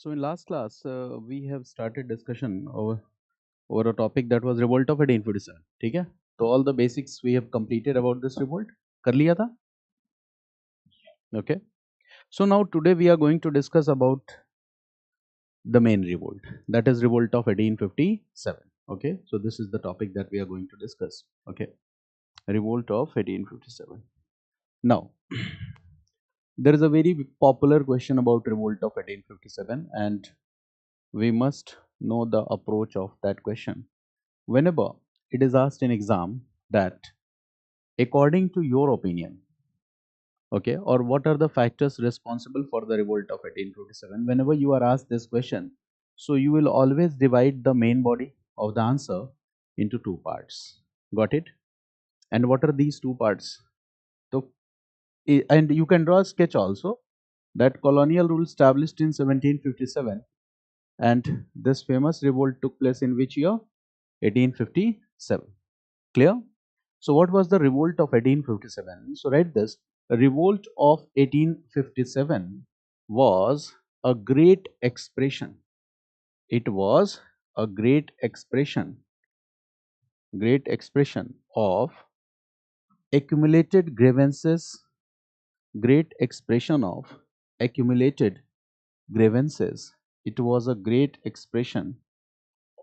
So in last class, we have started discussion over a topic that was revolt of 1847. ठीक है? तो all the basics we have completed about this revolt. कर लिया था? Okay. So now today we are going to discuss about the main revolt. That is revolt of 1857. Okay. So this is the topic that we are going to discuss. Okay. Revolt of 1857. Now, there is a very popular question about revolt of 1857, and we must know the approach of that question. Whenever it is asked in exam that according to your opinion, okay, or what are the factors responsible for the revolt of 1857, whenever you are asked this question, so you will always divide the main body of the answer into two parts. Got it? And what are these two parts? So and you can draw a sketch also, that colonial rule established in 1757, and this famous revolt took place in which year? 1857. Clear? So what was the revolt of 1857? So write this. The revolt of 1857 was a great expression. It was a great expression of accumulated grievances, great expression of accumulated grievances. It was a great expression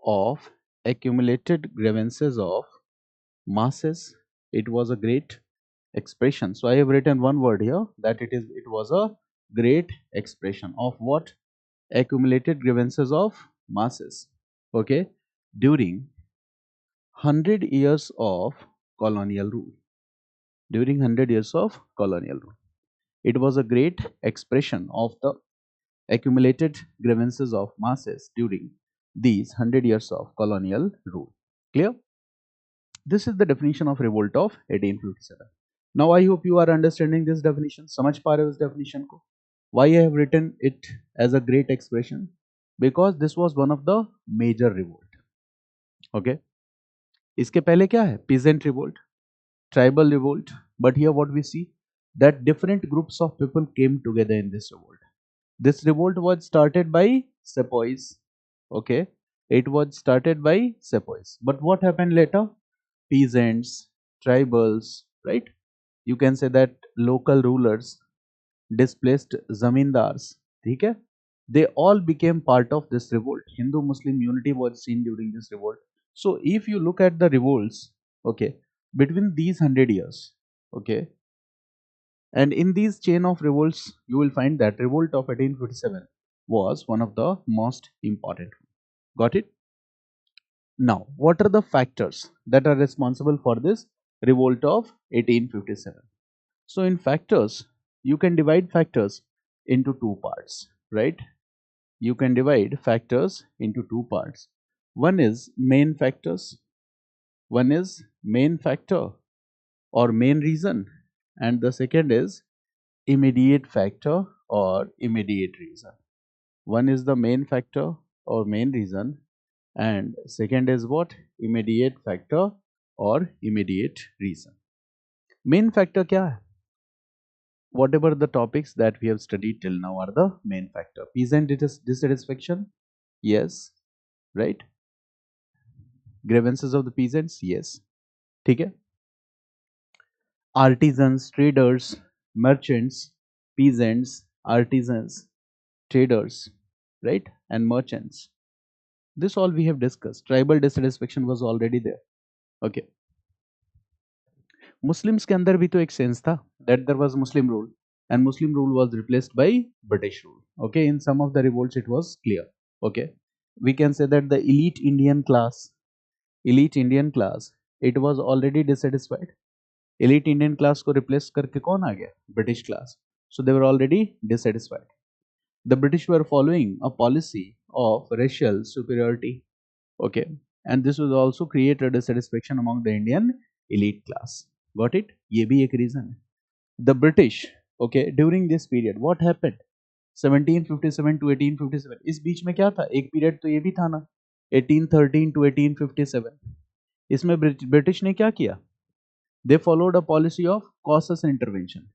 of accumulated grievances of masses. It was a great expression. So I have written one word here, that it was a great expression of what? Accumulated grievances of masses. Okay, during 100 years of colonial rule. During 100 years of colonial rule, it was a great expression of the accumulated grievances of masses during these 100 years of colonial rule. Clear? This is the definition of revolt of 1857. Now I hope you are understanding this definition. समझ पा रहे हो इस definition को? Why I have written it as a great expression? Because this was one of the major revolt. Okay. इसके पहले क्या है? Peasant revolt, tribal revolt. But here what we see, that different groups of people came together in this revolt. This revolt was started by sepoys. Okay. It was started by sepoys. But what happened later? Peasants, tribals, right? You can say that local rulers, displaced zamindars, ठीक है? They all became part of this revolt. Hindu Muslim unity was seen during this revolt. So if you look at the revolts, okay, between these 100 years, okay, and in these chain of revolts, you will find that revolt of 1857 was one of the most important. Got it? Now, what are the factors that are responsible for this revolt of 1857? So in factors, you can divide factors into two parts, right? You can divide factors into two parts. One is main factors, one is main factor or main reason, and the second is immediate factor or immediate reason. One is the main factor or main reason, and second is what? Immediate factor or immediate reason. Main factor क्या है? Whatever the topics that we have studied till now are the main factor. Peasant dissatisfaction, yes, right? Grievances of the peasants, yes. ठीक है? Artisans, traders, merchants, peasants, artisans, traders, right? And merchants. This all we have discussed. Tribal dissatisfaction was already there. Okay. Muslims के अंदर भी तो एक sense था that there was Muslim rule, and Muslim rule was replaced by British rule. Okay, in some of the revolts it was clear. Okay, we can say that the elite Indian class, it was already dissatisfied. Elite Indian class को replace करके कौन आ गया? British class. So they were already dissatisfied. The British were following a policy of racial superiority. Okay, and this will also create a dissatisfaction among the Indian elite class. Got it? ये भी एक reason है. The British, okay, during this period, what happened? 1757 to 1857. इस बीच में क्या था? एक period तो ये भी था ना, 1813 to 1857. इसमें ब्रिटिश ने क्या किया? They followed a policy of cautious intervention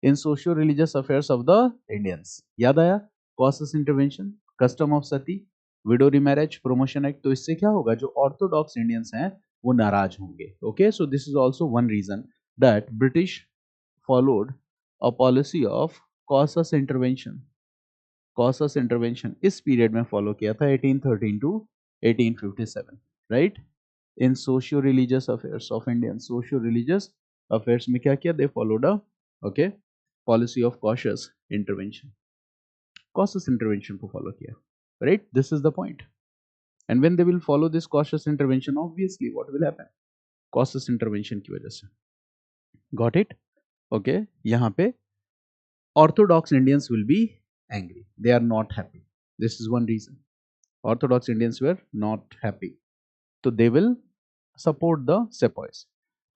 in socio-religious affairs of the Indians. याद आया? Cautious intervention, custom of sati, widow remarriage, promotion act. तो इससे क्या होगा, जो ऑर्थोडॉक्स इंडियंस हैं वो नाराज होंगे। Okay, so this is also one reason that British followed a policy of cautious intervention. Cautious intervention इस पीरियड में फॉलो किया था 1813 to 1857, right. In socio religious affairs of Indian, socio religious affairs में क्या किया, they followed a okay policy of cautious intervention, cautious intervention को follow किया, right. This is the point. And when they will follow this cautious intervention, obviously what will happen, cautious intervention की वजह से, got it. Okay, यहाँ पे orthodox Indians will be angry, they are not happy, this is one reason. Orthodox Indians were not happy, so they will support the sepoys.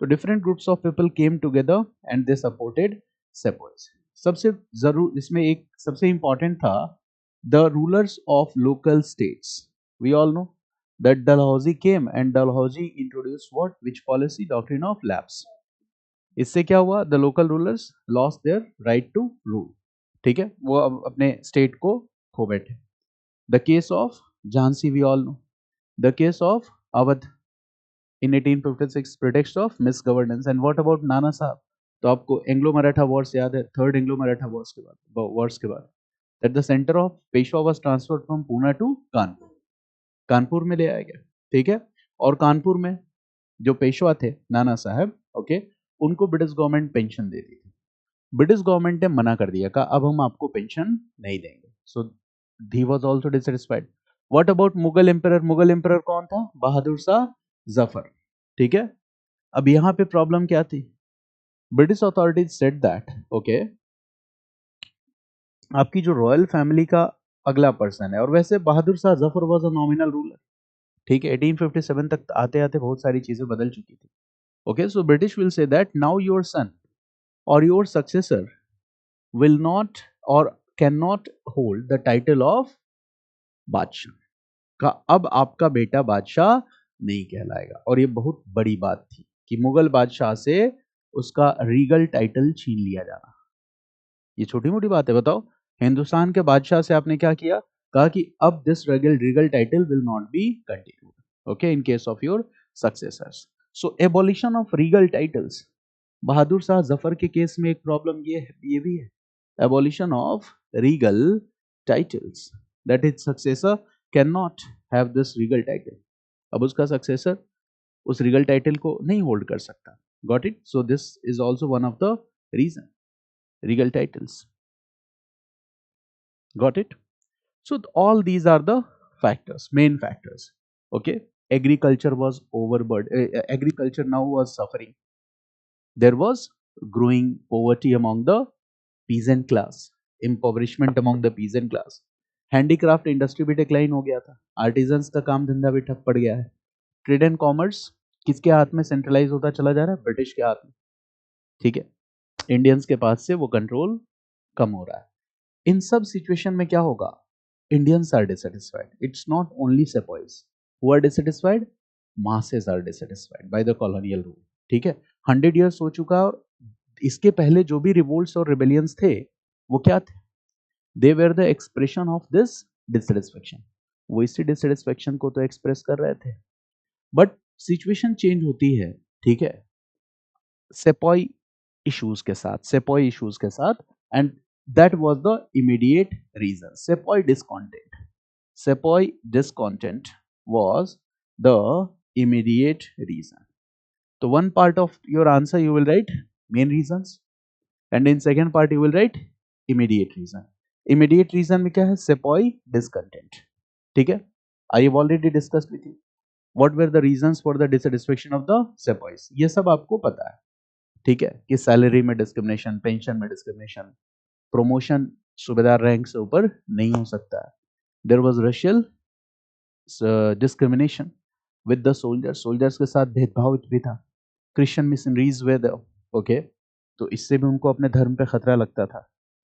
So different groups of people came together and they supported sepoys. सबसे जरूर इसमें एक सबसे important था the rulers of local states. We all know that Dalhousie came and Dalhousie introduced what, which policy, doctrine of lapse. इससे क्या हुआ, the local rulers lost their right to rule, ठीक है, वो अब अपने स्टेट को खो बैठे। The case of Jhansi we all know, the case of Awadh in 1856 pretext of misgovernance, and what about नाना साहब। तो आपको एंग्लो मराठा वॉर्स याद है, थर्ड एंग्लो मराठा वॉर्स के बाद that the centre of Peshwa was transferred from Poona to Kanpur, Kanpur में ले आया गया, ठीक है। और कानपुर में जो पेशवा थे नाना साहब, ओके, उनको ब्रिटिश गवर्नमेंट पेंशन देती थी। ब्रिटिश गवर्नमेंट ने मना कर दिया, कहा अब हम आपको पेंशन नहीं देंगे। So he was also dissatisfied. What about Mughal emperor, Mughal emperor कौन था, बहादुर शाह जफर, ठीक है। अब यहां पे प्रॉब्लम क्या थी, British authorities said that okay आपकी जो रॉयल फैमिली का अगला पर्सन है, और वैसे Bahadur Shah Zafar was a nominal ruler, ठीक है, 1857 तक आते आते बहुत सारी चीजें बदल चुकी थी। Okay, so British will say that now your son और योर सक्सेसर विल नॉट और can not hold the title of बादशाह, का अब आपका बेटा बादशाह नहीं कहलाएगा। और ये बहुत बड़ी बात थी कि मुगल बादशाह से उसका रीगल टाइटल छीन लिया जाना। ये छोटी मोटी बात है, बताओ। हिंदुस्तान के बादशाह से आपने क्या किया, कहा कि अब this regal title will not be continued, okay, in case of your successors. So abolition of regal titles, Bahadur Shah Zafar के केस में एक प्रॉब्लम ये भी है, abolition of regal titles, that is successor can not have this regal title. अब उसका successor उस Regal title को नहीं होल्ड कर सकता, got it. So this is also one of the reason, regal titles, got it। So all these are the factors, main factors, okay। Agriculture was overburdened, agriculture now was suffering, there was growing poverty among the peasant class, impoverishment among the peasant class, handicraft industry भी decline हो गया था, artisans का काम धंधा भी ठप पड़ गया है, ट्रेड एंड कॉमर्स किसके हाथ में सेंट्रलाइज होता चला जा रहा है, ब्रिटिश के हाथ में, ठीक है, इंडियंस के पास से वो कंट्रोल कम हो रहा है। इन सब सिचुएशन में क्या होगा, Indians are dissatisfied, it's not only sepoys who are dissatisfied, masses are dissatisfied by the colonial rule, ठीक है। 100 इयर्स हो चुका, और इसके पहले जो भी रिवोल्ट्स और रिबेलियंस थे वो क्या थे, they were the expression of this dissatisfaction, वो इसी डिससेटिस्फेक्शन को तो एक्सप्रेस कर रहे थे। बट सिचुएशन चेंज होती है, ठीक है, सेपॉय इश्यूज के साथ, सेपॉय इश्यूज के साथ, and that was the immediate reason, sepoy discontent was the immediate reason। so one part of your answer you will write main reasons, and in second part you will write immediate reason। immediate reason में क्या है, sepoy discontent, ठीक है। I have already discussed with you what were the reasons for the dissatisfaction of the sepoys, ये सब आपको पता है, ठीक है, कि सैलरी में डिस्क्रिमिनेशन, पेंशन में डिस्क्रिमिनेशन, प्रमोशन सूबेदार रैंक से ऊपर नहीं हो सकता है, there was racial discrimination with the soldiers, soldiers के साथ भेदभाव भी था, Christian missionaries way the okay, तो इससे भी उनको अपने धर्म पे खतरा लगता था।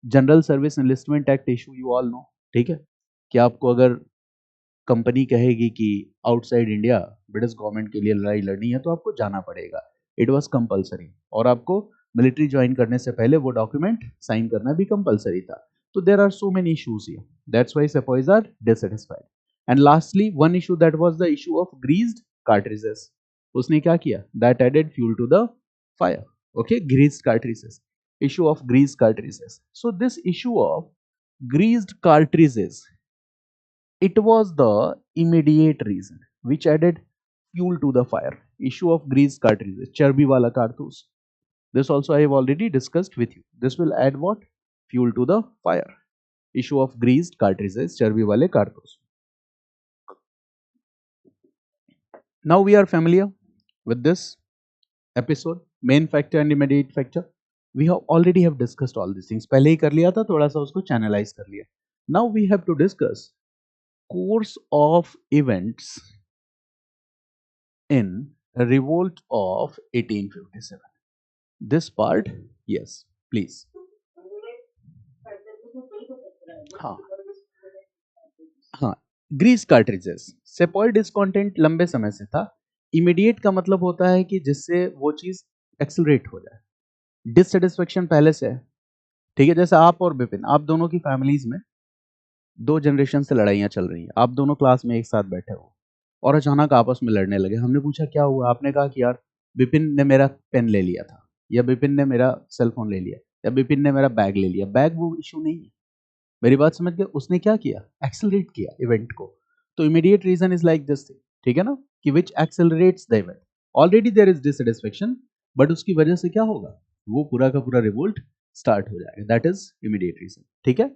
General service enlistment act issue you all know, ठीक है, कि आपको अगर कंपनी कहेगी कि आउटसाइड इंडिया ब्रिटिश गवर्नमेंट के लिए लड़ाई लड़नी है तो आपको जाना पड़ेगा, इट वाज कंपलसरी, और आपको मिलिट्री ज्वाइन करने से पहले वो डॉक्यूमेंट साइन करना भी कंपलसरी था। So there are so many issues here. That's why sepoys are dissatisfied. And lastly, one issue that was the issue of greased cartridges. उसने क्या किया? That added fuel to the fire. Okay, greased cartridges. Issue of greased cartridges. So this issue of greased cartridges, it was the immediate reason which added fuel to the fire. Issue of greased cartridges, चर्बी वाला कारतूस. This also I have already discussed with you. This will add what? Fuel to the fire. Issue of greased cartridges, चर्बी वाले कारतूस. Now we are familiar with this episode, main factor and immediate factor. We have already have discussed all these things. पहले ही कर लिया था, थोड़ा सा उसको channelize कर लिया. Now we have to discuss course of events in revolt of 1857. This part, yes, please. हाँ हाँ, ग्रीस कार्ट्रिजेस. सेपॉय डिस्कॉन्टेंट लंबे समय से था. इमीडिएट का मतलब होता है कि जिससे वो चीज एक्सेलरेट हो जाए. डिससेटिस्फेक्शन पहले से है, ठीक है. जैसे आप और विपिन, आप दोनों की फैमिलीज में 2 जनरेशन से लड़ाइयाँ चल रही हैं. आप दोनों क्लास में एक साथ बैठे हो और अचानक आपस में लड़ने लगे. हमने पूछा क्या हुआ, आपने कहा कि यार विपिन ने मेरा पेन ले लिया था, या विपिन ने मेरा सेल फोन ले लिया, या विपिन ने मेरा बैग ले लिया. बैग वो इशू नहीं है. मेरी बात समझ गए? उसने क्या किया? एक्सेलरेट किया इवेंट को. तो immediate reason is like this thing, ठीक है ना, कि which accelerates the event. Already there is dissatisfaction, but उसकी वजह से क्या होगा? वो पूरा का पूरा रिवोल्ट स्टार्ट हो जाएगा. That is immediate reason. ठीक है.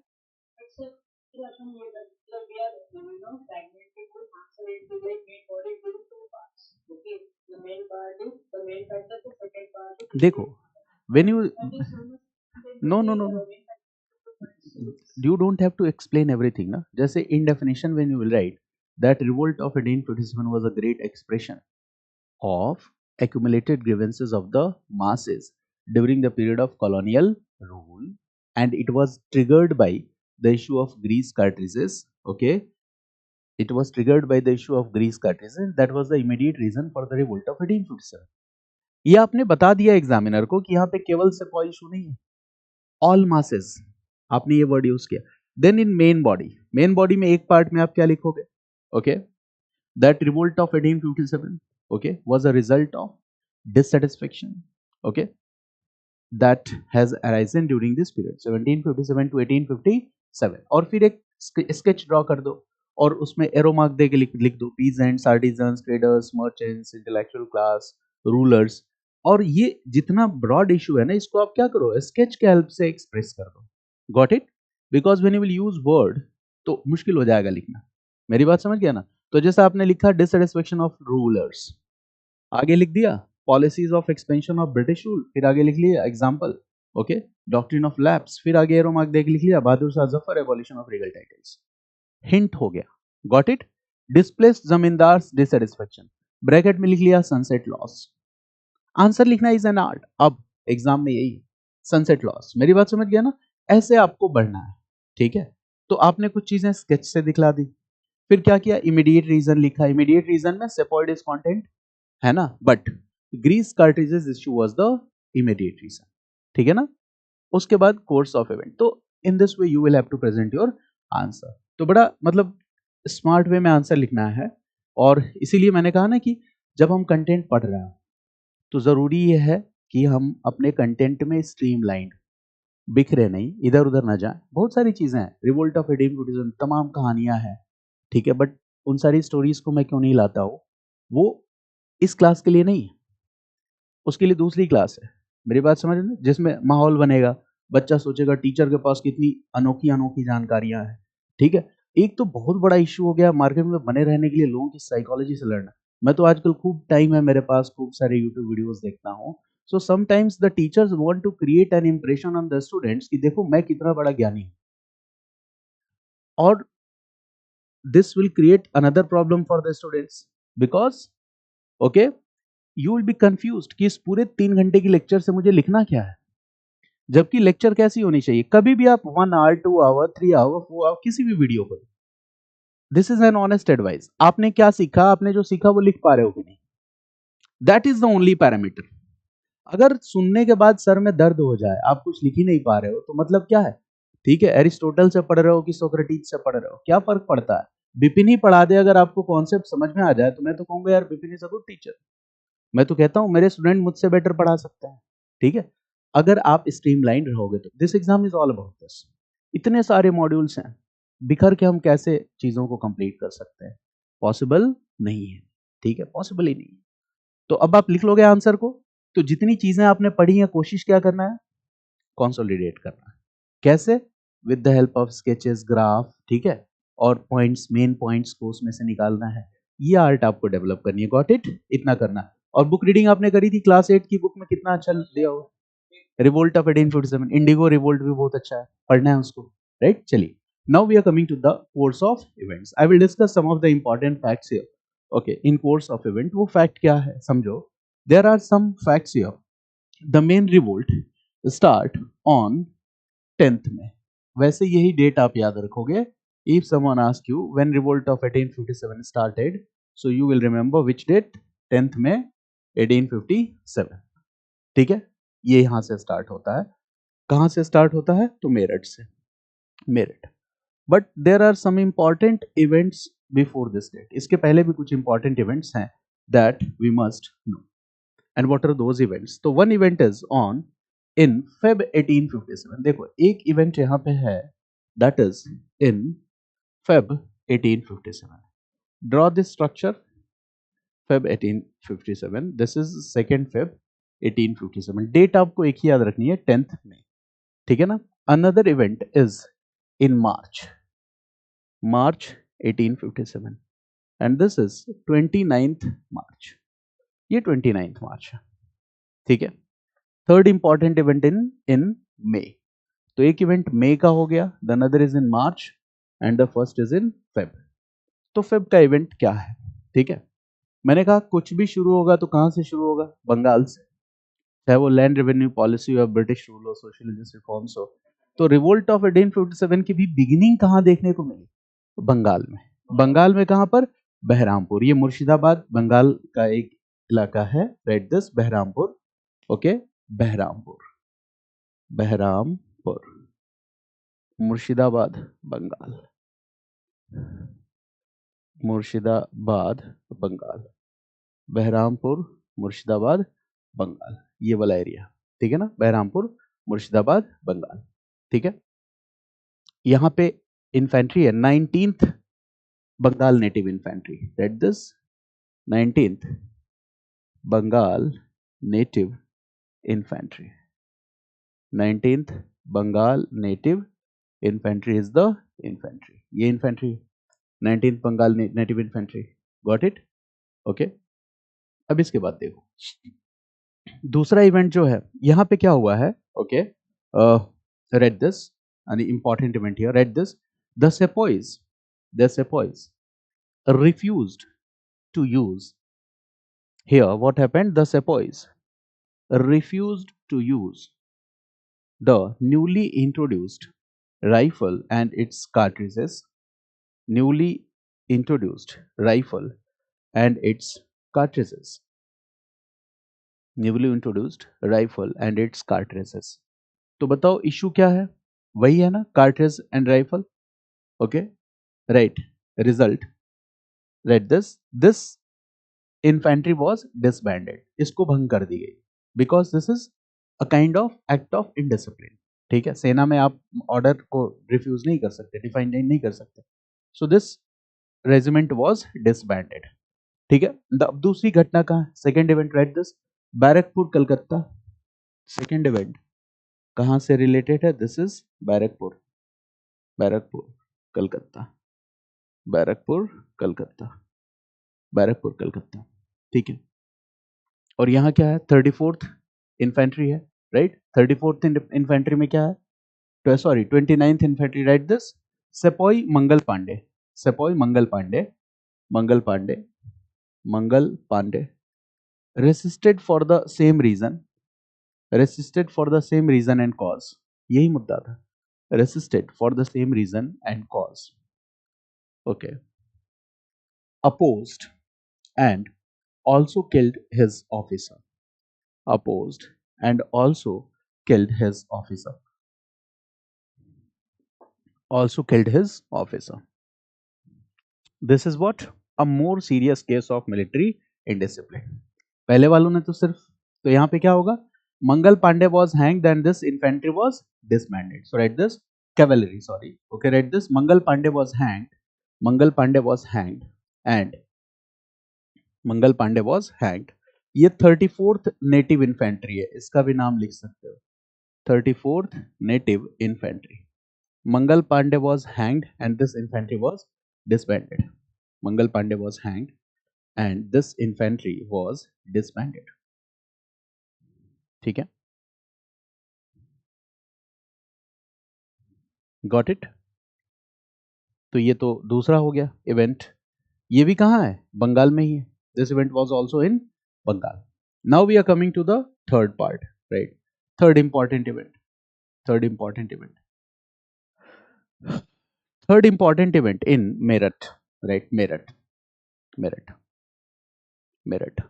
देखो, when you no, you don't have to explain everything na. जैसे in definition when you will write that revolt of 1857 was a great expression of accumulated grievances of the masses during the period of colonial rule, and it was triggered by the issue of grease cartridges. Okay, it was triggered by the issue of grease cartridges. That was the immediate reason for the revolt of 1857. ये आपने बता दिया examiner को कि यहाँ पे केवल सेपॉय issue नहीं है, ऑल मासेस. आपने ये वर्ड यूज किया. देन इन मेन बॉडी में एक पार्ट में आप क्या लिखोगे? Okay, that revolt of 1857 okay was a result of dissatisfaction, okay, that has arisen during this period 1757 to 1857. और फिर एक स्केच ड्रॉ कर दो और उसमें एरो मार्क दे के लिख दो peasants, artisans, traders, merchants, intellectual class, rulers. और ये जितना ब्रॉड इशू है ना, इसको आप क्या करो? स्केच के हेल्प से एक्सप्रेस कर दो. Got it? Because when you will use word तो मुश्किल हो जाएगा लिखना. मेरी बात समझ गया ना? तो जैसा आपने लिखा डिससैटिस्फैक्शन ऑफ रूलर्स, आगे लिख दिया policies of expansion of British rule, फिर आगे लिख लिया example, okay, doctrine of lapse, फिर आगे एरो मार्क देख लिख लिया Bahadur Shah Zafar, abolition of regal titles. Hint हो गया. Got it? Displaced zamindars dissatisfaction, bracket में लिख लिया सनसेट लॉस. आंसर लिखना इज एन आर्ट. अब एग्जाम में यही सनसेट लॉस. मेरी बात समझ गया ना? ऐसे आपको बढ़ना है, ठीक है. तो आपने कुछ चीजें स्केच से दिखला दी, फिर क्या किया? इमीडिएट रीजन लिखा. इमीडिएट रीजन में सेपॉय डिस्कॉन्टेंट है ना, but grease cartridges issue was the immediate reason, ठीक है ना. उसके बाद कोर्स ऑफ इवेंट. तो in this way you will have to present your answer. तो बड़ा मतलब स्मार्ट वे में आंसर लिखना है. और इसीलिए मैंने कहा ना कि जब हम कंटेंट पढ़ रहे हैं तो जरूरी यह है कि हम अपने कंटेंट में स्ट्रीमलाइन, बिखरे नहीं, इधर उधर ना जाए. बहुत सारी चीजें हैं, रिवोल्ट ऑफ 1857 तमाम कहानियां हैं, ठीक है, बट उन सारी स्टोरीज को मैं क्यों नहीं लाता हूं? वो इस क्लास के लिए नहीं है, उसके लिए दूसरी क्लास है. मेरी बात समझ रहे, जिसमें माहौल बनेगा, बच्चा सोचेगा टीचर के पास कितनी अनोखी अनोखी जानकारियां हैं, ठीक है. एक तो बहुत बड़ा इश्यू हो गया मार्केट में बने रहने के लिए लोगों की साइकोलॉजी से लड़ना. मैं तो आजकल खूब टाइम है मेरे पास, खूब सारे यूट्यूब वीडियोस देखता हूँ. So sometimes the teachers want to create an impression on the students कि देखो मैं कितना बड़ा ज्ञानी हूं. और this will create another problem for the students because okay you will be confused कि इस पूरे 3 घंटे की लेक्चर से मुझे लिखना क्या है. जबकि लेक्चर कैसी होनी चाहिए? कभी भी आप 1 आवर, 2 आवर, 3 आवर, 4 आवर किसी भी वीडियो को, this is an honest advice. आपने क्या सीखा? आपने जो सीखा वो लिख पा रहे हो कि नहीं? That is the only parameter. अगर सुनने के बाद सर में दर्द हो जाए, आप कुछ लिख ही नहीं पा रहे हो, तो मतलब क्या है? ठीक है, एरिस्टोटल से पढ़ रहे हो कि सोक्रेटिस से पढ़ रहे हो, क्या फर्क पड़ता है? बिपिन ही पढ़ा दे, अगर आपको कॉन्सेप्ट समझ में आ जाए तो मैं तो कहूंगा यार Bipin is a good teacher. मैं तो कहता हूं मेरे स्टूडेंट मुझसे बेटर पढ़ा सकते हैं। ठीक है, अगर आप स्ट्रीमलाइन रहोगे तो this exam is all about this. इतने सारे मॉड्यूल्स हैं, बिखर के हम कैसे चीजों को कंप्लीट कर सकते हैं? पॉसिबल नहीं है। ठीक है, पॉसिबल ही नहीं है। तो अब आप लिख लोगे आंसर को। तो जितनी चीजें आपने पढ़ी हैं, कोशिश क्या करना है? कंसोलिडेट करना है। कैसे? With the help of sketches, graph, ठीक है, और पॉइंट्स, मेन पॉइंट्स को उसमें से निकालना है। ये आर्ट आपको डेवलप करनी है। Got it? इतना करना है। और बुक रीडिंग आपने करी थी क्लास 8 की बुक में, कितना अच्छा दिया हुआ, रिवोल्ट ऑफ 1847, इंडिगो रिवोल्ट भी बहुत अच्छा है, पढ़ना है उसको। राइट, चलिए। Now we are coming to the course of events. I will discuss some of the important facts here. Okay, in course of event वो फैक्ट क्या है समझो। There are some facts here. The main revolt start on 10th में। वैसे यही date आप याद रखोगे। If someone ask you when revolt of 1857 started, so you will remember which date? 10th में 1857। ठीक है, ये यहां से स्टार्ट होता है। कहां से स्टार्ट होता है? तो मेरठ से। Meerut. But there are some important events before this date. इसके पहले भी कुछ इंपॉर्टेंट इवेंट्स हैं that we must know. And what are those events? तो one event is on in Feb 1857। देखो एक इवेंट यहां पे है, that is in Feb 1857। Draw this structure. Feb 1857, this is second Feb 1857। Date आपको एक ही याद रखनी है, 10th में। ठीक है ना? Another event is in March, March 1857, and this is 29th मार्च। ये 29th मार्च है। ठीक है। थर्ड इंपॉर्टेंट इवेंट इन इन मई। तो एक इवेंट मई का हो गया, the another is in March, and the first is in Feb. तो फेब का इवेंट क्या है? ठीक है, मैंने कहा कुछ भी शुरू होगा तो कहां से शुरू होगा? बंगाल से। चाहे वो लैंड रेवेन्यू पॉलिसी हो, ब्रिटिश रूल हो, सोशलिस्ट रिफॉर्म्स हो। तो रिवोल्ट ऑफ 1857 की भी बिगिनिंग कहां देखने को मिली? बंगाल में। बंगाल में कहां पर? बहरामपुर। ये मुर्शिदाबाद बंगाल का एक इलाका है। Right this, Baharampur. Okay, Baharampur, Baharampur, Murshidabad, Bengal, Murshidabad, Bengal, Baharampur, Murshidabad, Bengal, ये वाला एरिया। ठीक है ना? बहरामपुर, मुर्शिदाबाद, बंगाल। ठीक है, यहां पे इन्फेंट्री है, 19th Bengal native infantry. Read this, 19th Bengal native infantry. 19th Bengal native infantry is the infantry. ये infantry, 19th Bengal native infantry. Got it? Okay. अब इसके बाद देखो दूसरा इवेंट जो है, यहां पे क्या हुआ है? Okay, read this, an important event here. Read this. The sepoys, the sepoys refused to use. Here, what happened? The sepoys refused to use the newly introduced rifle and its cartridges. Newly introduced rifle and its cartridges. Newly introduced rifle and its cartridges. तो बताओ issue क्या है? वही है ना, cartridge and rifle. Okay, right. Result, read this infantry was disbanded. इसको भंग कर दी गई, because this is a kind of act of indiscipline. ठीक है, सेना में आप ऑर्डर को रिफ्यूज नहीं कर सकते, डिफाइन नहीं कर सकते। So this regiment was disbanded. ठीक है, अब दूसरी घटना कहाँ? Second event, right this, Barrackpore, Calcutta. Second event कहां से रिलेटेड है? This is Barrackpore, Barrackpore, Calcutta, Barrackpore, Calcutta, Barrackpore, Calcutta. ठीक है, और यहाँ क्या है? 34th इन्फेंट्री है। राइट, 34th इन्फेंट्री में क्या है? Sorry, 29th infantry. Right this, sepoy Mangal Pandey, sepoy Mangal Pandey, Mangal Pandey, Mangal Pandey resisted for the same reason, resisted for the same reason and cause. यही मुद्दा था, resisted for the same reason and cause. Okay, opposed and also killed his officer, opposed and also killed his officer. also killed his officer. This is what a more serious case of military indiscipline. पहले वालों ने तो सिर्फ, तो यहाँ पे क्या होगा, Mangal Pandey was hanged and this infantry was disbanded. So write this cavalry, sorry. Okay, write this Mangal Pandey was hanged. Mangal Pandey was hanged and Mangal Pandey was hanged. ये 34th नेटिव इन्फेंट्री है, इसका भी नाम लिख सकते हो, 34th native infantry. Mangal Pandey was hanged and this infantry was disbanded. Mangal Pandey was hanged and this infantry was disbanded. ठीक है, गॉट इट. तो ये तो दूसरा हो गया इवेंट. ये भी कहाँ है, बंगाल में ही है. This event was also in Bengal. Now we are coming to the third part, right? Third important event. Third important event. Third important event in Meerut, right? Meerut. Meerut. Meerut.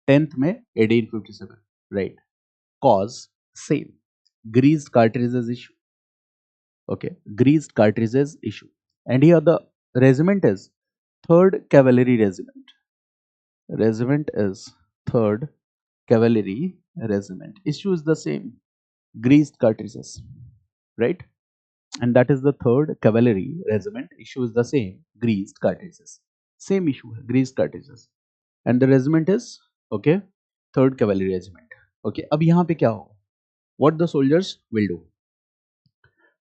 10th May 1857, right? Cause same. Greased cartridges issue. Okay, greased cartridges issue. And here the regiment is 3rd Cavalry Regiment. Regiment is 3rd Cavalry Regiment. Issue is the same, greased cartridges, right? And that is the 3rd Cavalry Regiment. Issue is the same, greased cartridges. Same issue, greased cartridges. And the regiment is, okay, 3rd Cavalry Regiment. Okay, अब यहाँ पे क्या होगा? What the soldiers will do?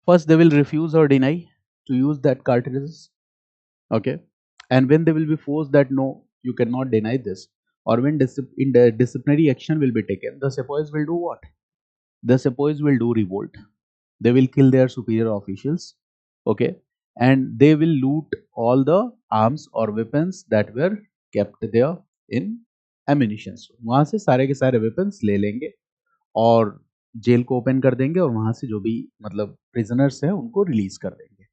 First, they will refuse or deny to use that cartridges. Okay, and when they will be forced that no, you cannot deny this, or when disciplinary action will be taken, the sepoys will do what? The sepoys will do revolt. They will kill their superior officials, okay, and they will loot all the arms or weapons that were kept there in ammunition. वहां से सारे के सारे weapons ले लेंगे और jail को open कर देंगे और वहां से जो भी मतलब प्रिजनर्स हैं उनको रिलीज कर देंगे.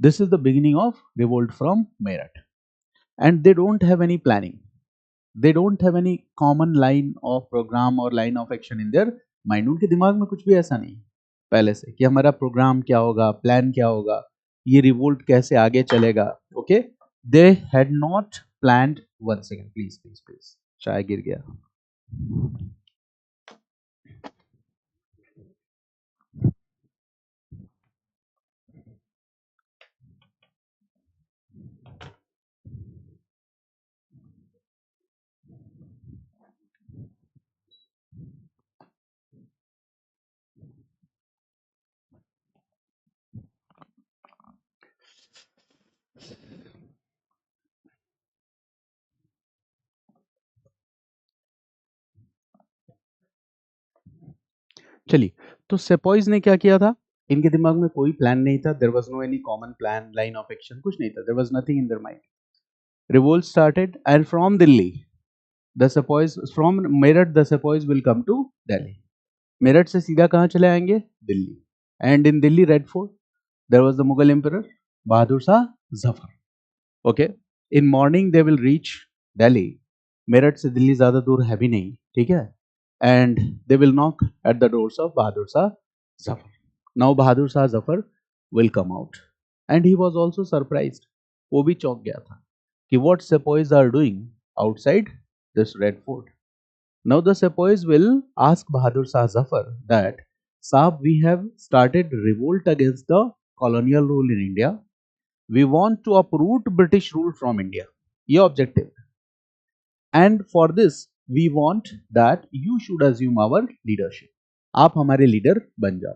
This is the beginning of revolt from Meerut. And they don't have any planning. They don't have any common line of program or line of action in their mind. उनके दिमाग में कुछ भी ऐसा नहीं पहले से कि हमारा प्रोग्राम क्या होगा, प्लान क्या होगा, ये रिवोल्ट कैसे आगे चलेगा. Okay, they had not planned. One second please please please, चाय गिर गया. चलिए, तो सेपॉइज ने क्या किया था, इनके दिमाग में कोई प्लान नहीं था. There was no any common plan, line of action, कुछ नहीं था. There was nothing in their mind. Revolt started and from Delhi the sepoys, from Meerut the sepoys will come to Delhi. Meerut से सीधा कहाँ चले आएंगे, Delhi. And in Delhi Red Fort there was the Mughal emperor Bahadur Shah Zafar. Okay, in morning they will reach Delhi. Meerut से दिल्ली ज्यादा दूर है भी नहीं, ठीक है. And they will knock at the doors of Bahadur Shah Zafar. Now Bahadur Shah Zafar will come out, and he was also surprised. वो भी चौंक गया था कि what sepoys are doing outside this red fort. Now the sepoys will ask Bahadur Shah Zafar that, Saab, we have started revolt against the colonial rule in India. We want to uproot British rule from India. ये objective. And for this we want that you should assume our leadership. आप हमारे leader बन जाओ.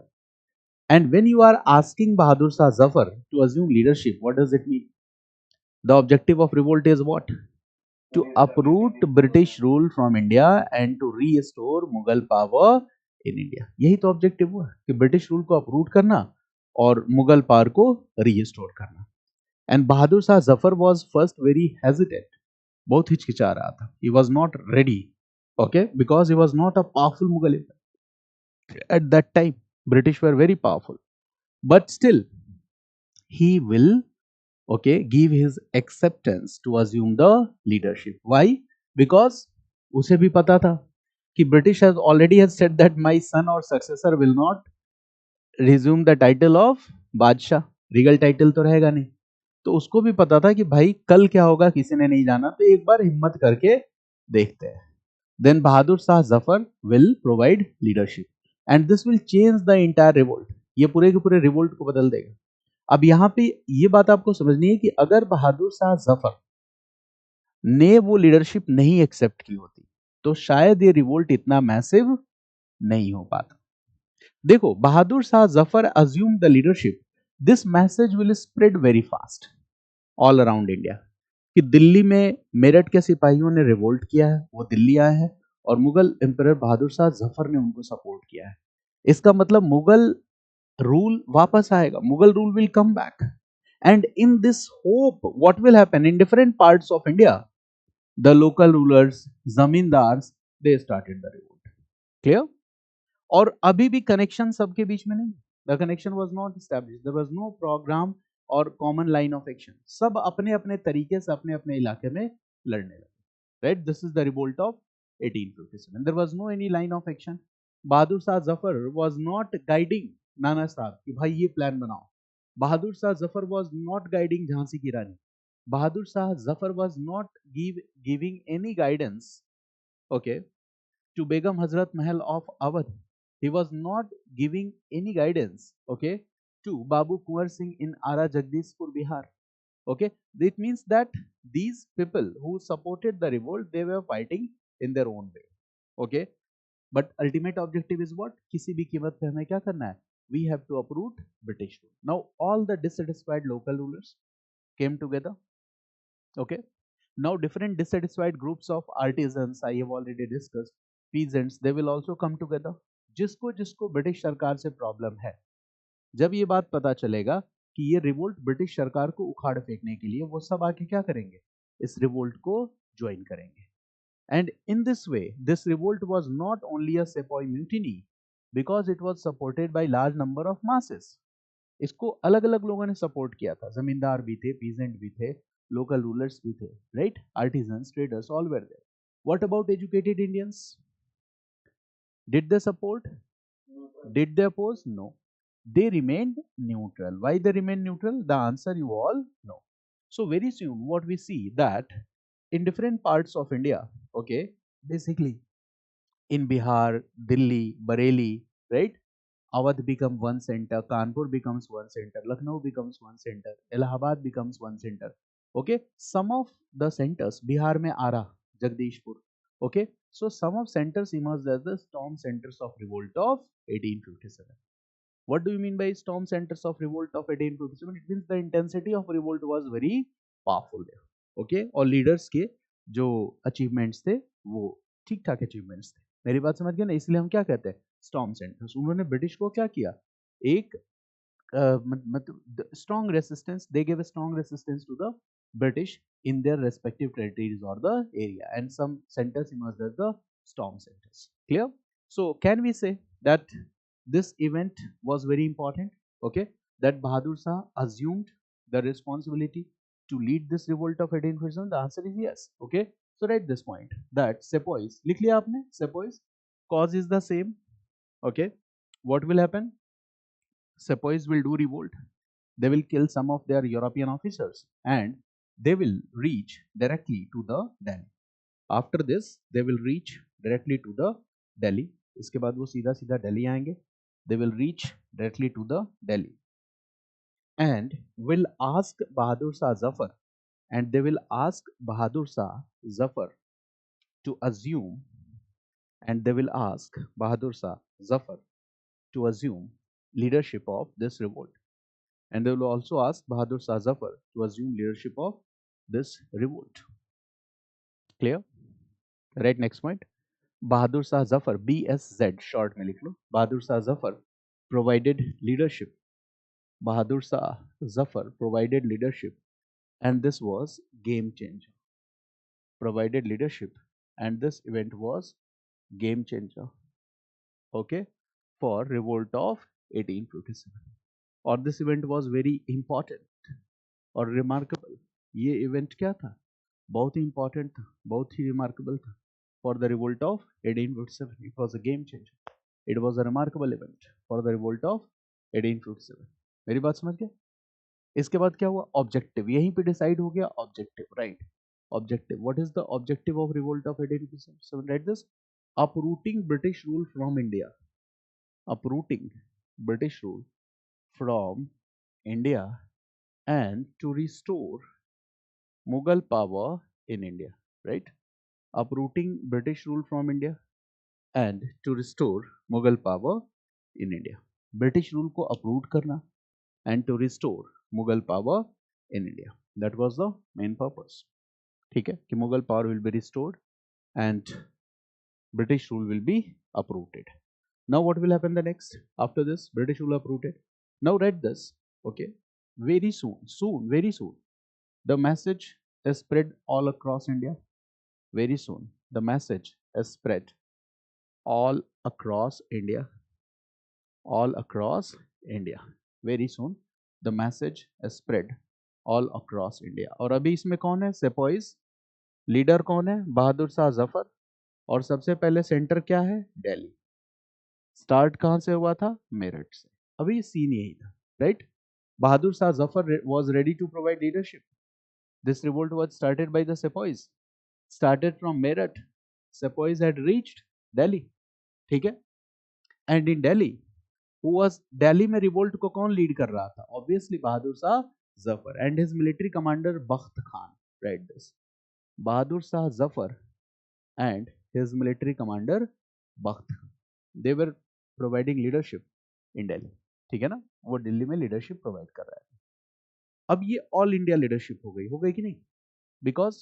And when you are asking Bahadur Shah Zafar to assume leadership, what does it mean? The objective of revolt is what? To uproot British rule from India and to restore Mughal power in India. यही तो objective हुआ कि British rule को uproot करना और Mughal power को restore करना. And Bahadur Shah Zafar was first very hesitant. बहुत हिचकिचा रहा था. He was not ready, okay, because he was not a powerful Mughal emperor at that time. British were very powerful, but still he will, okay, give his acceptance to assume the leadership. Why? Because उसे भी पता था कि British has already has said that my son or successor will not resume the title of बादशाह, Regal title तो रहेगा नहीं। तो उसको भी पता था कि भाई कल क्या होगा किसी ने नहीं जाना, तो एक बार हिम्मत करके देखते हैं। Then Bahadur Shah Zafar will provide leadership and this will change the entire revolt, ये पूरे के पूरे रिवोल्ट को बदल देगा। अब यहाँ पे ये बात आपको समझनी है कि अगर बहादुर शाह जफर ने वो लीडरशिप नहीं एक्सेप्ट की होती तो शायद ये रिवोल्ट इतना मैसिव नहीं हो पाता। देखो, Bahadur Shah Zafar assume the leadership, this message will spread very fast all around India, कि दिल्ली में मेरठ के सिपाहियों ने रिवोल्ट किया है, वो दिल्ली आए हैं और मुगल एम्परर बहादुर शाह जफर ने उनको सपोर्ट किया है। इसका मतलब मुगल रूल वापस आएगा, Mughal rule will come back. And in this hope what will happen in different parts of India, the local rulers, zamindars, they started the revolt. Clear? और अभी भी कनेक्शन सबके बीच में नहीं, the connection was not established, there was no programme और common line of action, सब अपने अपने तरीके से अपने अपने इलाके में लड़ने लगे। Right, this is the revolt of 1857, there was no any line of action. Bahadur Shah Zafar was not guiding Nana Sahab कि भाई ये प्लान बनाओ। Bahadur Shah Zafar was not guiding Jhansi की रानी। Bahadur Shah Zafar was not giving any guidance, okay, to Begum Hazrat Mahal of Awadh. He was not giving any guidance, okay, to Babu Kunwar Singh in Ara Jagdishpur, Bihar. Okay, it means that these people who supported the revolt, they were fighting in their own way. Okay, but ultimate objective is what? किसी भी कीमत पे हमें क्या करना है? We have to uproot British rule. Now all the dissatisfied local rulers came together. Okay, now different dissatisfied groups of artisans I have already discussed, peasants, they will also come together. जिसको जिसको British सरकार से problem है, जब ये बात पता चलेगा कि ये रिवोल्ट ब्रिटिश सरकार को उखाड़ फेंकने के लिए, वो सब आके क्या करेंगे? इस रिवोल्ट को ज्वाइन करेंगे। And in this way this revolt was not only a sepoy mutiny because it was supported by large number of masses. इसको अलग अलग लोगों ने सपोर्ट किया था, जमींदार भी थे, पीजेंट भी थे, लोकल रूलर्स भी थे, right, artisans, traders, all were there. What about educated Indians? Did they support? Did they oppose? No. They remained neutral. Why they remain neutral? The answer you all know. So very soon what we see that in different parts of India, okay, basically in Bihar, Delhi, Bareilly, right? Awadh becomes one center, Kanpur becomes one center, Lucknow becomes one center, Allahabad becomes one center. Okay, some of the centers, Bihar mein Ara, Jagdishpur. Okay, so some of centers emerged as the storm centers of revolt of 1857. What do you mean by storm centers of revolt of 1857? It means the intensity of revolt was very powerful there. Okay, और leaders के जो achievements थे वो ठीक ठाक achievements थे। मेरी बात समझ गए ना? इसलिए हम क्या कहते हैं? Storm centres. उन्होंने ब्रिटिश को क्या किया? एक मतलब strong resistance, they give a strong resistance to the British in their respective territories or the area, and some centers emerged as the storm centers. Clear? So can we say that this event was very important? Okay, that Bahadur Shah assumed the responsibility to lead this revolt of 1857? The answer is yes. Okay, so write this point that sepoys, लिख लिया आपने? sepoys, cause is the same. Okay, what will happen? Sepoys will do revolt. They will kill some of their European officers and they will reach directly to the Delhi. After this, they will reach directly to the Delhi. इसके बाद वो सीधा सीधा दिल्ली आएंगे. They will reach directly to the Delhi and will ask Bahadur Shah Zafar, and they will ask Bahadur Shah Zafar to assume, and they will ask Bahadur Shah Zafar to assume leadership of this revolt. And they will also ask Bahadur Shah Zafar to assume leadership of this revolt. Clear? Right, next point. Bahadur Shah Zafar, BSZ short में लिख लो. Bahadur Shah Zafar provided leadership. Bahadur Shah Zafar provided leadership, and this was game changer. Provided leadership, and this event was game changer. Okay, for revolt of 1857. Or this event was very important और remarkable. ये event क्या था? बहुत ही important था, बहुत ही remarkable था। For the revolt of 1857 it was a game changer, it was a remarkable event for the revolt of 1857। मेरी बात समझ गए? इसके बाद क्या हुआ? ऑब्जेक्टिव, यहीं पे डिसाइड हो गया objective, right? Objective, what is the objective of revolt of 1857? Right this: uprooting British rule from India. Uprooting British rule from India and to restore Mughal power in India, right? Uprooting British rule from India and to restore Mughal power in India. British rule को uproot करना and to restore Mughal power in India. That was the main purpose. ठीक है कि Mughal power will be restored and British rule will be uprooted. Now what will happen the next after this? British rule uprooted. Now read this. Okay. Very soon, very soon, the message is spread all across India. Very soon, the message is spread all across India. All across India. Very soon, the message is spread all across India. और अभी इसमें कौन है? सेपॉइज leader कौन है? बहादुर शाह जफर। और सबसे पहले सेंटर क्या है? दिल्ली। स्टार्ट कहां से हुआ था? मेरठ से। अभी सीन यही था, right? Bahadur Shah Zafar was ready to provide leadership. This revolt was started by the sepoys. Started from Meerut. Sepoys had reached Delhi. ठीक है? And in Delhi, who was Delhi में revolt को कौन lead कर रहा था? Obviously Bahadur Shah Zafar and his military commander Bakht Khan. Write this. Bahadur Shah Zafar and his military commander Bakht Khan. They were providing leadership in Delhi. ठीक है ना? वो दिल्ली में leadership provide कर रहा है। अब ये ऑल इंडिया लीडरशिप हो गई कि नहीं? Because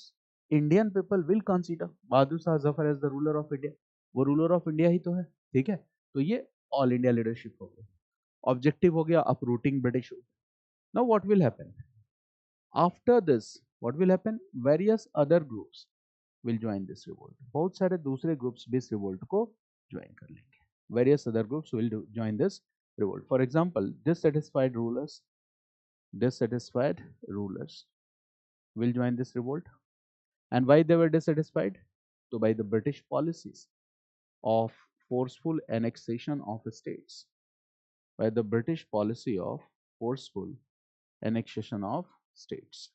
Indian people will consider Bahadur Shah Zafar as the ruler of India. वो रूलर ऑफ इंडिया ही तो है, ठीक है? तो ये ऑल इंडिया लीडरशिप हो गई। ऑब्जेक्टिव हो गया uprooting British rule. Now what will happen after this? What will happen? Various other groups will join this revolt. बहुत सारे दूसरे ग्रुप्स भी इस रिवोल्ट को ज्वाइन कर लेंगे। Various other groups will join this revolt. For example, dissatisfied rulers will join this revolt. And why they were dissatisfied? So by the British policies of forceful annexation of states. By the British policy of forceful annexation of states.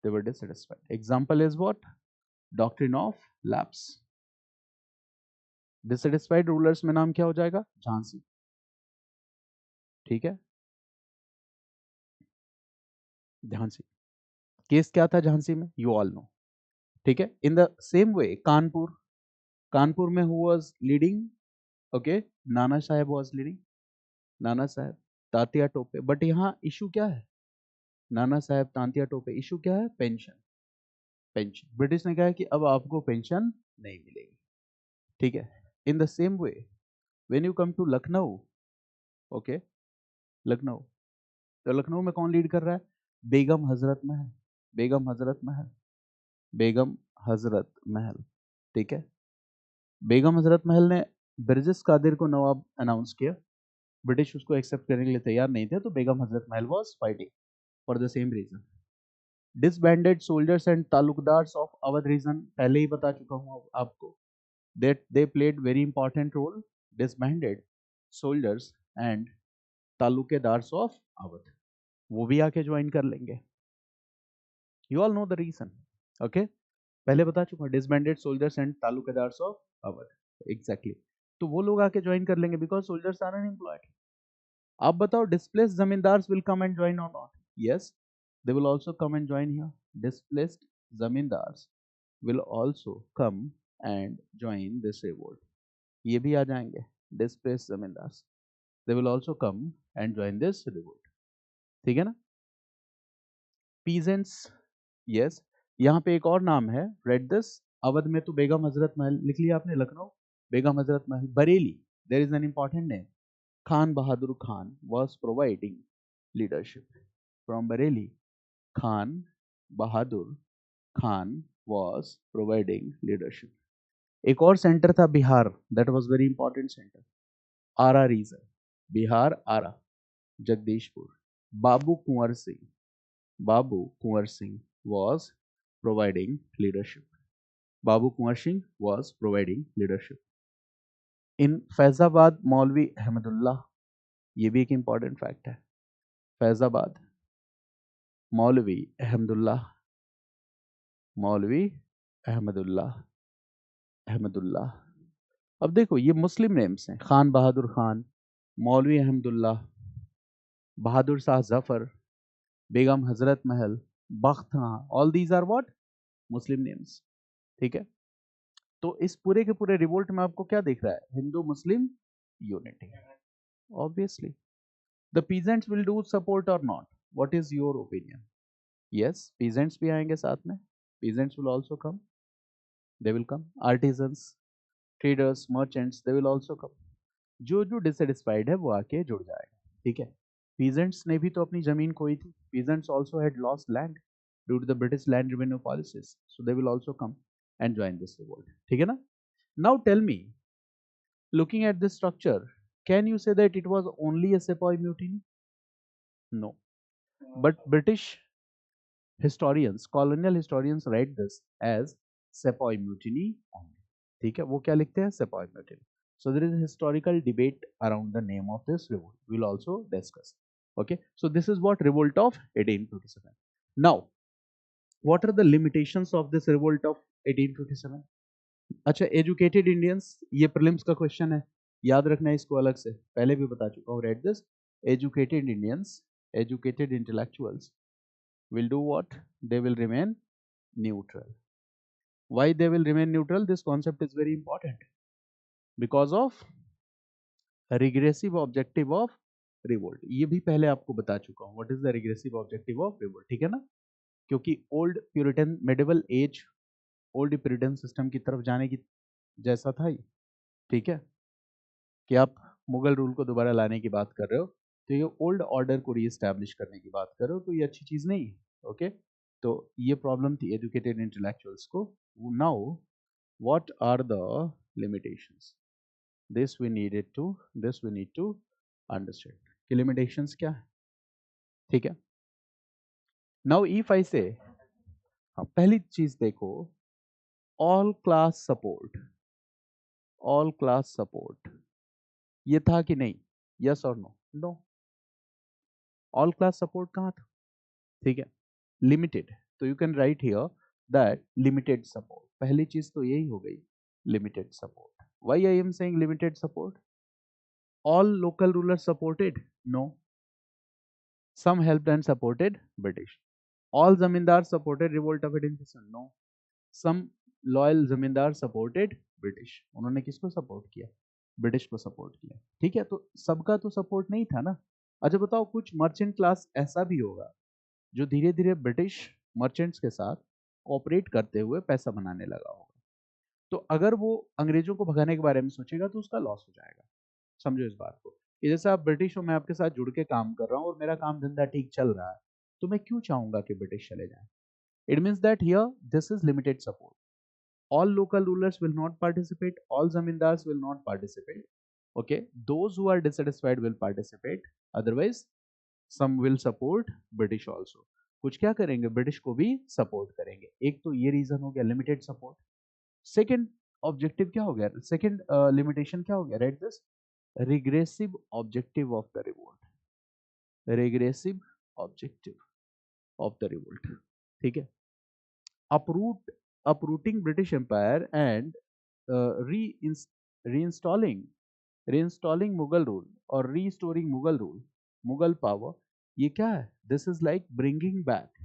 They were dissatisfied. Example is what? Doctrine of lapse. Dissatisfied rulers में नाम क्या हो जाएगा? झांसी। ठीक है? Jhansi. Case क्या था झांसी में? You all know. ठीक है? In the same way, Kanpur में who was leading? Okay, Nana Saheb was leading. Nana Sahib Tatya Tope. But यहाँ इशू क्या है? नाना साहेब तांतिया टोपे, इशू क्या है? पेंशन। पेंशन ब्रिटिश ने कहा है कि अब आपको पेंशन नहीं मिलेगी। ठीक है? In the same way when you come to Lucknow, okay, Lucknow, तो लखनऊ में कौन लीड कर रहा है? बेगम हजरत महल। बेगम हजरत महल। बेगम हजरत महल। ठीक है? बेगम हजरत महल ने ब्रिजेश कादिर को नवाब अनाउंस किया। ब्रिटिश उसको एक्सेप्ट करने के लिए तैयार नहीं थे, तो Begum Hazrat Mahal was fighting for the same reason. Disbanded soldiers and talukdars of Awadh region, पहले ही बता चुका हूं आपको, that they played very important role. Disbanded soldiers and talukdars of Awadh, वो भी आके ज्वाइन कर लेंगे। You all know the reason, okay? पहले बता चुका, disbanded soldiers and talukdars of Awadh, exactly. तो वो लोग आके ज्वाइन कर लेंगे बिकॉज सोल्जर्स आर अनएम्प्लॉयड। आप बताओ, displaced zamindars will come and join और not? Yes, they will also come and join here. Displaced zamindars will also come and join this revolt. ये भी आ जाएंगे displaced zamindars. They will also come and join this revolt. ठीक है ना? Peasants, yes. यहाँ पे एक और नाम है, read this. अवध में तो बेगम हजरत महल लिख लिया आपने, लखनऊ बेगम हजरत महल। Bareilly, there is an important name. Khan Bahadur Khan was providing leadership. From Bareilly, Khan Bahadur Khan was providing leadership. एक और सेंटर था Bihar, that was very important center. Arrah region, Bihar Arrah, Jagdishpur. Babu Kunwar Singh was providing leadership. Babu Kunwar Singh was providing leadership. In Faizabad, Maulvi Ahmadullah, ये भी एक important fact है। फैजाबाद, मौलवी अहमदुल्ला, मौलवी अहमदुल्ला, अहमदुल्ला। अब देखो ये मुस्लिम नेम्स हैं, खान बहादुर खान, मौलवी अहमदुल्ला, बहादुर Shah Zafar, Begum Hazrat Mahal, Bakht Khan, all these are what, Muslim names. ठीक है, तो इस पूरे के पूरे रिवोल्ट में आपको क्या दिख रहा है? Hindu Muslim unity. Obviously the peasants will do support और not, what is your opinion? Yes, peasants भी आएंगे साथ में, peasants will also come, they will come, artisans, traders, merchants, they will also come. जो जो डिससेटिस्फाइड है वो आके जुड़ जाएगा। ठीक है, पीजेंट्स ने भी तो अपनी जमीन खोई थी, peasants also had lost land due to the British land revenue policies, so they will also come and join this revolt. ठीक है ना? Now tell me, looking at this structure, can you say that it was only a sepoy mutiny? No, but British historians, colonial historians write this as sepoy mutiny only. ठीक है, वो क्या लिखते हैं? sepoy mutiny. So there is a historical debate around the name of this revolt. We'll also discuss. Okay, so this is what revolt of 1857. Now, what are the limitations of this revolt of 1857? अच्छा, educated Indians, ये prelims का question है, याद रखना है इसको अलग से, पहले भी बता चुका हूँ। Read this, educated Indians, educated intellectuals will do what? They will remain neutral. Why they will remain neutral? This concept is very important because of regressive objective of revolt. ये भी पहले आपको बता चुका हूँ, what is the regressive objective of revolt, ठीक है ना? क्योंकि old puritan medieval age, old puritan system की तरफ जाने की जैसा था ये। ठीक है, कि आप मुगल रूल को दोबारा लाने की बात कर रहे हो, तो ये ओल्ड ऑर्डर को रीएस्टैब्लिश करने की बात कर रहे हो, तो ये अच्छी चीज नहीं है। ओके, तो ये प्रॉब्लम थी एजुकेटेड इंटेलेक्चुअल्स को। Now what are the limitations? This we need to understand कि लिमिटेशंस क्या है। ठीक है, नाउ इफ आई से, पहली चीज देखो, all class support, all class support ये था कि नहीं? यस और no? No, all class support कहाँ था? ठीक है, लिमिटेड, तो you can write here that limited support, पहली चीज तो यही हो गई, limited support. Why I am saying limited support? All local rulers supported? No, some helped and supported British. All zamindar supported revolt of 1857? No, some loyal zamindar supported British. उन्होंने किसको support किया? British को सपोर्ट किया। ठीक है, तो सबका तो सपोर्ट नहीं था ना। अच्छा बताओ, कुछ मर्चेंट क्लास ऐसा भी होगा जो धीरे धीरे ब्रिटिश मर्चेंट्स के साथ कोऑपरेट करते हुए पैसा बनाने लगा होगा, तो अगर वो अंग्रेजों को भगाने के बारे में सोचेगा तो उसका लॉस हो जाएगा। समझो इस बात को, कि जैसे आप ब्रिटिश हो, मैं आपके साथ जुड़ के काम कर रहा हूँ और मेरा काम धंधा ठीक चल रहा है, तो मैं क्यों चाहूंगा कि ब्रिटिश चले जाए? It means that here this is limited support. All local rulers will not participate, all zamindars will not participate. Okay, those who are dissatisfied will participate, otherwise some will support British also. कुछ क्या करेंगे? British को भी support करेंगे। एक तो ये reason हो गया लिमिटेड सपोर्ट। सेकंड ऑब्जेक्टिव क्या हो गया? सेकंड लिमिटेशन क्या हो गया? Right this, regressive objective of the revolt, regressive objective of the revolt. ठीक है, uproot uprooting British Empire and reinstalling reinstalling Mughal rule or restoring Mughal rule, Mughal power, ये क्या है? This is like bringing back,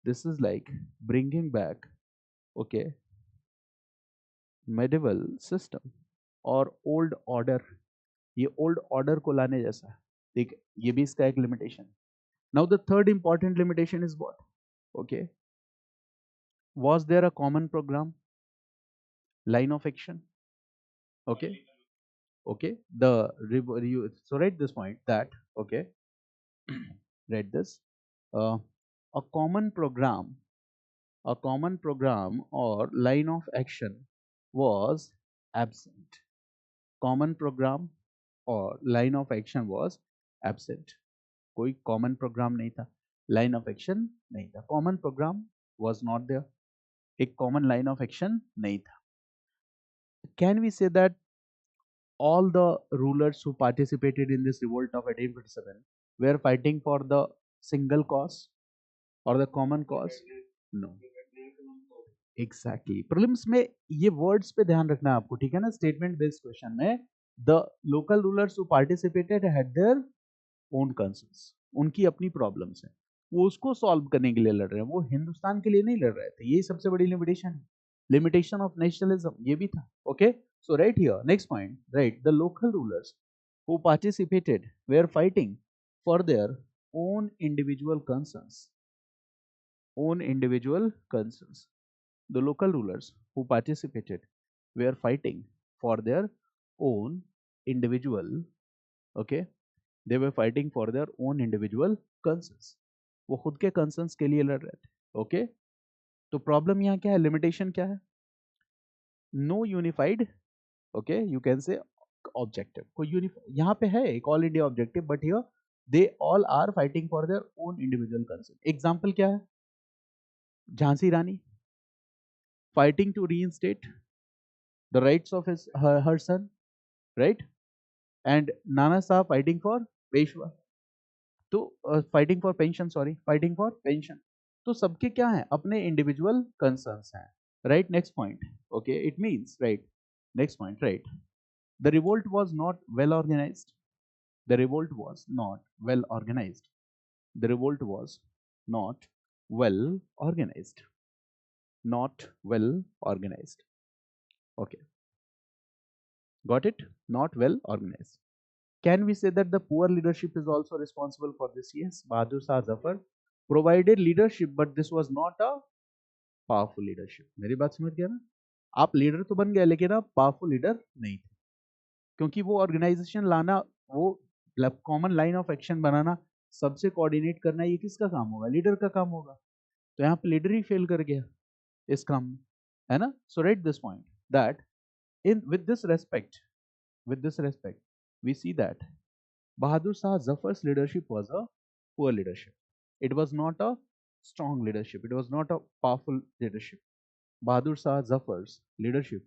this is like bringing back, okay, medieval system और old order, ये old order को लाने जैसा है। ठीक है, ये भी इसका एक limitation. Now the third important limitation is what? Okay, was there a common program, line of action? Okay, okay, so write this point that, okay, write this, uh, a common program, a common program or line of action was absent, common program or line of action was absent, कोई common program नहीं था, line of action नहीं था, common program was not there, एक common line of action नहीं था। Can we say that all the rulers who participated in this revolt of 1847 were fighting for the single cause or the common cause? No. Exactly prelims में ये words पे ध्यान रखना है आपको, ठीक है ना। स्टेटमेंट बेस्ड क्वेश्चन में the local rulers who participated had their own concerns, उनकी अपनी प्रॉब्लम्स हैं, वो उसको सॉल्व करने के लिए लड़ रहे हैं, वो हिंदुस्तान के लिए नहीं लड़ रहे थे। यही सबसे बड़ी लिमिटेशन है, लिमिटेशन ऑफ नेशनलिज्म, ये भी था। Okay, so right here next point, right the local rulers who participated where fighting for their own individual concerns, own individual concerns. The local rulers who participated were fighting for their own individual, okay, they were fighting for their own individual concerns. वो खुद के concerns के लिए लड़ रहे थे, okay। तो problem यहाँ क्या है, लिमिटेशन क्या है? No unified, okay, you can say objective, कोई यहाँ पे है एक all India objective, but here they all are fighting for their own individual concern. Example क्या है? झांसी रानी fighting to reinstate the rights of her son, right? And Nana Sahib fighting for Peshwa, तो fighting for pension, sorry, fighting for pension। तो सबके क्या है, अपने individual concerns हैं, right? Next point, okay, it means, right, next point, right, the revolt was not well organized, the revolt was not well organized, the revolt was not well organized, not well organized, okay, got it, not well organized। Can we say that the poor leadership is also responsible for this? Yes, Bahadur Shah Zafar provided leadership, but this was not a powerful leadership। मेरी बात समझ गया ना? आप leader तो बन गए, लेकिन आप पावरफुल लीडर नहीं थे, क्योंकि वो ऑर्गेनाइजेशन लाना, वो कॉमन लाइन ऑफ एक्शन बनाना, सबसे कोऑर्डिनेट करना, ये किसका काम होगा? लीडर का काम होगा। तो यहाँ पे लीडर ही फेल कर गया इस काम में, है ना। So right this point that in with this respect we see that Bahadur Shah Zafar's leadership was a poor leadership. It was not a strong leadership, it was not a powerful leadership. Bahadur Shah Zafar's leadership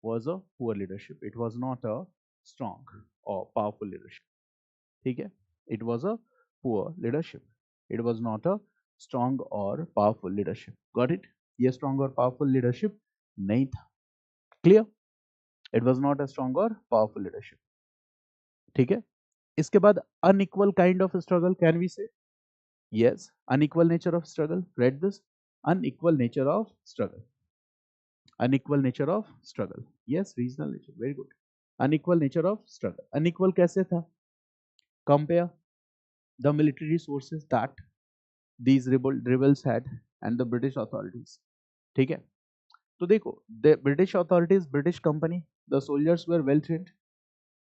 was a poor leadership, it was not a strong or powerful leadership, ठीक है। It was a poor leadership, it was not a strong or powerful leadership, got it। ये strong और powerful leadership नहीं था, clear। It was not a strong or powerful leadership, ठीक है। इसके बाद unequal kind of struggle, can we say? Yes, unequal nature of struggle, read this, unequal nature of struggle, unequal nature of struggle, yes, regional nature, very good, unequal nature of struggle। unequal कैसे था? Compare the military resources that these rebels had and the British authorities, ठीक है। तो देखो, the British authorities, British company, the soldiers were well trained,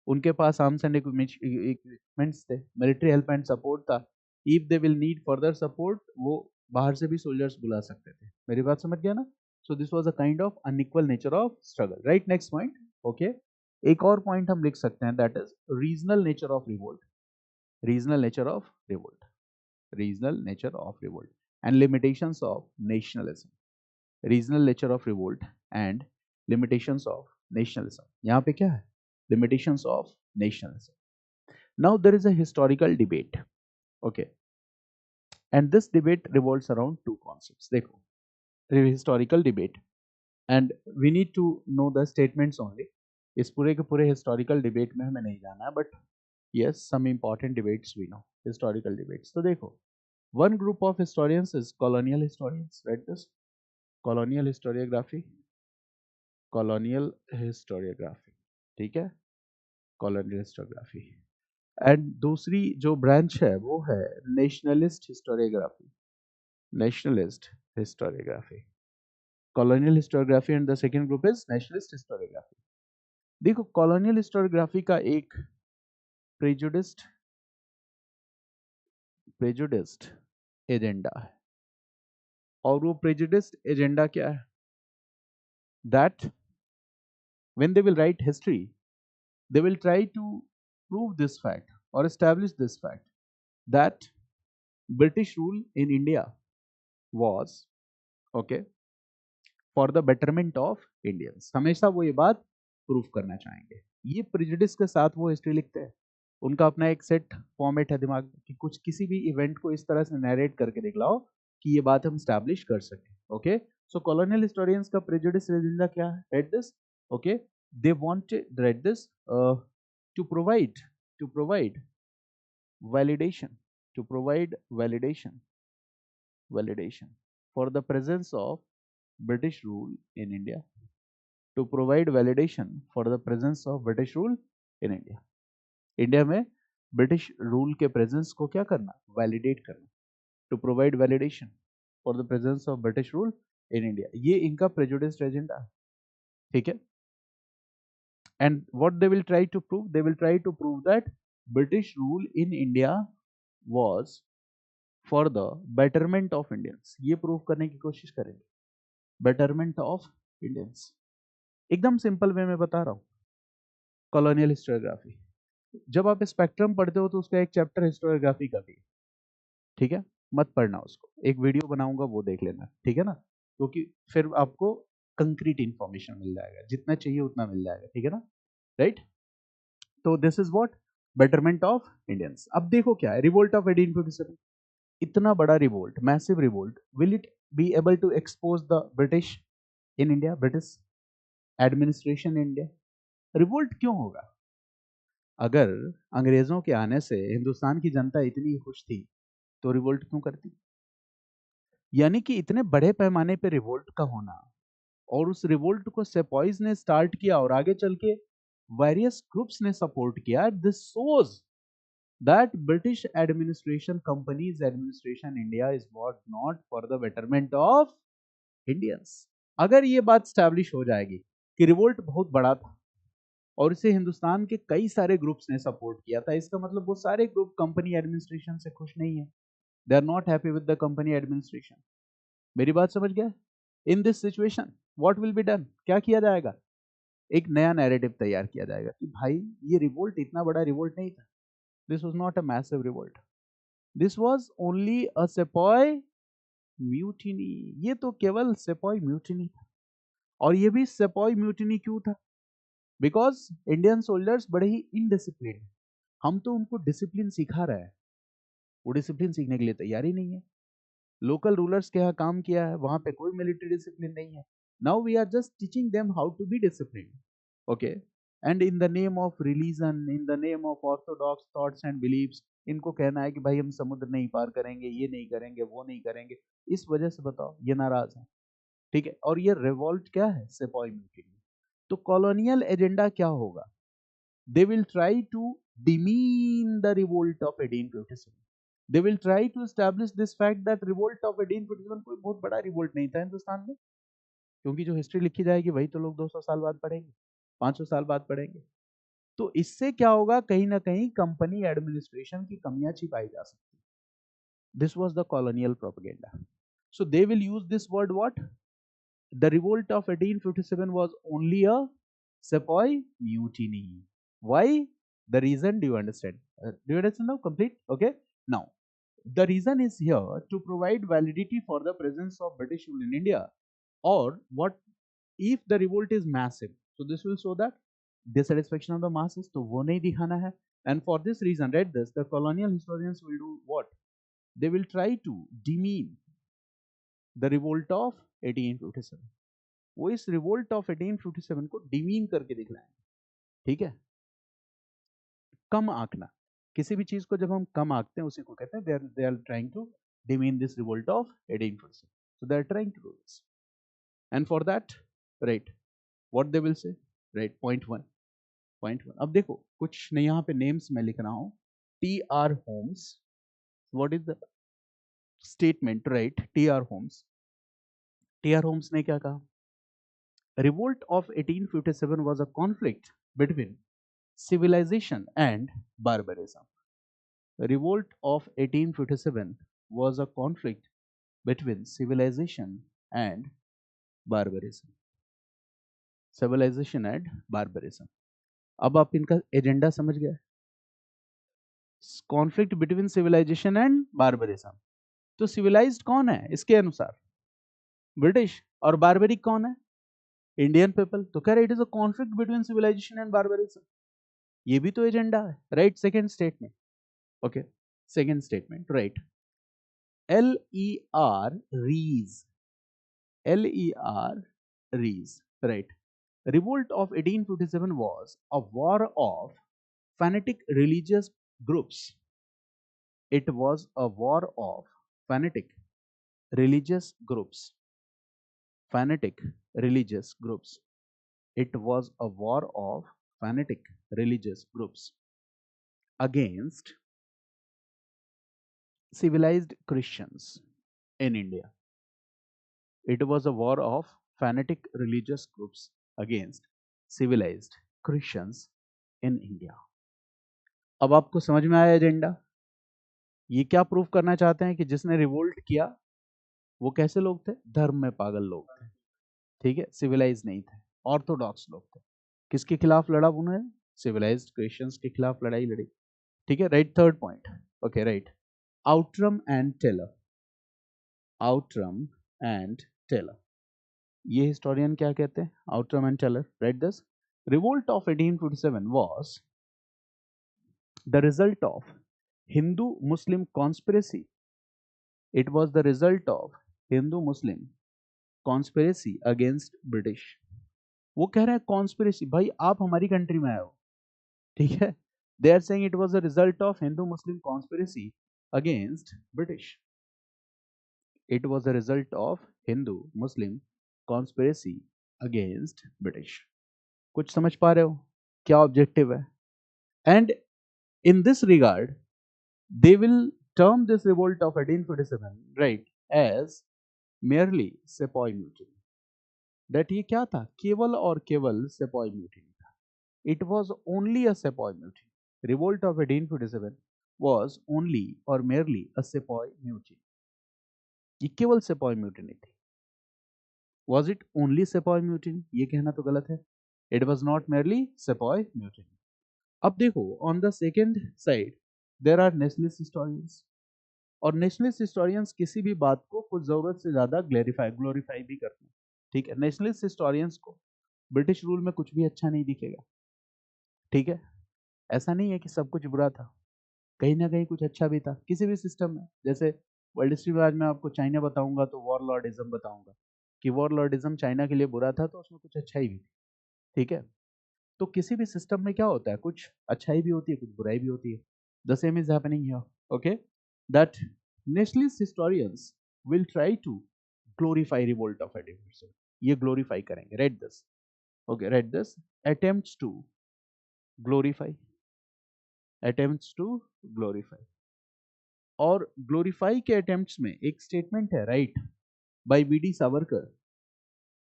उनके पास arms and equipments थे, military help and support था। If they will need further support, वो बाहर से भी सोल्जर्स बुला सकते थे। मेरी बात समझ गया ना। सो this was a kind of unequal nature of struggle, right. Next point, okay, एक और पॉइंट हम लिख सकते हैं, that is regional nature of revolt, regional nature of revolt, regional nature of revolt and limitations of nationalism, regional nature of revolt and limitations of nationalism. यहाँ पे क्या है? Limitations of nationalism. Now there is a historical debate, okay, and this debate revolves around two concepts। देखो, historical debate, and we need to know the statements only। इस पूरे के पूरे historical debate में हमें नहीं जाना है, but yes, some important debates we know, historical debates। तो देखो, one group of historians is colonial historians, read this, colonial historiography, colonial historiography, ठीक है, colonial historiography। एंड दूसरी जो ब्रांच है वो है nationalist historiography, nationalist historiography, colonial historiography and the second group is nationalist historiography. देखो, कॉलोनियल हिस्टोरियोग्राफी का एक प्रेजुडिस्ड एजेंडा है, और वो प्रेजुडिस्ड एजेंडा क्या है? That when they will write history, they will try to prove this fact or establish this fact that British rule in India was, okay, for the betterment of Indians। हमेशा वो ये बात proof करना चाहेंगे, ये prejudice के साथ वो हिस्ट्री लिखते हैं। उनका अपना एक सेट फॉर्मेट है दिमाग में कि कुछ किसी भी इवेंट को इस तरह से नरेट करके दिखलाओ कि ये बात हम स्टैब्लिश कर सकें। ओके, सो कॉलोनियल हिस्टोरियंस का प्रिजुडिस एजेंडा क्या है? Read this. Okay, they wanted, read this, to provide to provide validation, to provide validation for the presence of British rule in India, to provide validation for the presence of British rule in India. India में British rule के presence को क्या करना? Validate करना। To provide validation for the presence of British rule in India, ये इनका prejudiced agenda है। ठीक है, and what they will try to prove? They will try to prove that British rule in India was for the betterment of Indians। ये prove करने की कोशिश करेंगे, बेटरमेंट ऑफ इंडियंस। एकदम सिंपल वे में बता रहा हूं। कॉलोनियल हिस्टोरियोग्राफी, जब आप स्पेक्ट्रम पढ़ते हो तो उसका एक चैप्टर हिस्टोरियोग्राफी का भी, ठीक है, मत पढ़ना उसको, एक वीडियो बनाऊंगा वो देख लेना, ठीक है ना, क्योंकि फिर आपको कंक्रीट इंफॉर्मेशन मिल जाएगा, जितना चाहिए उतना मिल जाएगा, ठीक है ना, राइट। तो this is what betterment of Indians. अब देखो क्या है, रिवोल्ट ऑफ 1857, इतना बड़ा revolt, massive revolt, will it be able to expose the British in India, British administration in India? Revolt क्यों होगा? अगर अंग्रेजों के आने से हिंदुस्तान की जनता इतनी खुश थी तो रिवोल्ट क्यों करती? यानी कि इतने बड़े पैमाने पे रिवोल्ट का होना, और उस रिवोल्ट को सेपॉइज ने स्टार्ट किया और आगे चल के वेरियस ग्रुप्स ने सपोर्ट किया, this shows that British administration, companies administration India is what not for the betterment of Indians. अगर ये बात स्टैब्लिश हो जाएगी कि रिवोल्ट बहुत बड़ा था और इसे हिंदुस्तान के कई सारे ग्रुप्स ने सपोर्ट किया था, इसका मतलब वो सारे ग्रुप कंपनी एडमिनिस्ट्रेशन से खुश नहीं है, they are not happy with the company administration. मेरी बात समझ गया? In this situation what will be done? क्या किया जाएगा? एक नया नैरेटिव तैयार किया जाएगा कि भाई ये रिवोल्ट इतना बड़ा रिवोल्ट नहीं था, this was not a massive revolt, this was only a sepoy mutiny. ये तो केवल सेपॉय म्यूटिनी था। और ये भी सेपॉय म्यूटिनी क्यों था? बिकॉज इंडियन सोल्जर्स बड़े ही इनडिसिप्लिन, हम तो उनको डिसिप्लिन सिखा रहे हैं, वो डिसिप्लिन सीखने के लिए तैयार ही नहीं है। लोकल रूलर्स के यहाँ काम किया है, वहां पे कोई मिलिट्री डिसिप्लिन नहीं है। Now we are just teaching them how to be discipline, okay, and in the name of religion, in the name of orthodox thoughts and believes, इनको कहना है कि भाई हम समुद्र नहीं पार करेंगे, ये नहीं करेंगे, वो नहीं करेंगे। इस वजह से बताओ ये नाराज है, ठीक है। और ये रिवॉल्ट क्या है? सेपॉय म्यूटिनी। तो कॉलोनियल एजेंडा क्या होगा? They will try to demean the revolt of 1857. They will try to establish this fact that revolt of 1857 कोई बहुत बड़ा रिवोल्ट नहीं था हिंदुस्तान में, क्योंकि जो हिस्ट्री लिखी जाएगी वही तो लोग 200 साल बाद पढ़ेंगे, 500 साल बाद पढ़ेंगे। तो इससे क्या होगा? कहीं ना कहीं कंपनी एडमिनिस्ट्रेशन की कमियां छिपाई जा सकती। This was the colonial propaganda. So they will use this word what? The revolt of 1857 was only a sepoy mutiny. Why? The reason, do you understand? Do you understand now? Complete? Okay. Now, the reason is here to provide validity for the presence of British rule in India. Or what if the revolt is massive? So this will show that dissatisfaction of the masses. तो वो नहीं दिखाना है. And for this reason, read this. The colonial historians will do what? They will try to demean the revolt of 1857. वो इस revolt of 1857 को demean करके दिखलाएंगे, ठीक है। कम आंकना, किसी भी चीज को जब हम कम आंकते हैं उसी को कहते हैं they are trying to demean this revolt of 1857, so they are trying to do this. And for that, right, what they will say, right, point one. अब देखो कुछ नहीं, यहाँ पे नेम्स मैं लिख रहा हूं। T.R. Holmes, what is the statement, right? T.R. Holmes, T.R. Holmes ने क्या कहा? Revolt of 1857 was a conflict between civilization and barbarism. Revolt of 1857 was a conflict between civilization and barbarism. Civilization and barbarism. अब आप इनका agenda समझ गए? Conflict between civilisation and barbarism. तो civilised कौन है इसके अनुसार? ब्रिटिश। और बार्बरिक कौन है? Indian people. तो कह रहे it is a conflict between civilisation and barbarism. ये भी तो एजेंडा है, right? Second statement, okay, second statement, right? LER Rees, LER Rees, right? Revolt of 1857 was a war of fanatic religious groups. It was a war of fanatic religious groups. Fanatic religious groups. It was a war of fanatic religious groups against civilized Christians in India. It was a war of fanatic religious groups against civilized Christians in India. अब आपको समझ में आया agenda? ये क्या proof करना चाहते हैं कि जिसने रिवोल्ट किया वो कैसे लोग थे? धर्म में पागल लोग थे, ठीक है? सिविलाइज नहीं थे, ऑर्थोडॉक्स लोग थे। किसके खिलाफ लड़ा उन्होंने? सिविलाइज्ड क्रिश्चियंस के खिलाफ लड़ाई लड़ी, ठीक है, right? Third point, okay, right? Outram and Taylor, Outram and Taylor, ये हिस्टोरियन क्या कहते हैं? Outram and Taylor, right this? Revolt of 1847 was the result of Hindu Muslim conspiracy. It was the result of Hindu Muslim conspiracy against British. वो कह रहे हैं conspiracy, भाई आप हमारी कंट्री में आए हो, ठीक है? They are saying it was the result of Hindu Muslim conspiracy against British. It was the result of Hindu Muslim conspiracy against British. कुछ समझ पा रहे हो क्या ऑब्जेक्टिव है? And in this regard they will term this revolt of 1847, right, as merely sepoy mutiny. That ये क्या था? केवल और केवल sepoy mutiny था. It was only a sepoy mutiny. Revolt of 1847 was only or merely a sepoy mutiny. ये केवल sepoy mutiny थी. Was it only sepoy mutiny? ये कहना तो गलत है. It was not merely sepoy mutiny. अब देखो, on the second side there are nationalist historians. और नेशनलिस्ट हिस्टोरियंस किसी भी बात को कुछ जरूरत से ज्यादा ग्लोरीफाई भी करते हैं, ठीक है? नेशनलिस्ट हिस्टोरियंस को ब्रिटिश रूल में कुछ भी अच्छा नहीं दिखेगा, ठीक है? ऐसा नहीं है कि सब कुछ बुरा था, कहीं ना कहीं कुछ अच्छा भी था किसी भी सिस्टम में. जैसे वर्ल्ड हिस्ट्री में आज मैं आपको चाइना बताऊंगा तो वॉरलॉर्डिज्म बताऊंगा कि वॉरलॉर्डिज्म चाइना के लिए बुरा था तो उसमें कुछ अच्छाई भी थी, ठीक है? तो किसी भी सिस्टम में क्या होता है, कुछ अच्छाई भी होती है, कुछ बुराई भी होती है. The same is happening here, okay? That nationalist historians will try to glorify revolt of 1847. ये glorify करेंगे, read this, okay, read this. Attempts to glorify, attempts to glorify. और glorify के attempts में एक statement है, right, by V.D. Savarkar.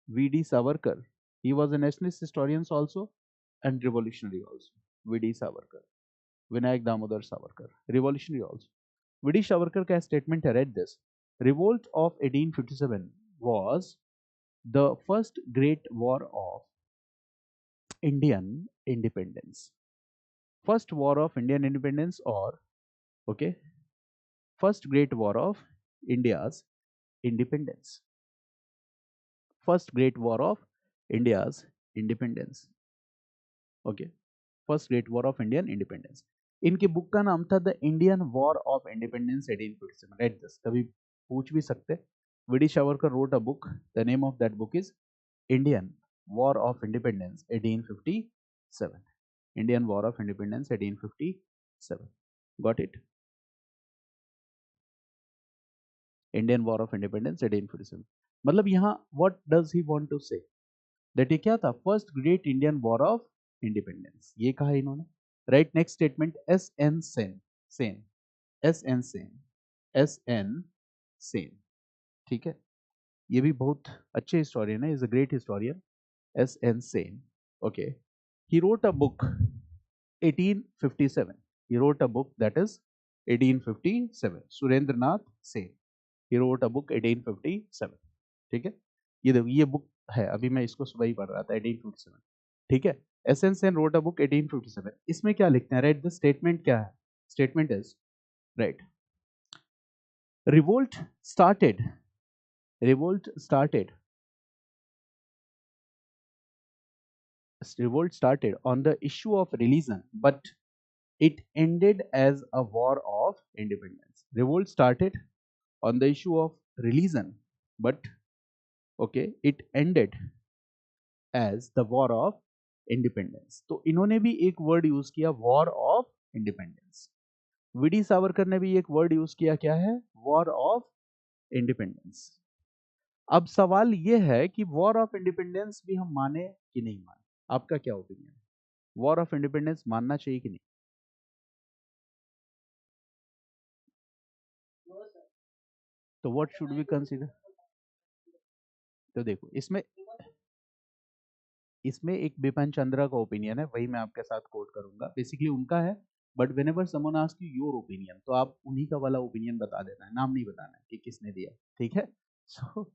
V.D. Savarkar, he was a nationalist historian also and revolutionary also. V.D. Savarkar, Vinayak Damodar Savarkar, revolutionary also. V.D. Savarkar का statement है, read this. Revolt of 1857 was the first great war of Indian independence. First war of Indian independence, or okay, first great war of India's independence. First great war of India's independence. Okay, first great war of Indian independence. इनके book का नाम था the Indian war of independence 1857. Right this, कभी पूछ भी सकते. V D Savarkar wrote a book. The name of that book is Indian War of Independence 1857. Indian War of Independence 1857. Got it? Indian War of Independence 1857. मतलब यहाँ what does he want to say? That ये क्या था? First Great Indian War of Independence. ये कहा इन्होंने. Right, next statement. S.N. Sen. Sen. S.N. Sen. S.N. Sen. ठीक है? ये भी बहुत अच्छे हिस्टोरियन है. Is a great historian. S.N. Sen. Okay. He wrote a book 1857. He wrote a book that is 1857. Surendranath Sen. He wrote a book 1857. ठीक है? ये देखो, ये बुक है, अभी मैं इसको सुबह ही पढ़ रहा था, 1857. ठीक है? S.N. Sen wrote a book 1857. इसमें क्या लिखते हैं? राइट, द स्टेटमेंट क्या है? Statement is, right, revolt started, revolt started revolt started on the issue of religion, but it ended as a war of independence. Revolt started on the issue of religion, but okay, it ended as the war of independence. तो इन्होंने भी एक word use किया, war of independence. V D Savarkar ने भी एक word use किया, क्या है, वॉर ऑफ इंडिपेंडेंस. अब सवाल यह है कि वॉर ऑफ इंडिपेंडेंस भी हम माने कि नहीं माने. आपका क्या ओपिनियन है, वॉर ऑफ इंडिपेंडेंस मानना चाहिए कि नहीं? तो व्हाट शुड वी कंसीडर? तो देखो, इसमें इसमें एक बिपिन चंद्रा का ओपिनियन है, वही मैं आपके साथ कोट करूंगा, बेसिकली उनका है. But when ever someone ask you your opinion, तो आप उन्हीं का वाला ओपिनियन बता देना है, नाम नहीं बताना है कि किसने दिया. ठीक है. सो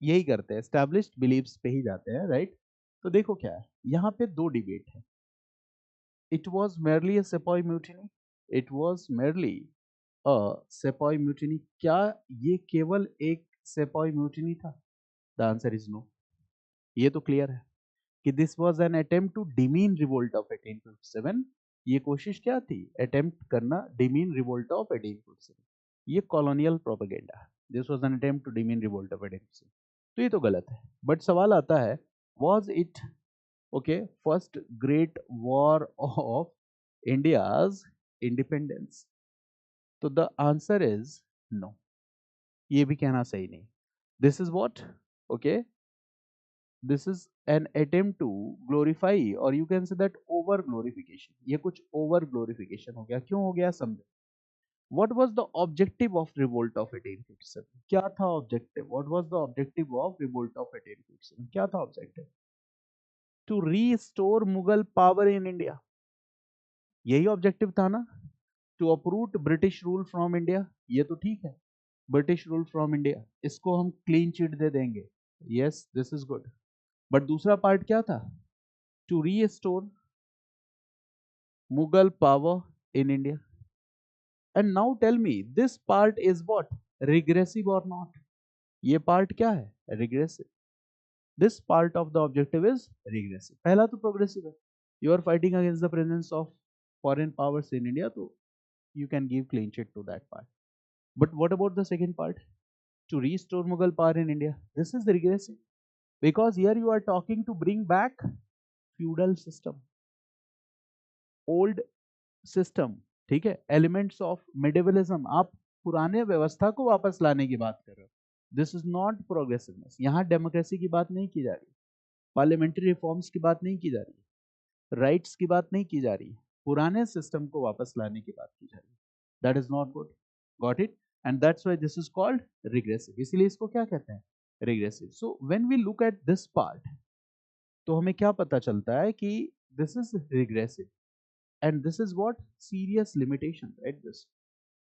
यही करते हैं, एस्टैब्लिश्ड बिलीव्स पे ही जाते हैं, राइट. तो देखो क्या है, यहाँ पे दो डिबेट है. It was merely a sepoy mutiny, it was merely a sepoy mutiny. क्या ये केवल एक सेपॉय म्यूटिनी था? The answer is no. ये तो क्लियर है कि this was an attempt to demean revolt of 1857. ये कोशिश क्या थी, अटेम्प्ट करना डिमीन रिवोल्ट ऑफ 1857. ये colonial propaganda. This was an attempt to demean revolt of 1857. तो ये तो गलत है. बट सवाल आता है, was it okay first great war of India's independence? तो द आंसर इज नो. ये भी कहना सही नहीं. This is what, okay, this is an attempt to glorify, or you can say that over glorification. ये कुछ over glorification हो गया. क्यों हो गया, समझो. what was the objective of revolt of 1857? क्या था objective? what was the objective of revolt of 1857? क्या था objective? to restore Mughal power in India. यही objective था ना. to uproot British rule from India. ये तो ठीक है, British rule from India, इसको हम clean chit दे देंगे. yes, this is good. But दूसरा पार्ट क्या था? To restore Mughal power in India. And now tell me, this part is what? Regressive or not? ये पार्ट क्या है? Regressive. This part of the objective is regressive. पहला तो progressive है. You are fighting against the presence of foreign powers in India, so you can give clean sheet to that part. But what about the second part? To restore Mughal power in India. This is regressive. Because here you are talking to bring back feudal system, old system. ठीक है, elements of मिडिवलिज्म. आप पुराने व्यवस्था को वापस लाने की बात कर रहे हो. This is not progressiveness. यहाँ डेमोक्रेसी की बात नहीं की जा रही, पार्लियामेंट्री रिफॉर्म्स की बात नहीं की जा रही, राइट्स की बात नहीं की जा रही, पुराने सिस्टम को वापस लाने की बात की जा रही. That is not good. Got it? And that's why this is called regressive. इसीलिए इसको क्या कहते हैं, regressive. So when we look at this part, तो हमें क्या पता चलता है कि this is regressive. And this is what serious limitation, right?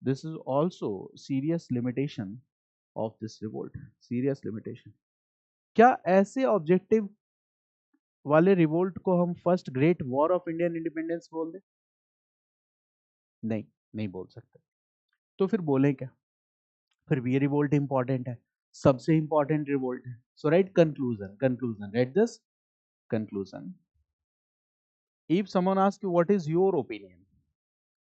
This is also serious limitation of this revolt. Serious limitation. क्या ऐसे ऑब्जेक्टिव वाले रिवोल्ट को हम first great war of Indian independence बोल दें? नहीं, नहीं बोल सकते. तो फिर बोलें क्या? फिर भी ये रिवोल्ट इंपॉर्टेंट है, सबसे इंपॉर्टेंट रिवोल्ट है. So right, conclusion. Conclusion, right this conclusion. If someone ask you what is your opinion,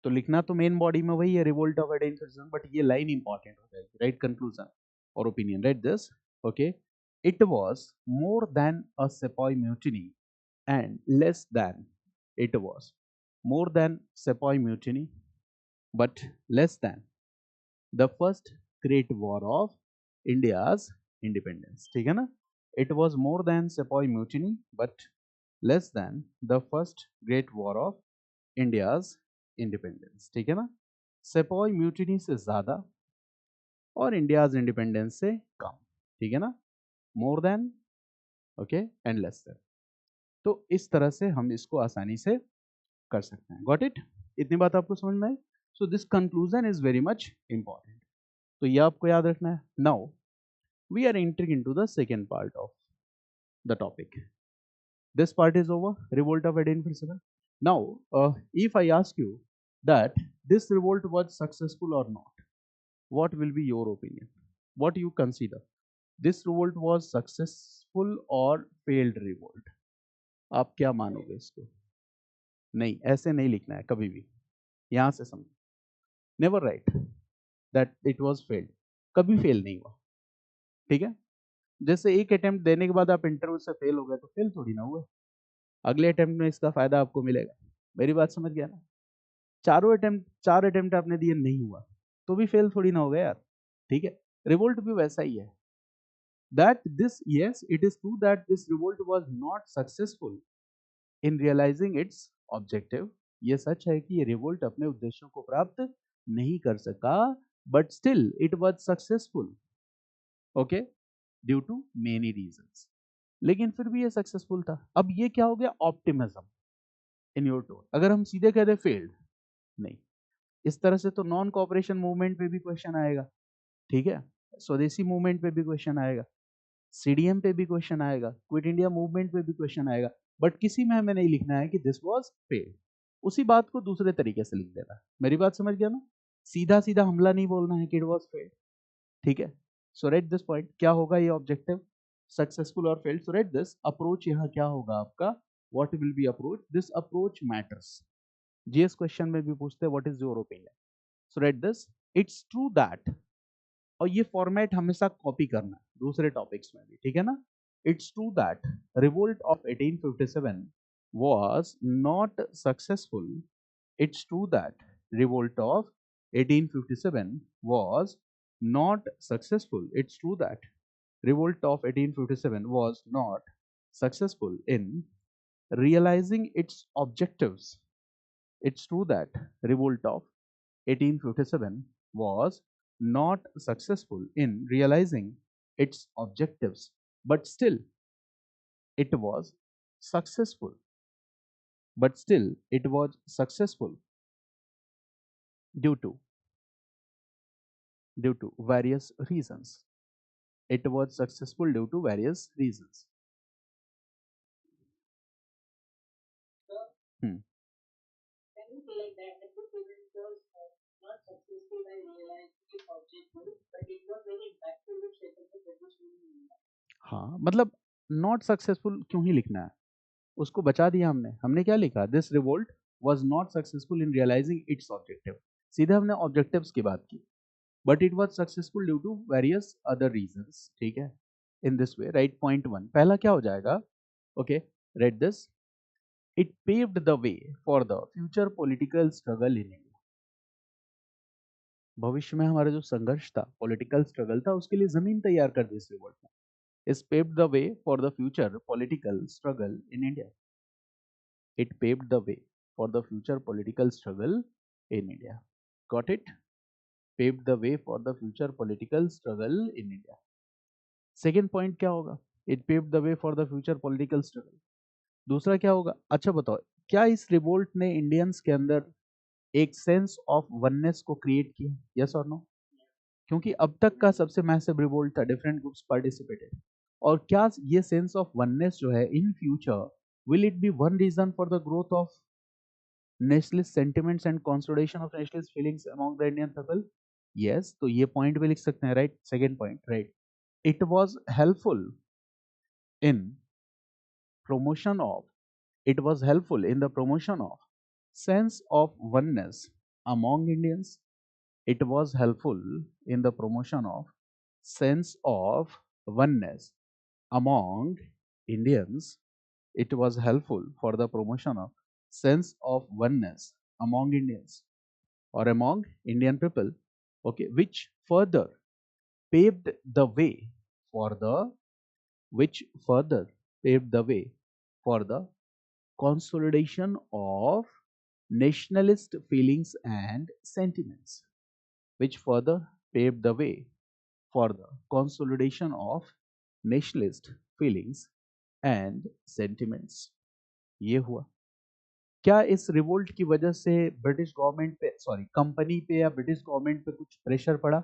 तो लिखना तो मेन बॉडी में वही है, रिवोल्ट ऑफ 1857, बट ये लाइन इंपॉर्टेंट हो जाएगी, राइट. कंक्लूजन और opinion, right this. Okay, it was more than a sepoy mutiny and less than. It was more than sepoy mutiny but less than the first great war of India's independence. ठीक है ना. It was more than sepoy mutiny but less than the first great war of India's independence. ठीक है ना. सेपॉय mutiny से ज्यादा और India's independence से कम. ठीक है ना. More than, okay, and less then. तो इस तरह से हम इसको आसानी से कर सकते हैं. Got it? इतनी बात आपको समझ में आई? So this conclusion is very much important. तो ये आपको याद रखना है. Now we are entering into the second part of the topic. This part is over, revolt of 1857. Now, if I ask you that this revolt was successful or not, what will be your opinion? What do you consider? This revolt was successful or failed revolt? आप क्या मानोगे इसको? नहीं, ऐसे नहीं लिखना है कभी भी, यहां से समझो। Never write that it was failed, कभी फेल नहीं हुआ, ठीक है। जैसे एक अटेम्प्ट देने के बाद आप इंटरव्यू से फेल हो गए तो फेल थोड़ी ना हुए, अगले अटेम्प्ट में इसका फायदा आपको मिलेगा। मेरी बात समझ गया ना? चार अटेम्प्ट आपने दिए, नहीं हुआ तो भी फेल थोड़ी ना हो गया यार, ठीक है। रिवोल्ट भी वैसा ही है, that this, yes, it is true that this revolt was not successful in realizing its objective। ये सच है कि ये रिवोल्ट अपने उद्देश्यों को प्राप्त नहीं कर सका, but still it was successful, okay, due to many reasons. लेकिन फिर भी ये सक्सेसफुल था। अब ये क्या हो गया? Optimism in your tone. अगर हम सीधे कह दे फेल्ड, नहीं, इस तरह से तो नॉन कॉपरेशन मूवमेंट पे भी क्वेश्चन आएगा, ठीक है, स्वदेशी मूवमेंट पे भी क्वेश्चन आएगा, सीडीएम पे भी क्वेश्चन आएगा, क्विट इंडिया मूवमेंट पे भी क्वेश्चन आएगा, बट किसी में हमें नहीं लिखना है कि दिस वाज फेल्ड। उसी बात को दूसरे तरीके से लिख देना। मेरी बात समझ गया ना? सीधा सीधा हमला नहीं बोलना है कि इट वाज फेल्ड, ठीक है। सो राइट दिस पॉइंट, क्या होगा ये ऑब्जेक्टिव, सक्सेसफुल और failed. So right this approach, यहाँ क्या होगा आपका, what will B approach, this approach matters. GS question में भी पूछते हैं what is your opinion. So right this, it's true that, और ये फॉर्मेट हमेशा कॉपी करना है दूसरे टॉपिक्स में भी, ठीक है ना। It's true that revolt of 1857 was not successful। It's true that revolt of 1857 was not successful। It's true that revolt of 1857 was not successful in realizing its objectives। It's true that revolt of 1857 was not successful in realizing its objectives, but still it was successful. But still it was successful due to various reasons। It was successful due to various reasons। Hmm. हाँ, मतलब not successful क्यों ही लिखना है, उसको बचा दिया हमने। हमने क्या लिखा, this revolt was not successful in realising its objective. सीधे हमने ऑब्जेक्टिव्स की बात की, but it was successful due to various other reasons, ठीक है। In this way, right point one, पहला क्या हो जाएगा, okay, right this, it paved the way for the future political struggle in India. भविष्य में हमारा जो संघर्ष था, पॉलिटिकल स्ट्रगल था, उसके लिए जमीन तैयार कर दी इस रिवोल्ट ने। Is paved the way for the future political struggle in India। It paved the way for the future political struggle in India। Got it? Paved the way for the future political struggle in India। Second point क्या होगा? It paved the way for the future political struggle। दूसरा क्या होगा? अच्छा बताओ, क्या इस revolt ने इंडियंस के अंदर एक सेंस ऑफ वननेस को क्रिएट किया? यस और नो? क्योंकि अब तक का सबसे मैसिव रिवोल्ट था, डिफरेंट ग्रुप्स पार्टिसिपेटेड। और क्या ये सेंस ऑफ वननेस जो है in future, will it be one reason for the growth of nationalist sentiments and consolidation of nationalist feelings among the Indian people? Yes, तो ये point भी लिख सकते हैं, right. Second point, right, it was helpful in promotion of it was helpful in the promotion of sense of oneness among Indians। It was helpful in the promotion of sense of oneness among Indians। It was helpful for the promotion of sense of oneness among Indians or among Indian people, okay, which further paved the way for the which further paved the way for the consolidation of nationalist feelings and sentiments, which further paved the way for the consolidation of nationalist feelings and sentiments। ये हुआ। क्या इस revolt की वजह से British government पे, sorry, company पे या ब्रिटिश गवर्नमेंट पे कुछ प्रेशर पड़ा?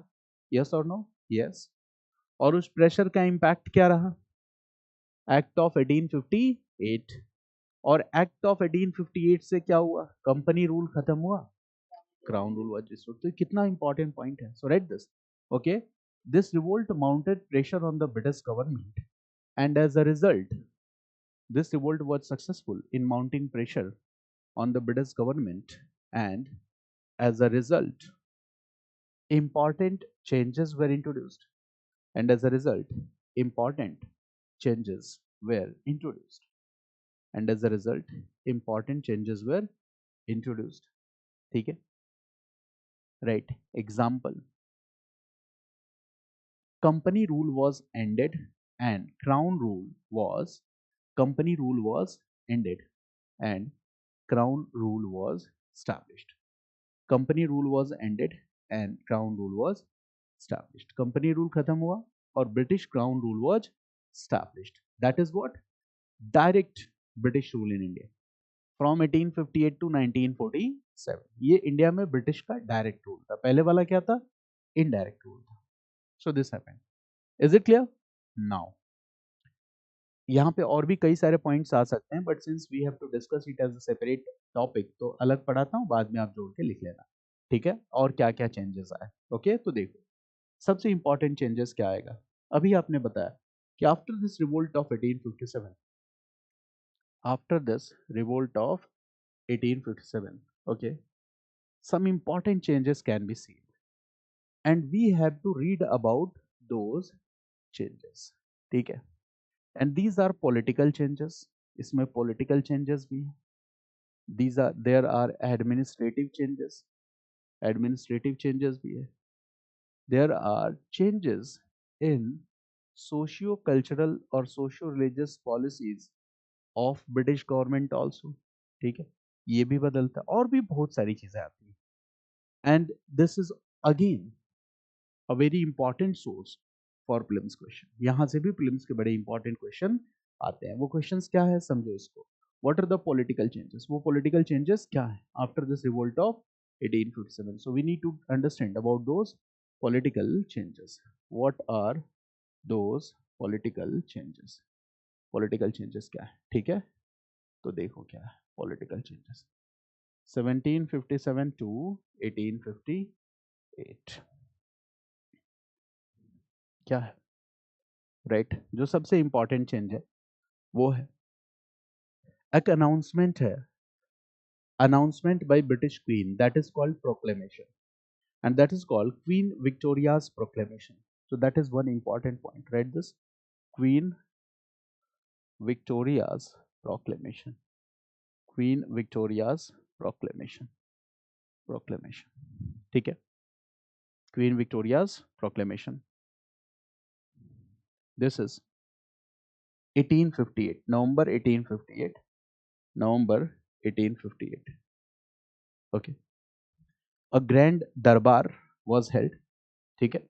यस और नो? यस। और उस प्रेशर का इंपैक्ट क्या रहा? Act of 1858। और एक्ट ऑफ 1858 से क्या हुआ? कंपनी रूल खत्म हुआ, क्राउन रूल वाज रिस्टोर्ड। तो कितना इंपॉर्टेंट पॉइंट है। So right this, okay, this revolt mounted pressure on the British government, and as a result This revolt was successful in mounting pressure on the British government, and as a result, important changes were introduced. And as a result, important changes were introduced. And as a result, important changes were introduced. ठीक है? Right. Example. Company rule was ended and crown rule was company rule was ended and crown rule was established. Company rule was ended and crown rule was established. Company rule खत्म हुआ और British crown rule was established. That is what? Direct British rule in India. From 1858 to 1947. ये India में British का direct rule था. पहले वाला क्या था? इनडायरेक्ट रूल था. So this happened. Is it clear? Now. यहाँ पे और भी कई सारे पॉइंट्स आ सकते हैं, but since we have to discuss it as a separate topic, तो अलग पढ़ाता हूँ, बाद में आप जोड़ के लिख लेना. ठीक है? और क्या क्या चेंजेस आए. ओके, तो देखो सबसे इंपॉर्टेंट चेंजेस क्या आएगा. अभी आपने बताया कि after this revolt of 1857, after this revolt of 1857, okay, some important changes can be seen and we have to read about those changes. ठीक है? And these are political changes. इसमें political changes भी हैं. There are administrative changes. Administrative changes भी है. There are changes in socio-cultural or socio-religious policies of British government also. ठीक है? ये भी बदलता है और भी बहुत सारी चीजें आती हैं. And this is again a very important source for prelims question. यहाँ से भी prelims के बड़े important question आते हैं. वो questions क्या है समझो इसको. What are the political changes? वो political changes क्या है after this revolt of 1857? So we need to understand about those political changes. What are those political changes? Political changes क्या है? ठीक है, तो देखो क्या है political changes. 1757 to 1858 क्या है? राइट जो सबसे इंपॉर्टेंट चेंज है वो है एक अनाउंसमेंट है, announcement by British queen, that is called proclamation, and that is called queen Victoria's proclamation. So that is one important point. Right this queen Victoria's proclamation, queen Victoria's proclamation, proclamation. ठीक है, queen Victoria's proclamation. This is 1858, November 1858, November 1858. Okay. A grand darbar was held. ठीक है,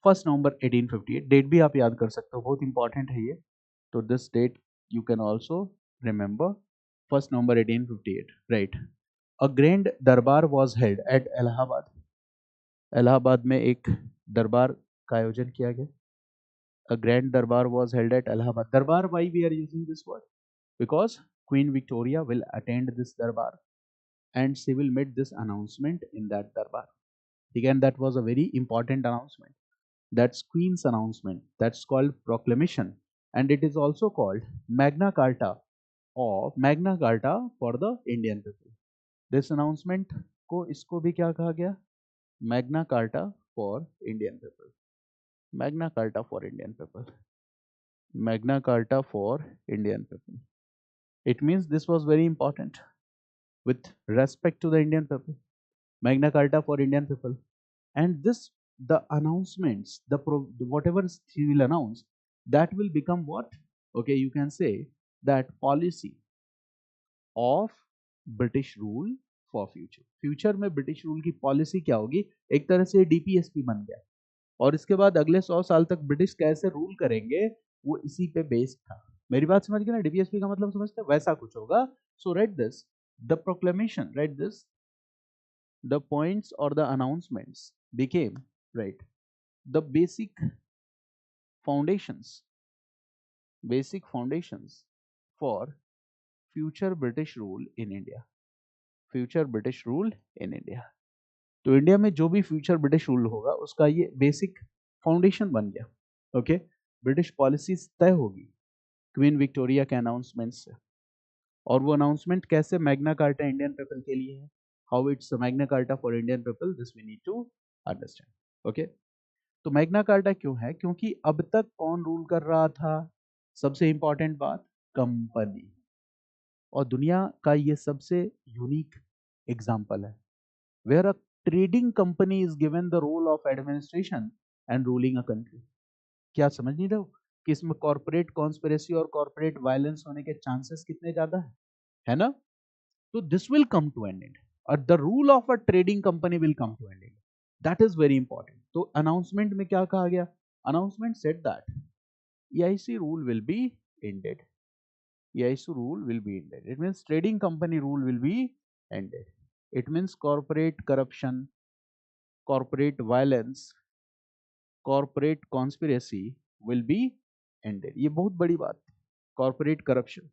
1 November 1858. Date भी आप याद कर सकते हो, बहुत इंपॉर्टेंट है ये. तो this date you can also remember. 1 November 1858. Right. A grand durbar was held at Allahabad. Allahabad में एक दरबार का आयोजन किया गया. A grand darbar was held at Allahabad. Darbar, why we are using this word? Because Queen Victoria will attend this darbar and she will make this announcement in that darbar. Again, that was a very important announcement. That's Queen's announcement. That's called proclamation, and it is also called Magna Carta, or Magna Carta for the Indian people. This announcement को इसको भी क्या कहा गया? Magna Carta for Indian people. Magna Carta for Indian people. Magna Carta for Indian people. It means this was very important with respect to the Indian people. Magna Carta for Indian people. And this, the announcements, whatever he will announce, that will become what? Okay, you can say that policy of British rule for future. Future में British rule की policy क्या होगी? एक तरह से DPSP बन गया. और इसके बाद अगले 100 साल तक ब्रिटिश कैसे रूल करेंगे वो इसी पे बेस्ड था. मेरी बात समझ गए ना? डीपीएसपी का मतलब समझते हैं, वैसा कुछ होगा. So right this, the proclamation, right this, the points और the announcements became, right, the basic foundations for future British rule in India. Future British rule in India. तो इंडिया में जो भी फ्यूचर ब्रिटिश रूल होगा उसका ये basic foundation बन गया. ओके, ब्रिटिश पॉलिसीज तय होगी क्वीन विक्टोरिया के अनाउंसमेंट से। और वो अनाउंसमेंट कैसे मैग्ना कार्टा इंडियन पीपल के लिए है, how it's Magna Carta for Indian people, this we need to understand. Okay, तो मैग्ना कार्टा क्यों है, क्योंकि अब तक कौन रूल कर रहा था, सबसे इंपॉर्टेंट बात, कंपनी। और दुनिया का ये सबसे यूनिक एग्जाम्पल है where a trading company is given the role of administration and ruling a country. क्या समझ नहीं रहे हो कि इसमें कॉर्पोरेट कॉन्स्पिरेसी और कॉर्पोरेट वायलेंस होने के चांसेस कितने ज्यादा है ना। तो this will come to an end और the rule of a trading company will come to an end, that is very important. तो अनाउंसमेंट में क्या कहा गया, announcement said that EIC rule will be ended. EIC rule will be ended. It means trading company rule will be ended. It means corporate corruption, corporate violence, corporate conspiracy will be ended. ये बहुत बड़ी बात है। Corporate corruption,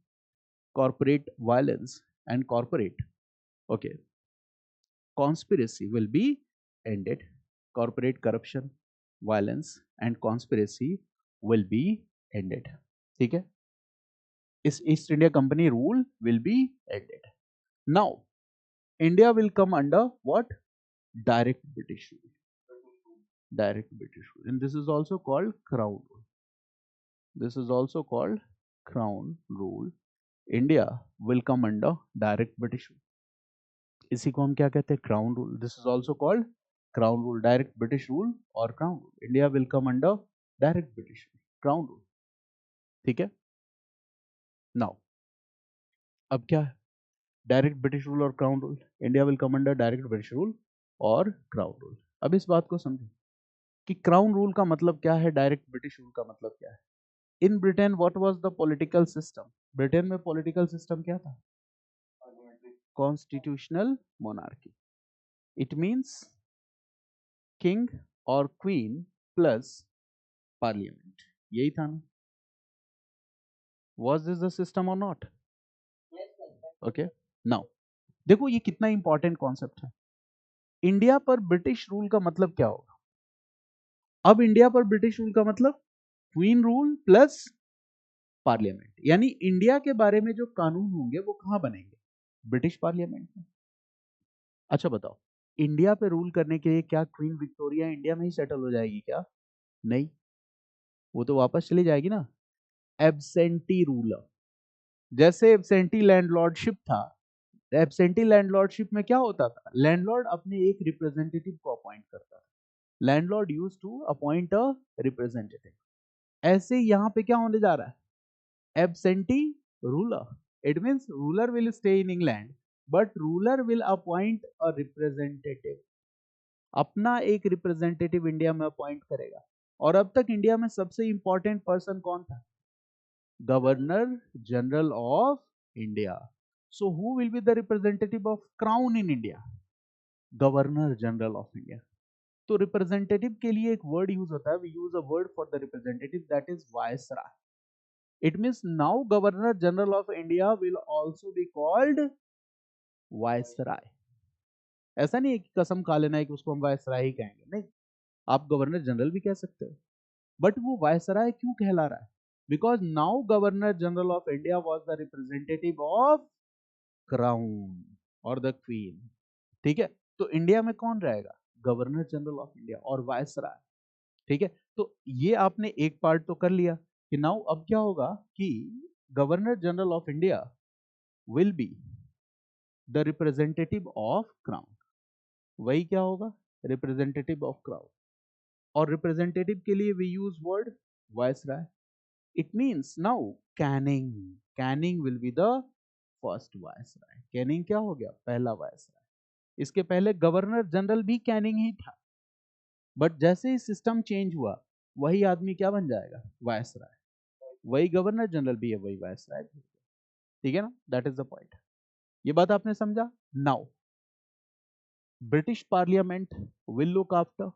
corporate violence and corporate, okay, conspiracy will be ended. Corporate corruption, violence and conspiracy will be ended. ठीक है, is East India Company rule will be ended. Now, India will come under what? Direct British rule. Direct British rule. And this is also called Crown rule. This is also called Crown rule. India will come under direct British rule. इसी को हम क्या कहते हैं, Crown rule. This is also called Crown rule. Direct British rule or Crown rule. India will come under direct British rule. Crown rule. ठीक है? Now, अब क्या है? डायरेक्ट ब्रिटिश रूल और crown rule. India will come under direct British rule और crown rule. अब इस बात को समझो कि क्राउन रूल का मतलब क्या है, डायरेक्ट ब्रिटिश रूल का मतलब क्या है। In Britain what was the political system, Britain में पॉलिटिकल सिस्टम क्या था, constitutional monarchy. It means king और क्वीन प्लस पार्लियामेंट, यही था ना। वाज दिस द सिस्टम और नॉट? ओके, नाउ देखो ये कितना इंपॉर्टेंट कॉन्सेप्ट है। इंडिया पर ब्रिटिश रूल का मतलब क्या होगा, अब इंडिया पर ब्रिटिश रूल का मतलब क्वीन रूल प्लस पार्लियामेंट, यानी इंडिया के बारे में जो कानून होंगे वो कहां बनेंगे, ब्रिटिश पार्लियामेंट में। अच्छा बताओ, इंडिया पे रूल करने के लिए क्या क्वीन विक्टोरिया इंडिया में ही सेटल हो जाएगी क्या? नहीं, वो तो वापस चली जाएगी ना। एब्सेंटी रूलर, जैसे एब्सेंटी लैंडलॉर्डशिप था, एब्सेंटी लैंडलॉर्डशिप में क्या होता था, लैंडलॉर्ड अपने एक रिप्रेजेंटेटिव को अपॉइंट करता था। Landlord used to appoint a representative. ऐसे यहां पे क्या होने जा रहा है, absentee ruler. It means ruler will stay in England, but ruler will appoint a representative. अपना एक रिप्रेजेंटेटिव इंडिया में अपॉइंट करेगा। और अब तक इंडिया में सबसे इंपॉर्टेंट पर्सन कौन था, governor general of India. So who will be the representative of crown in India, governor general of India. तो रिप्रेजेंटेटिव के लिए एक वर्ड यूज होता है, we use a word for the representative, that is viceroy. It means now Governor General of India will also be called Viceroy. ऐसा नहीं है कि कसम खा लेना है कि उसको हम वायसराय ही कहेंगे, नहीं, आप गवर्नर जनरल भी कह सकते हो। बट वो वायसराय क्यों कहला रहा है, because now governor general of India was the representative of crown और द क्वीन। ठीक है, तो इंडिया में कौन रहेगा, गवर्नर जनरल ऑफ इंडिया और वायसराय। ठीक है, तो ये आपने एक पार्ट तो कर लिया कि नाउ अब क्या होगा कि governor general of India will be the representative of crown. वही क्या होगा, रिप्रेजेंटेटिव ऑफ क्राउन। और रिप्रेजेंटेटिव के लिए we use word viceroy. It means now Canning, Canning will be the first viceroy. Canning क्या हो गया, पहला वायसराय। इसके पहले गवर्नर जनरल भी कैनिंग ही था, बट जैसे ही सिस्टम चेंज हुआ वही आदमी क्या बन जाएगा, वायसराय। वही गवर्नर जनरल भी है, वही वायसराय भी। ठीक है ना, दैट इज द पॉइंट। ये बात आपने समझा। Now British parliament will look after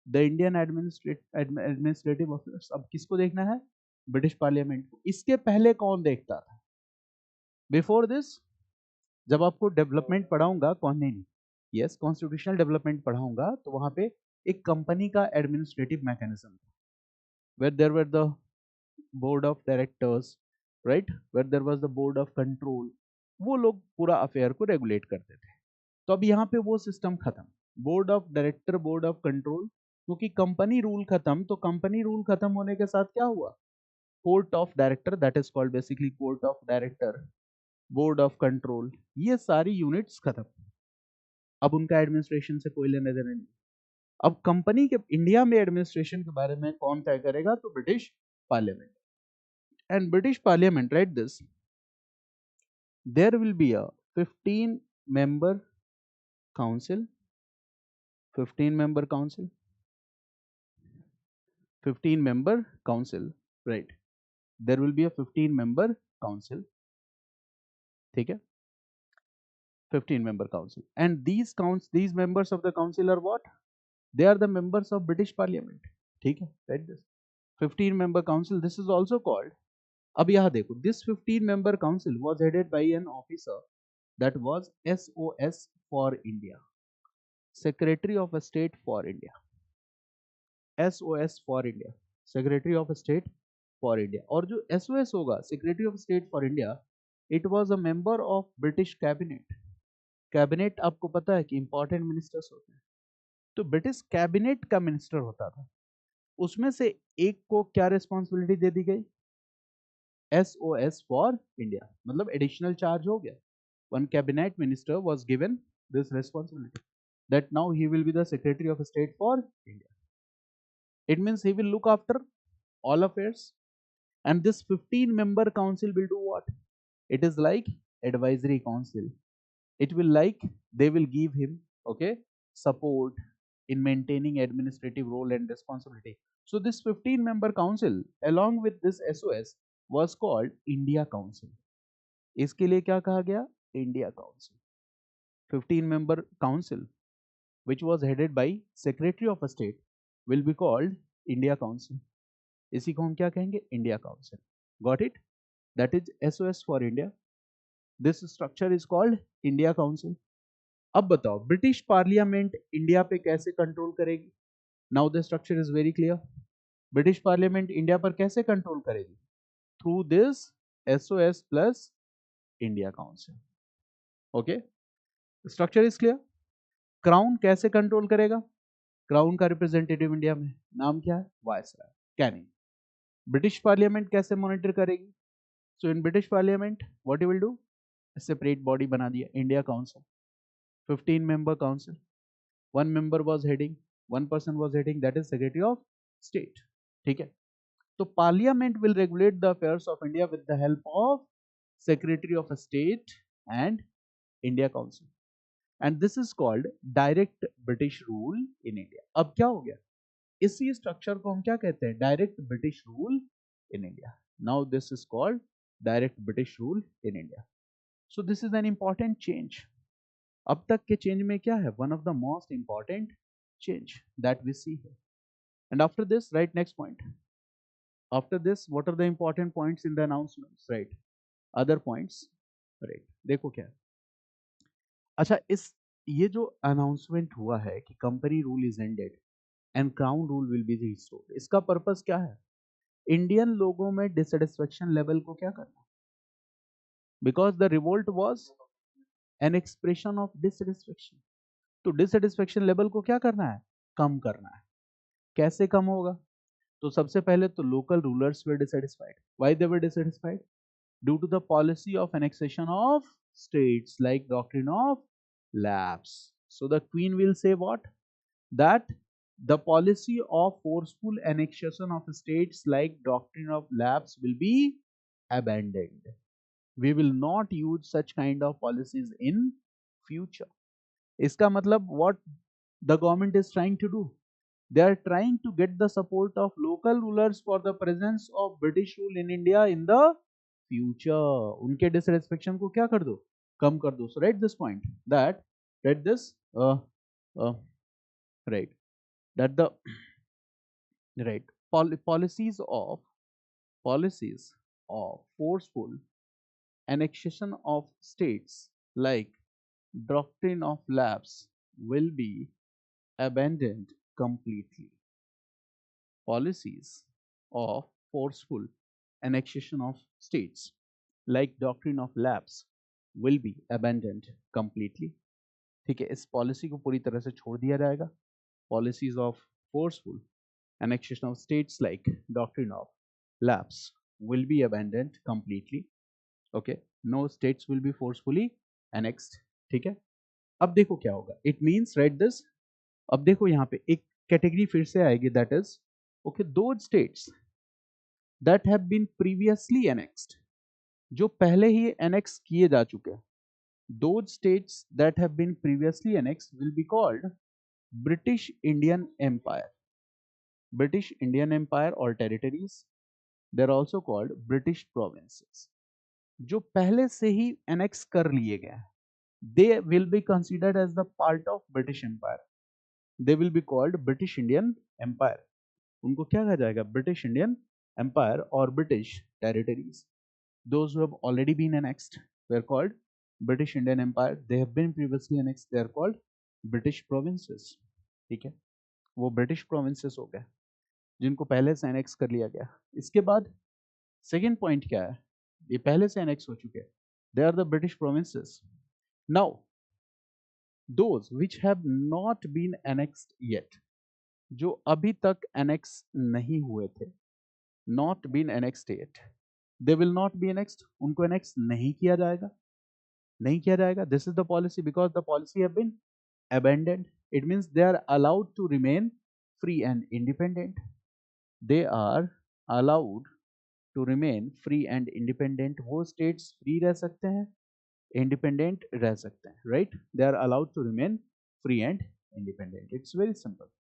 the Indian administrative affairs. अब किसको देखना है, ब्रिटिश पार्लियामेंट को। इसके पहले कौन देखता था, बिफोर दिस जब आपको डेवलपमेंट पढ़ाऊंगा, कौन नहीं, यस कॉन्स्टिट्यूशनल डेवलपमेंट पढ़ाऊंगा, तो वहां पे एक कंपनी का एडमिनिस्ट्रेटिव मैकेनिज्म था, where there were the board of directors, right, where there was the board of control, वो लोग पूरा अफेयर को रेगुलेट करते थे। तो अब यहाँ पे वो सिस्टम खत्म, board of director, board of control, क्योंकि कंपनी रूल खत्म, तो कंपनी रूल खत्म होने के साथ क्या हुआ, court of director, that is called basically court of director, board of control, ये सारी यूनिट्स खत्म। अब उनका एडमिनिस्ट्रेशन से कोई लेने देने नहीं। अब कंपनी के इंडिया में एडमिनिस्ट्रेशन के बारे में कौन तय करेगा, तो British parliament. And British parliament right this, there will be a 15 member council, 15 member council, 15 member council, right, there will be a 15 member council, ठीक है, 15 member council, and these members of the council are what, they are the members of British parliament, ठीक है, right, this 15 member council, this is also called, अब यहाँ देखो, this 15 member council was headed by an officer that was SOS for India, Secretary of State for India, SOS for India, secretary of state for India. और जो SOS होगा, secretary of state for India, it was a member of British cabinet. Cabinet आपको पता है कि important ministers होते हैं, तो ब्रिटिश कैबिनेट का मिनिस्टर होता था, उसमें से एक को क्या रिस्पॉन्सिबिलिटी दे दी गई, SOS फॉर इंडिया, मतलब एडिशनल चार्ज हो गया, one cabinet minister was given this responsibility that now he will be the secretary of state for India. It means he will look after all affairs, and this 15 member council will do what, it is like advisory council, it will like, they will give him, okay, support in maintaining administrative role and responsibility. So this 15 member council along with this SOS was called India Council, इसके लिए क्या कहा गया, India Council, 15 member council which was headed by secretary of state will be called India Council, इसी को हम क्या कहेंगे, India council, got it, that is SOS for India, this structure is called India council. अब बताओ British parliament India पे कैसे control करेगी, now the structure is very clear, British parliament India पर कैसे कंट्रोल करेगी, through this SOS plus India council, okay, structure is clear. Crown कैसे control करेगा, क्राउन का रिप्रेजेंटेटिव इंडिया में नाम क्या है, वायसराय, कैनिंग। ब्रिटिश पार्लियामेंट कैसे मॉनिटर करेगी, सो in British parliament what you will do, separate body बना दिया, India council, 15 member council, one member was heading, one person was heading, that is secretary of state, ठीक है। तो parliament will regulate the affairs of India with the help of secretary of state and India council, and this is called direct British rule in India। अब क्या हो गया, इसी structure को हम क्या कहते हैं, direct British rule in India, now this is called direct British rule in India. So this is an important change, अब तक के चेंज में क्या है, one of the most important change that we see है। And after this right, next point, after this what are the important points in the announcements, right, other points, right, देखो क्या है। अच्छा, इस ये जो अनाउंसमेंट हुआ है कि company rule is ended and crown rule will be restored, इसका पर्पस क्या है, इंडियन लोगों में डिससेटिस्फेक्शन लेवल को क्या करना, because the revolt was an expression of dissatisfaction, तो डिससेटिस्फेक्शन लेवल को क्या करना है, कम करना है। कैसे कम होगा, तो सबसे पहले तो local rulers were dissatisfied, why they were dissatisfied, due to the policy of annexation of states like doctrine of lapse, so the queen will say what, that the policy of forceful annexation of states like doctrine of lapse will be abandoned, we will not use such kind of policies in future। इसका मतलब what the government is trying to do, they are trying to get the support of local rulers for the presence of British rule in India in the future, उनके dissatisfaction को क्या कर दो, कम कर दो। So write this point, that write this uh, right, that the right policies of forceful annexation of states like doctrine of lapse will be abandoned completely, policies of forceful annexation of states, like doctrine of lapse, will be abandoned completely. ठीक है, इस policy को पूरी तरह से छोड़ दिया जाएगा. Policies of forceful annexation of states like doctrine of lapse will be abandoned completely. Okay, no states will be forcefully annexed. ठीक है, अब देखो क्या होगा. It means write this. अब देखो यहाँ पे एक कैटेगरी फिर से आएगी, that is okay, those states that have been previously annexed, जो पहले ही एनेक्स किए जा चुके हैं. Those states that have been previously annexed will be called British Indian Empire. British Indian Empire or territories. They are also called British provinces. जो पहले से ही annex कर लिए गए हैं, they will be considered as the part of British Empire. They will be called British Indian Empire. उनको क्या कहा जाएगा? British Indian Empire or British territories. Those who have already been annexed were called British Indian Empire. They have been previously annexed. They are called British provinces. ठीक है, वो British provinces हो गए जिनको पहले से एनेक्स कर लिया गया. इसके बाद सेकेंड पॉइंट क्या है? ये पहले से एनेक्स हो चुके हैं. They are the British provinces. Now those which have not been annexed yet, जो अभी तक एनेक्स नहीं हुए थे, not been annexed yet, they will not be annexed. उनको एनेक्स नहीं किया जाएगा, नहीं किया जाएगा. This is the policy because the policy have been abandoned. It means they are allowed to remain free and independent. They are allowed to remain free and independent. वो states free रह सकते हैं, independent रह सकते हैं, right? They are allowed to remain free and independent. It's very simple.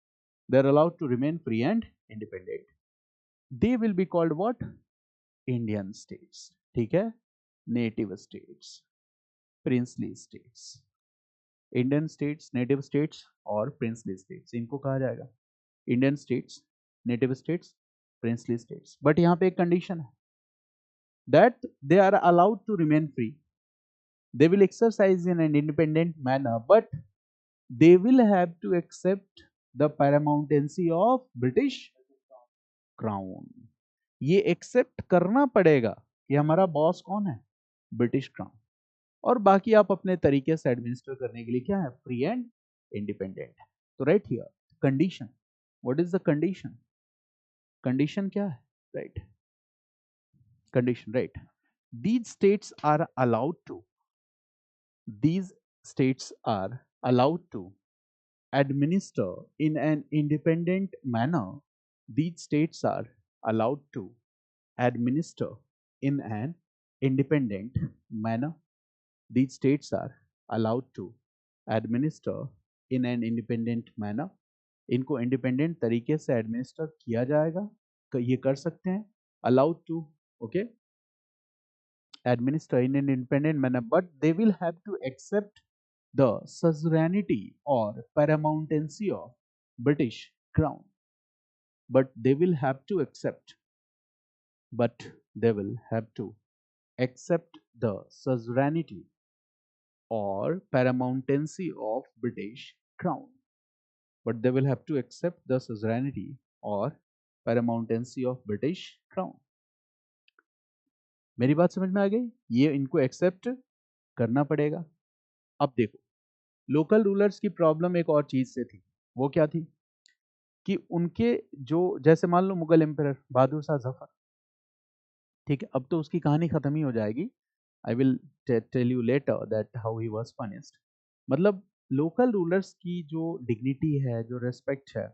They are allowed to remain free and independent. They will be called what? Indian states. ठीक है, native states, princely states. Indian states, native states और princely states, इनको कहा जाएगा Indian states, native states, princely states. But यहाँ पे एक condition है, that they are allowed to remain free. They will exercise in an independent manner, but they will have to accept the paramountcy of British crown. ये accept करना पड़ेगा कि हमारा boss कौन है? British crown. और बाकी आप अपने तरीके से एडमिनिस्टर करने के लिए क्या है? Free and independent. तो right here condition. What is the condition? Condition क्या है? Right, condition, right? These states are allowed to, these states are allowed to administer in an independent manner. These states are allowed to administer in an independent manner. These states are allowed to administer in an independent manner. इनको independent तरीके से administer किया जाएगा, ये कर सकते हैं. allowed to, okay, administer in an independent manner, but they will have to accept the suzerainty or paramountcy of British crown. But they will have to accept, but they will have to accept the suzerainty or paramountcy of British crown. But they will have to accept the suzerainty or paramountcy of British crown. मेरी बात समझ में आ गई? ये इनको accept करना पड़ेगा. अब देखो, लोकल रूलर्स की प्रॉब्लम एक और चीज से थी. वो क्या थी? कि उनके जो, जैसे मान लो मुगल एम्परर बहादुर शाह जफर, ठीक है, अब तो उसकी कहानी खत्म ही हो जाएगी. I will tell you later that how he was punished. मतलब लोकल रूलर्स की जो डिग्निटी है, जो रेस्पेक्ट है,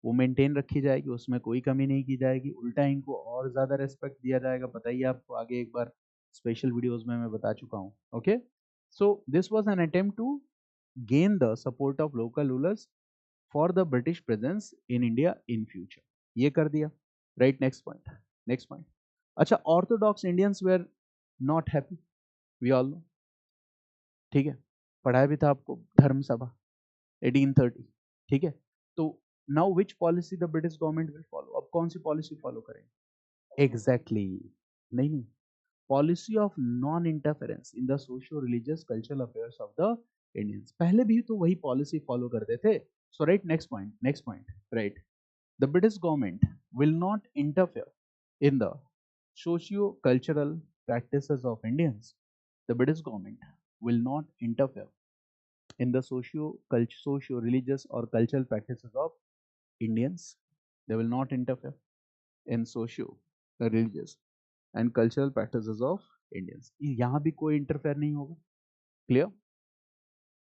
वो मेंटेन रखी जाएगी, उसमें कोई कमी नहीं की जाएगी. उल्टा इनको और ज़्यादा रेस्पेक्ट दिया जाएगा. बताइए आपको, आगे एक बार स्पेशल वीडियोस में मैं बता चुका हूँ. Okay, so this was an attempt to gain the support of local rulers for the British presence in India in future. ये कर दिया. Right, next point, next point. अच्छा, orthodox Indians were not happy, we all know. ठीक है, पढ़ाया भी था आपको, धर्म सभा 1830. ठीक है, तो now which policy the British government will follow. अब कौन सी पॉलिसी फॉलो करेंगे? एग्जैक्टली, नहीं, policy of non interference in the socio religious cultural affairs of the Indians. पहले भी तो वही पॉलिसी फॉलो करते थे. So right, next point, next point, right, the British government will not interfere in the socio-cultural practices of Indians, the British government will not interfere in the socio-religious or cultural practices of Indians. They will not interfere in socio-religious and cultural practices of Indians. यहाँ भी कोई interfere नहीं होगा. Clear?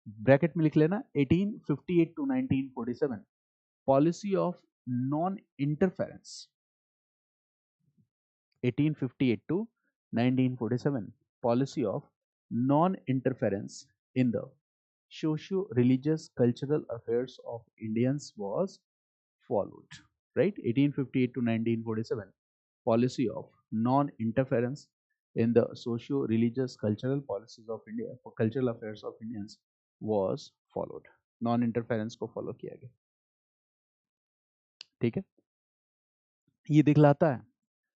Bracket में लिख लेना 1858 to 1947 policy of non interference. 1858 to 1947 policy of non-interference in the socio-religious cultural affairs of Indians was followed. Right? 1858 to 1947 policy of non-interference in the socio-religious cultural policies of India for cultural affairs of Indians was followed. Non-interference को follow किया गया. ठीक है, ये दिखलाता है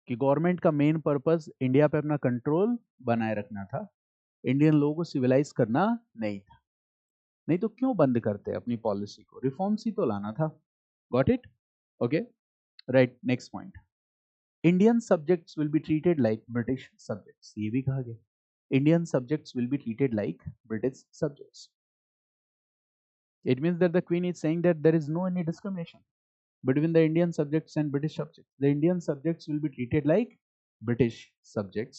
कि government का main purpose India पे अपना कंट्रोल बनाए रखना था, इंडियन लोगों को सिविलाइज करना नहीं था. नहीं तो क्यों बंद करते अपनी पॉलिसी को, रिफॉर्म्स ही तो लाना था. Got it? Okay, right. Next point, Indian subjects will be treated like British subjects. ये भी कहा गया, Indian subjects will be treated like British subjects. It means that the queen is saying that there is no any discrimination between the Indian subjects and British subjects. The Indian subjects will be treated like British subjects.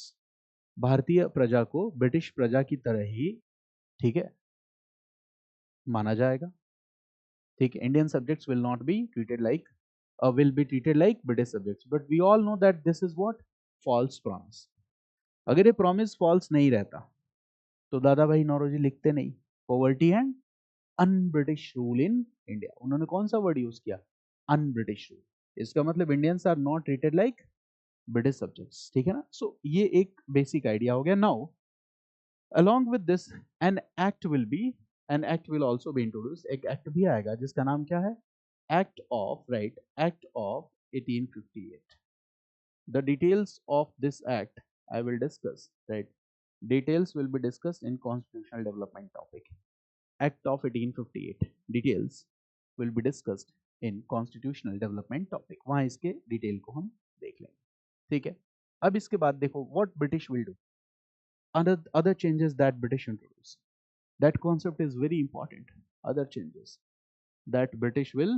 भारतीय प्रजा को British प्रजा की तरह ही, ठीक है, माना जाएगा. ठीक है, Indian subjects will not be treated like British subjects. But we all know that this is what false promise. अगर ये promise false नहीं रहता तो दादा भाई नौरोजी लिखते नहीं poverty and un-British rule in India. उन्होंने कौन सा वर्ड यूज किया? Un-British rule. इसका मतलब Indians are not treated like British subjects. ठीक है ना? सो ये एक बेसिक आइडिया हो गया. Now along with this an act will also be introduced. एक एक्ट भी आएगा जिसका नाम क्या है? Act of 1858. The details of this act I will discuss. Right, details will be discussed in constitutional development topic. Act of 1858 details will be discussed in constitutional development topic. वहां इसके detail को हम देख लेंगे. ठीक है, अब इसके बाद देखो what British will do. Other changes that British introduce. That concept is very important. Other changes that British will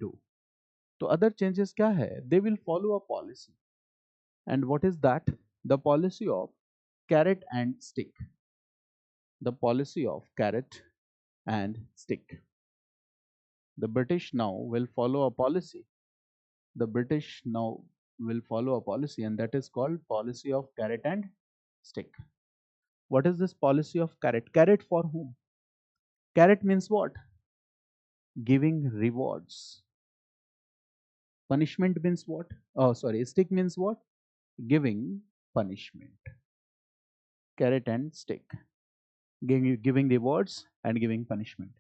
do. तो other changes क्या है? They will follow a policy. And what is that? The policy of carrot and stick. The policy of carrot and stick. The British now will follow a policy. The British now will follow a policy, and that is called policy of carrot and stick. What is this policy of carrot? Carrot for whom? Carrot means what? Giving rewards. Punishment means what? Oh, sorry. Stick means what? Giving punishment. Carrot and stick. Giving rewards and giving punishment.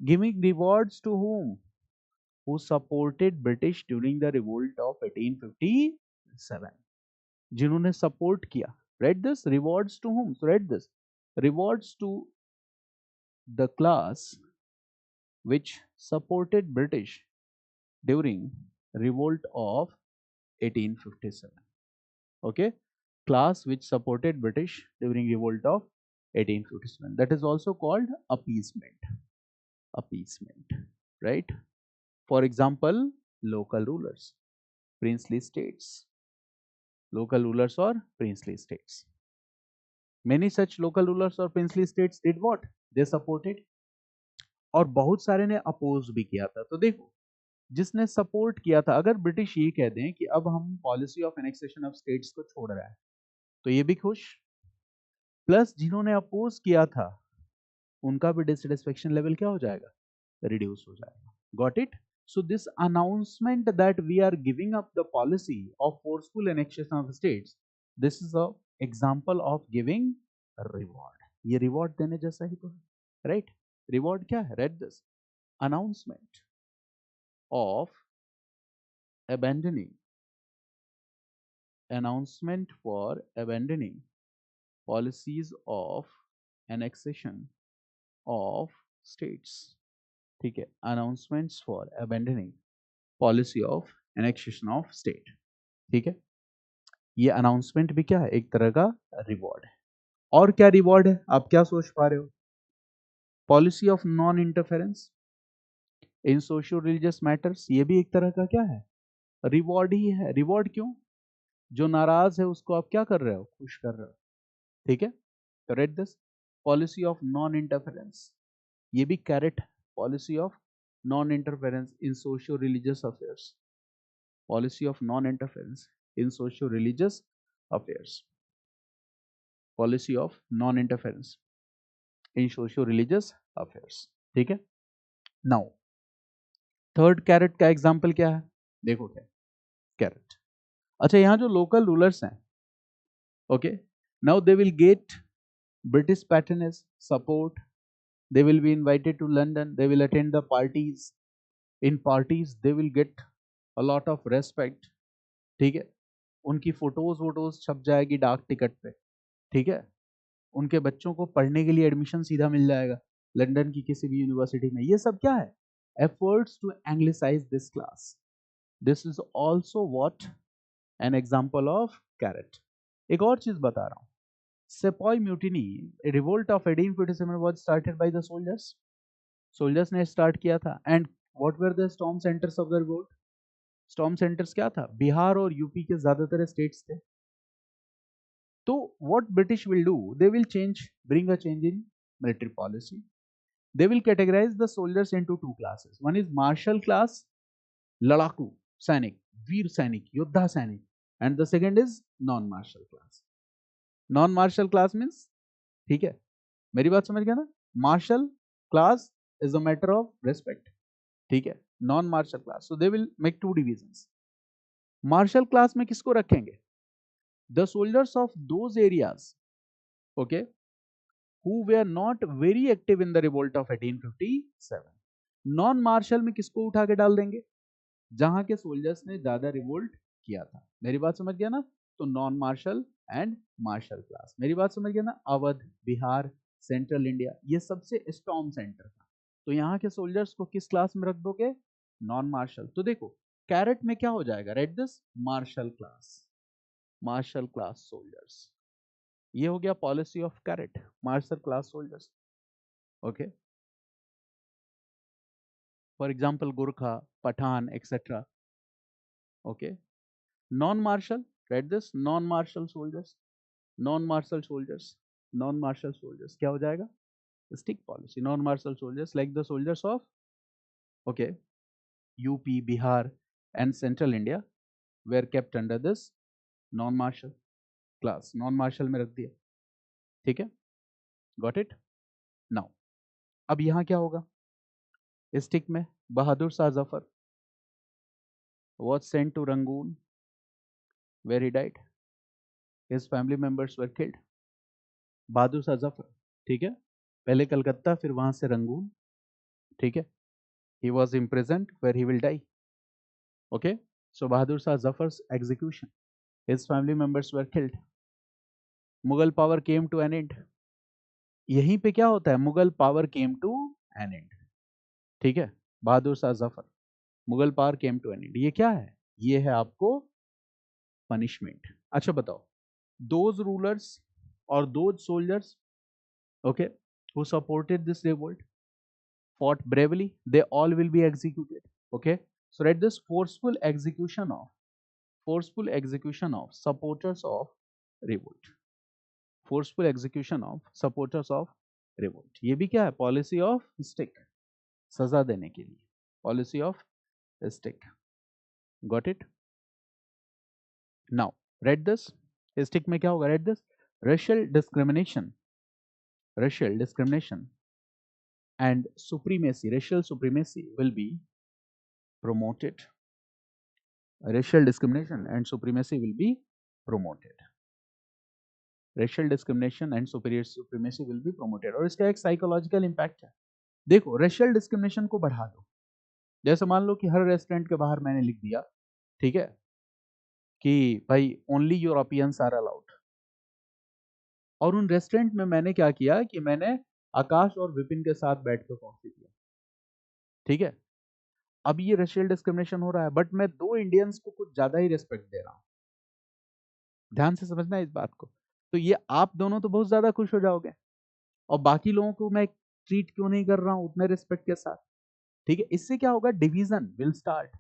Giving rewards to whom? Who supported British during the revolt of 1857. जिन्होंने support किया. Read this. Rewards to whom? So read this. Rewards to the class which supported British during revolt of 1857. Okay, class which supported British during revolt of 1857. That is also called appeasement. Appeasement, right? For example, local rulers, princely states. Local rulers or princely states. Many such local rulers or princely states did what? They supported. और बहुत सारे ने oppose भी किया था. तो देखो, जिसने सपोर्ट किया था, अगर ब्रिटिश ये कह दें कि अब हम policy of annexation of states को छोड़ रहा है, तो ये भी खुश. प्लस जिन्होंने अपोज किया था उनका भी डिससेटिस्फेक्शन लेवल क्या हो जाएगा? रिड्यूस हो जाएगा. Got it? So this announcement that we are giving up the policy of forceful annexation of states, this is a example of giving reward. ये reward देने जैसा ही तो है, right? Reward क्या है? Read this. Announcement of abandoning. Announcement for abandoning policies of annexation of states. ठीक है, announcements for abandoning policy of annexation of state. ठीक है, ये अनाउंसमेंट भी क्या है, एक तरह का रिवॉर्ड है। और क्या रिवॉर्ड है, आप क्या सोच पा रहे हो? Policy of non interference in socio religious matters, ये भी एक तरह का क्या है, रिवॉर्ड ही है। रिवॉर्ड क्यों? जो नाराज है उसको आप क्या कर रहे हो, खुश कर रहे हो। ठीक है, तो read this policy of non interference, ये भी carrot, policy of non interference in socio religious affairs, policy of non interference in socio religious affairs, policy of non interference in socio religious affairs. ठीक है, now third carrot का example क्या है, देखो क्या carrot. अच्छा, यहाँ जो लोकल रूलर्स हैं, okay, now they will get British patronage support, they will be invited to London, they will attend the parties, in parties they will get a lot of respect। ठीक है, उनकी photos वोटोज छप जाएगी डाक ticket पे। ठीक है, उनके बच्चों को पढ़ने के लिए एडमिशन सीधा मिल जाएगा लंदन की किसी भी यूनिवर्सिटी में। ये सब क्या है, efforts to anglicise this class. This is also what an example of carrot. एक और चीज बता रहा हूं, sepoy mutiny, revolt of 1857 was started by the soldiers, soldiers ने स्टार्ट किया था। And what were the storm centres of the revolt, storm centres क्या था, बिहार और यूपी के ज्यादातर स्टेट्स थे। तो what British will do, they will change, bring a change in military policy. They will categorise the soldiers into two classes, one is martial class, लड़ाकू सैनिक, वीर सैनिक, योद्धा सैनिक, and the second is non martial class. Non martial class means, ठीक है, मेरी बात समझ गया ना, martial class is a matter of respect. ठीक है, non martial class, so they will make two divisions. Martial class में किसको रखेंगे, the soldiers of those areas, okay, who they are not very active in the revolt of 1857। Non martial में किसको उठा के डाल देंगे, जहां के सोल्जर्स ने ज्यादा रिवोल्ट किया था। मेरी बात समझ गया ना, तो non martial and martial class, मेरी बात समझ गया ना, अवध, बिहार, सेंट्रल इंडिया, ये सबसे स्टॉर्म सेंटर था। तो यहाँ के सोल्जर्स को किस क्लास में रख दोगे, नॉन मार्शल। तो देखो कैरेट में क्या हो जाएगा, read this martial class, martial class soldiers. ये हो गया policy of carrot, martial class soldiers. Okay, for example Gorkha, Pathan etcetera. Okay, non martial, read this non martial soldiers, non martial soldiers, non martial soldiers क्या हो जाएगा, stick policy. Non martial soldiers like the soldiers of, okay, UP, Bihar and central India were kept under this non martial class, non martial में रख दिया। ठीक है, got it. Now अब यहां क्या होगा, स्टिक में बहादुर Shah Zafar was sent to Rangoon where he died, his family members were killed। बहादुर शाह जफर, ठीक है, पहले कलकत्ता फिर वहां से रंगून। ठीक है, he was imprisoned where he will die। okay, so Bahadur Shah Zafar's execution, his family members were killed, Mughal power came to an end। यहीं पे क्या होता है, Mughal power came to an end। ठीक है, Bahadur Shah Zafar, Mughal power came to an end, ये क्या है, ये है आपको पनिशमेंट। अच्छा बताओ, दोज रूलर्स और those soldiers, okay, who supported this revolt, fought bravely, they all will be executed। okay, so write this forceful execution of supporters of revolt, forceful execution of supporters of revolt। ये भी क्या है, policy of stick, सजा देने के लिए, policy of stick. Got it. Now read this, stick में क्या होगा, read this racial discrimination, racial discrimination and supremacy, racial supremacy will be promoted, racial discrimination and supremacy will be promoted, racial discrimination and supremacy will be promoted। और इसका एक psychological impact है। देखो racial discrimination को बढ़ा दो, जैसे मान लो कि हर रेस्टोरेंट के बाहर मैंने लिख दिया, ठीक है, कि भाई ओनली यूरोपियंस आर अलाउड, और उन रेस्टोरेंट में मैंने क्या किया कि मैंने आकाश और विपिन के साथ बैठ कर कॉफी किया। ठीक है, अब ये रेशियल डिस्क्रिमिनेशन हो रहा है, बट मैं दो इंडियंस को कुछ ज्यादा ही रेस्पेक्ट दे रहा हूं। ध्यान से समझना है इस बात को। तो ये आप दोनों तो बहुत ज्यादा खुश हो जाओगे, और बाकी लोगों को मैं ट्रीट क्यों नहीं कर रहा हूं उतने रिस्पेक्ट के साथ। ठीक है, इससे क्या होगा, division will start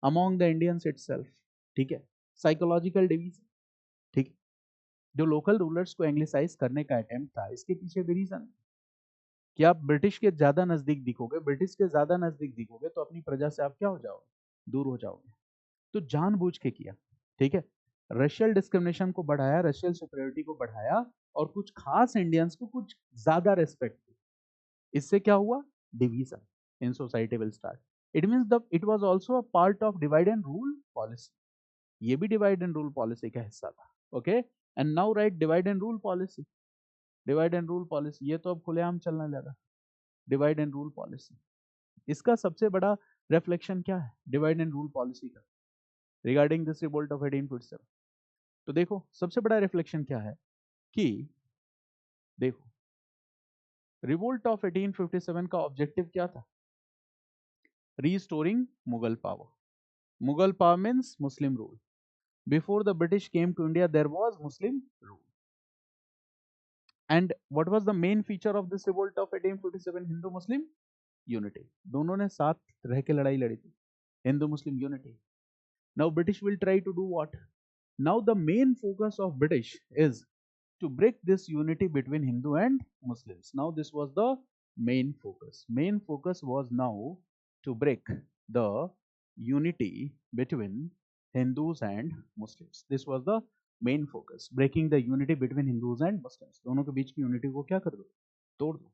among the Indians itself. ठीक है, साइकोलॉजिकल डिवीजन। ठीक है, जो लोकल रूलर्स को एंग्लिसाइज करने का अटेम्प्ट था, इसके पीछे भी रीजन कि आप ब्रिटिश के ज्यादा नजदीक दिखोगे, ब्रिटिश के ज्यादा नजदीक दिखोगे तो अपनी प्रजा से आप क्या हो जाओगे, दूर हो जाओगे। तो जानबूझ के किया। ठीक है, रशियल डिस्क्रिमिनेशन को बढ़ाया, रशियल सुपरियोरिटी को बढ़ाया, और कुछ खास इंडियंस को कुछ ज्यादा रेस्पेक्ट दी। इससे क्या हुआ, division in society will start. It means the it was also a part of divide and rule policy. ये भी डिवाइड एंड रूल पॉलिसी का हिस्सा था। Okay, and now right divide and rule policy. Divide and rule policy ये तो अब खुलेआम चलने लगा, डिवाइड एंड रूल पॉलिसी। इसका सबसे बड़ा रिफ्लेक्शन क्या है डिवाइड एंड रूल पॉलिसी का, रिगार्डिंग दिस रिवोल्ट ऑफ 1847? तो देखो सबसे बड़ा रिफ्लेक्शन क्या है कि देखो, रिवोल्ट ऑफ 1857 का ऑब्जेक्टिव क्या था, restoring Mughal power. Mughal power means Muslim rule. Before the British came to India there was Muslim rule. And what was the main feature of this revolt of 1857? Hindu Muslim unity. दोनों ने साथ रह के लड़ाई लड़ी थी, Hindu Muslim unity. Now British will try to do what, now the main focus of British is to break this unity between Hindu and Muslims. Now this was the main focus. Main focus was now to break the unity between Hindus and Muslims. This was the main focus. Breaking the unity between Hindus and Muslims. दोनों के बीच की unity को क्या कर दो, तोड़ दो.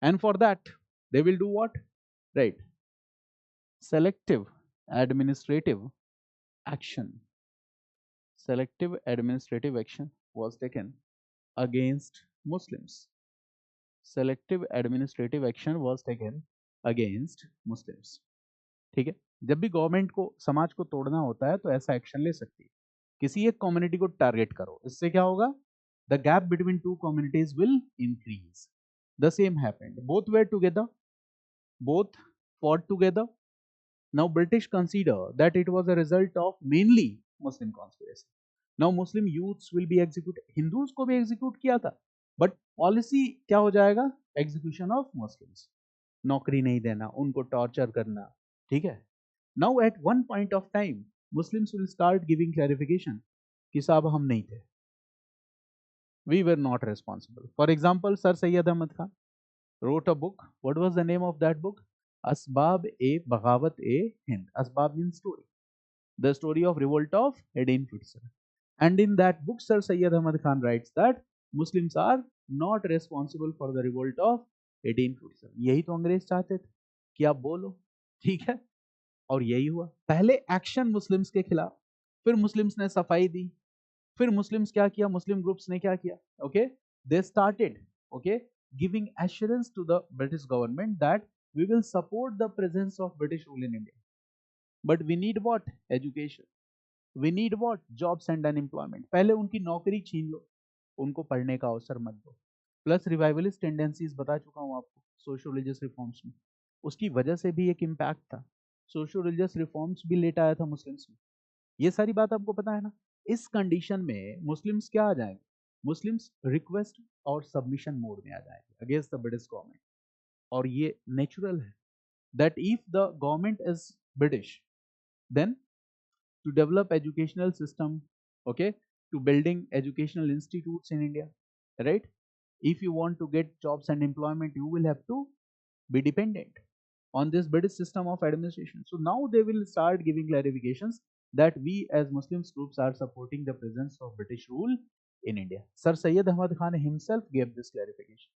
And for that, they will do what? Right. Selective administrative action. Selective administrative action was taken against Muslims. Selective administrative action was taken against Muslims. ठीक है, जब भी गवर्नमेंट को समाज को तोड़ना होता है तो ऐसा एक्शन ले सकती है। किसी एक कम्युनिटी को टारगेट करो, इससे क्या होगा, the gap between two communities will increase. The same happened, both where together, both fought together. Now British consider that it was a result of mainly Muslim conspiracy. Now Muslim youths will be executed. Hindus को भी execute किया था, but policy क्या हो जाएगा, execution of Muslims. नौकरी नहीं देना, उनको torture करना। ठीक है, now at one point of time Muslims will start giving clarification कि साहब हम नहीं थे, we were not responsible. For example, Sir Syed Ahmad Khan wrote a book. What was the name of that book? Asbab e Bagawat e Hind. Asbab means story. The story of revolt of 1857. And in that book, Sir Syed Ahmad Khan writes that Muslims are not responsible for the revolt of 1857. यही तो अंग्रेज चाहते थे कि आप बोलो, ठीक है, और यही हुआ। पहले एक्शन मुस्लिम्स के खिलाफ, फिर मुस्लिम्स ने सफाई दी, फिर मुस्लिम्स क्या किया, मुस्लिम ग्रुप्स ने क्या किया, okay, they started, okay, giving assurance to the British government that we will support the presence of British rule in India, but we need what, education, we need what, jobs and unemployment. पहले उनकी नौकरी छीन लो, उनको पढ़ने का अवसर मत दो। प्लस रिवाइवलिस्ट टेंडेंसीज बता चुका हूं आपको सोशल रिलीजियस रिफॉर्म्स में, उसकी वजह से भी एक इम्पैक्ट था। सोशल रिलीजियस रिफॉर्म्स भी लेट आया था मुस्लिम्स में, ये सारी बात आपको पता है ना। इस कंडीशन में मुस्लिम्स क्या आ जाएंगे, मुस्लिम्स रिक्वेस्ट और सबमिशन मोड में आ जाएंगे अगेंस्ट द ब्रिटिश गवर्नमेंट। और ये नेचुरल है that if the government is British, then to develop educational system, okay, to building educational institutes in India, right? If you want to get jobs and employment, you will have to be dependent on this British system of administration. So now they will start giving clarifications that we as Muslims groups are supporting the presence of British rule in India. Sir Syed Ahmad Khan himself gave this clarification.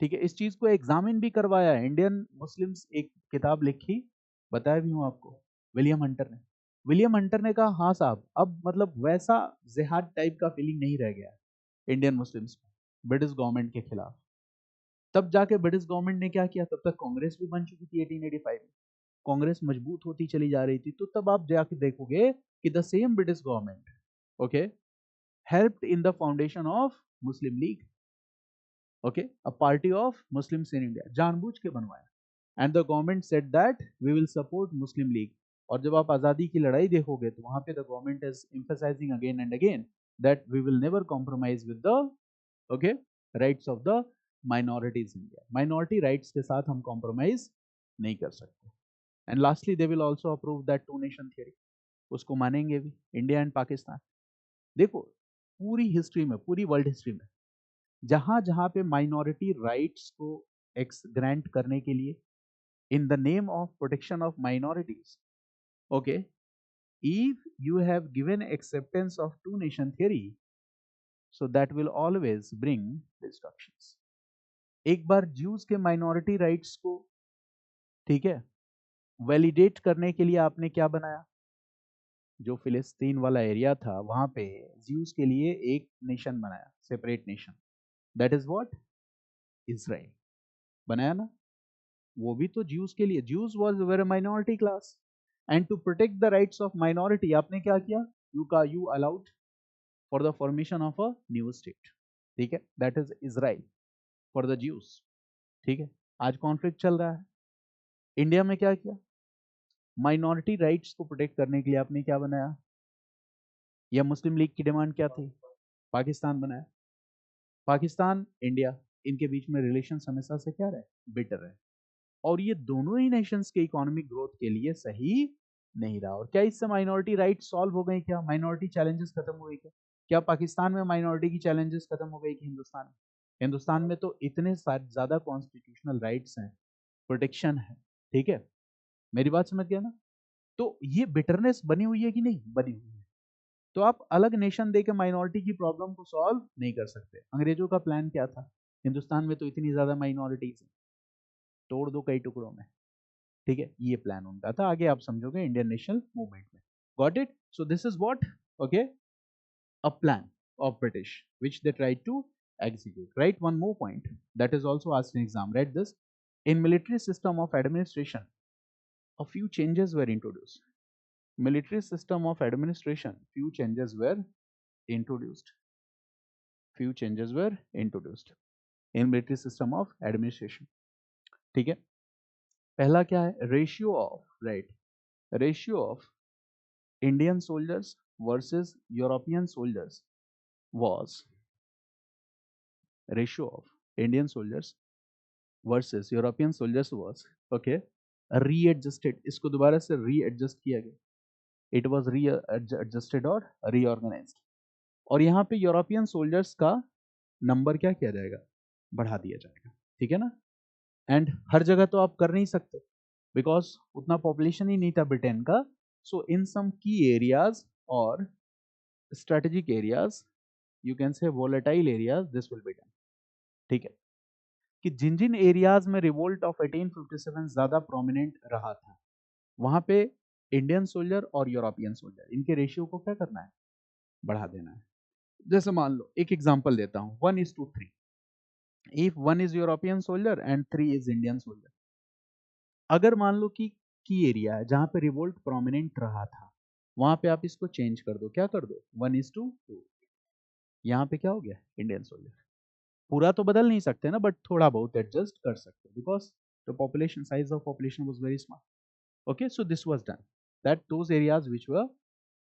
ठीक है, इस चीज को examine भी करवाया, Indian Muslims एक किताब लिखी, बताया भी हूं आपको, विलियम हंटर ने। विलियम हंटर ने कहा हाँ साहब, अब मतलब वैसा जिहाद टाइप का फीलिंग नहीं रह गया इंडियन मुस्लिम्स में ब्रिटिश गवर्नमेंट के खिलाफ। तब जाके ब्रिटिश गवर्नमेंट ने क्या किया, तब तक कांग्रेस भी बन चुकी थी 1885 में, कांग्रेस मजबूत होती चली जा रही थी। तो तब आप जाके देखोगे कि the same British government, okay, helped in the foundation of Muslim League, okay, a party of Muslims in India, जानबूझ के बनवाया। And the government said that we will support Muslim League, और जब आप आज़ादी की लड़ाई देखोगे तो वहां पे the government is emphasizing again and again that we will never compromise with the okay rights of the minorities in India. Minority rights के साथ हम कॉम्प्रोमाइज नहीं कर सकते। And lastly they will also approve that two nation theory, उसको मानेंगे भी India and Pakistan. देखो पूरी हिस्ट्री में, पूरी वर्ल्ड हिस्ट्री में जहां जहां पे माइनॉरिटी राइट्स को एक्स ग्रांट करने के लिए इन the name of protection of minorities, okay, if you have given acceptance of two nation theory, so that will always bring destructions। एक बार ज्यूज के माइनॉरिटी राइट्स को, ठीक है, वैलिडेट करने के लिए आपने क्या बनाया, जो फिलिस्तीन वाला एरिया था वहां पे ज्यूज के लिए एक नेशन बनाया, separate nation, that is what, Israel बनाया ना। वो भी तो ज्यूज के लिए, Jews was were minority class, and to protect the rights of minority आपने क्या किया, you allowed for the formation of a new state, ठीक है, that is Israel for the Jews. ठीक है, आज कॉन्फ्लिक्ट चल रहा है। इंडिया में क्या किया, माइनॉरिटी राइट्स को प्रोटेक्ट करने के लिए आपने क्या बनाया, या मुस्लिम लीग की डिमांड क्या थी, पाकिस्तान बनाया। पाकिस्तान इंडिया इनके बीच में रिलेशन हमेशा से क्या रहे, बेटर रहे, और ये दोनों ही नेशंस के इकोनॉमिक ग्रोथ के लिए सही नहीं रहा। और क्या इससे माइनॉरिटी राइट सॉल्व हो गए, क्या माइनॉरिटी चैलेंजेस खत्म हो गए, क्या पाकिस्तान में माइनॉरिटी की चैलेंजेस खत्म हो गई कि हिंदुस्तान में? हिंदुस्तान में तो इतने ज्यादा कॉन्स्टिट्यूशनल राइट्स हैं, प्रोटेक्शन है, ठीक है, मेरी बात समझ गया ना। तो ये बिटरनेस बनी हुई है कि नहीं बनी हुई है। तो आप अलग नेशन दे के माइनॉरिटी की प्रॉब्लम को सॉल्व नहीं कर सकते। अंग्रेजों का प्लान क्या था, हिंदुस्तान में तो इतनी ज्यादा माइनॉरिटीज है, तोड़ दो कई टुकड़ों में, ठीक है, ये प्लान उनका था। आगे आप समझोगे इंडियन नेशनल मूवमेंट में। Got it? So this is what, okay, a plan of British which they tried to execute. Right, one more point that is also asked in exam, read this: in military system of administration a few changes were introduced. Military system of administration, few changes were introduced, few changes were introduced in military system of administration। ठीक है, पहला क्या है, ratio of, right, ratio of Indian soldiers versus European soldiers was, ratio of Indian soldiers versus European soldiers was, okay, readjusted। इसको दोबारा से readjust किया गया, it was readjusted और reorganized। और यहाँ पे यूरोपियन सोल्जर्स का नंबर क्या किया जाएगा, बढ़ा दिया जाएगा, ठीक है ना। एंड हर जगह तो आप कर नहीं सकते बिकॉज उतना पॉपुलेशन ही नहीं था ब्रिटेन का। सो इन सम की एरियाज और strategic areas, you can say volatile areas, this will be done. ठीक है, कि जिन जिन एरियाज में रिवोल्ट ऑफ 1857 ज्यादा प्रोमिनेंट रहा था वहां पे इंडियन सोल्जर और यूरोपियन सोल्जर इनके रेशियो को क्या करना है, बढ़ा देना है। जैसे मान लो एक एग्जांपल देता हूं, 1:3, if 1 is European soldier and 3 is Indian soldier. अगर मान लो कि की एरिया है जहां पे रिवोल्ट प्रोमिनेंट रहा था वहां पे आप इसको चेंज कर दो, क्या कर दो, 1:2, यहाँ पे क्या हो गया, इंडियन सोल्जर। पूरा तो बदल नहीं सकते ना, बट थोड़ा बहुत एडजस्ट कर सकते, because the population size of population was very small. Okay, so this was done, that those areas which were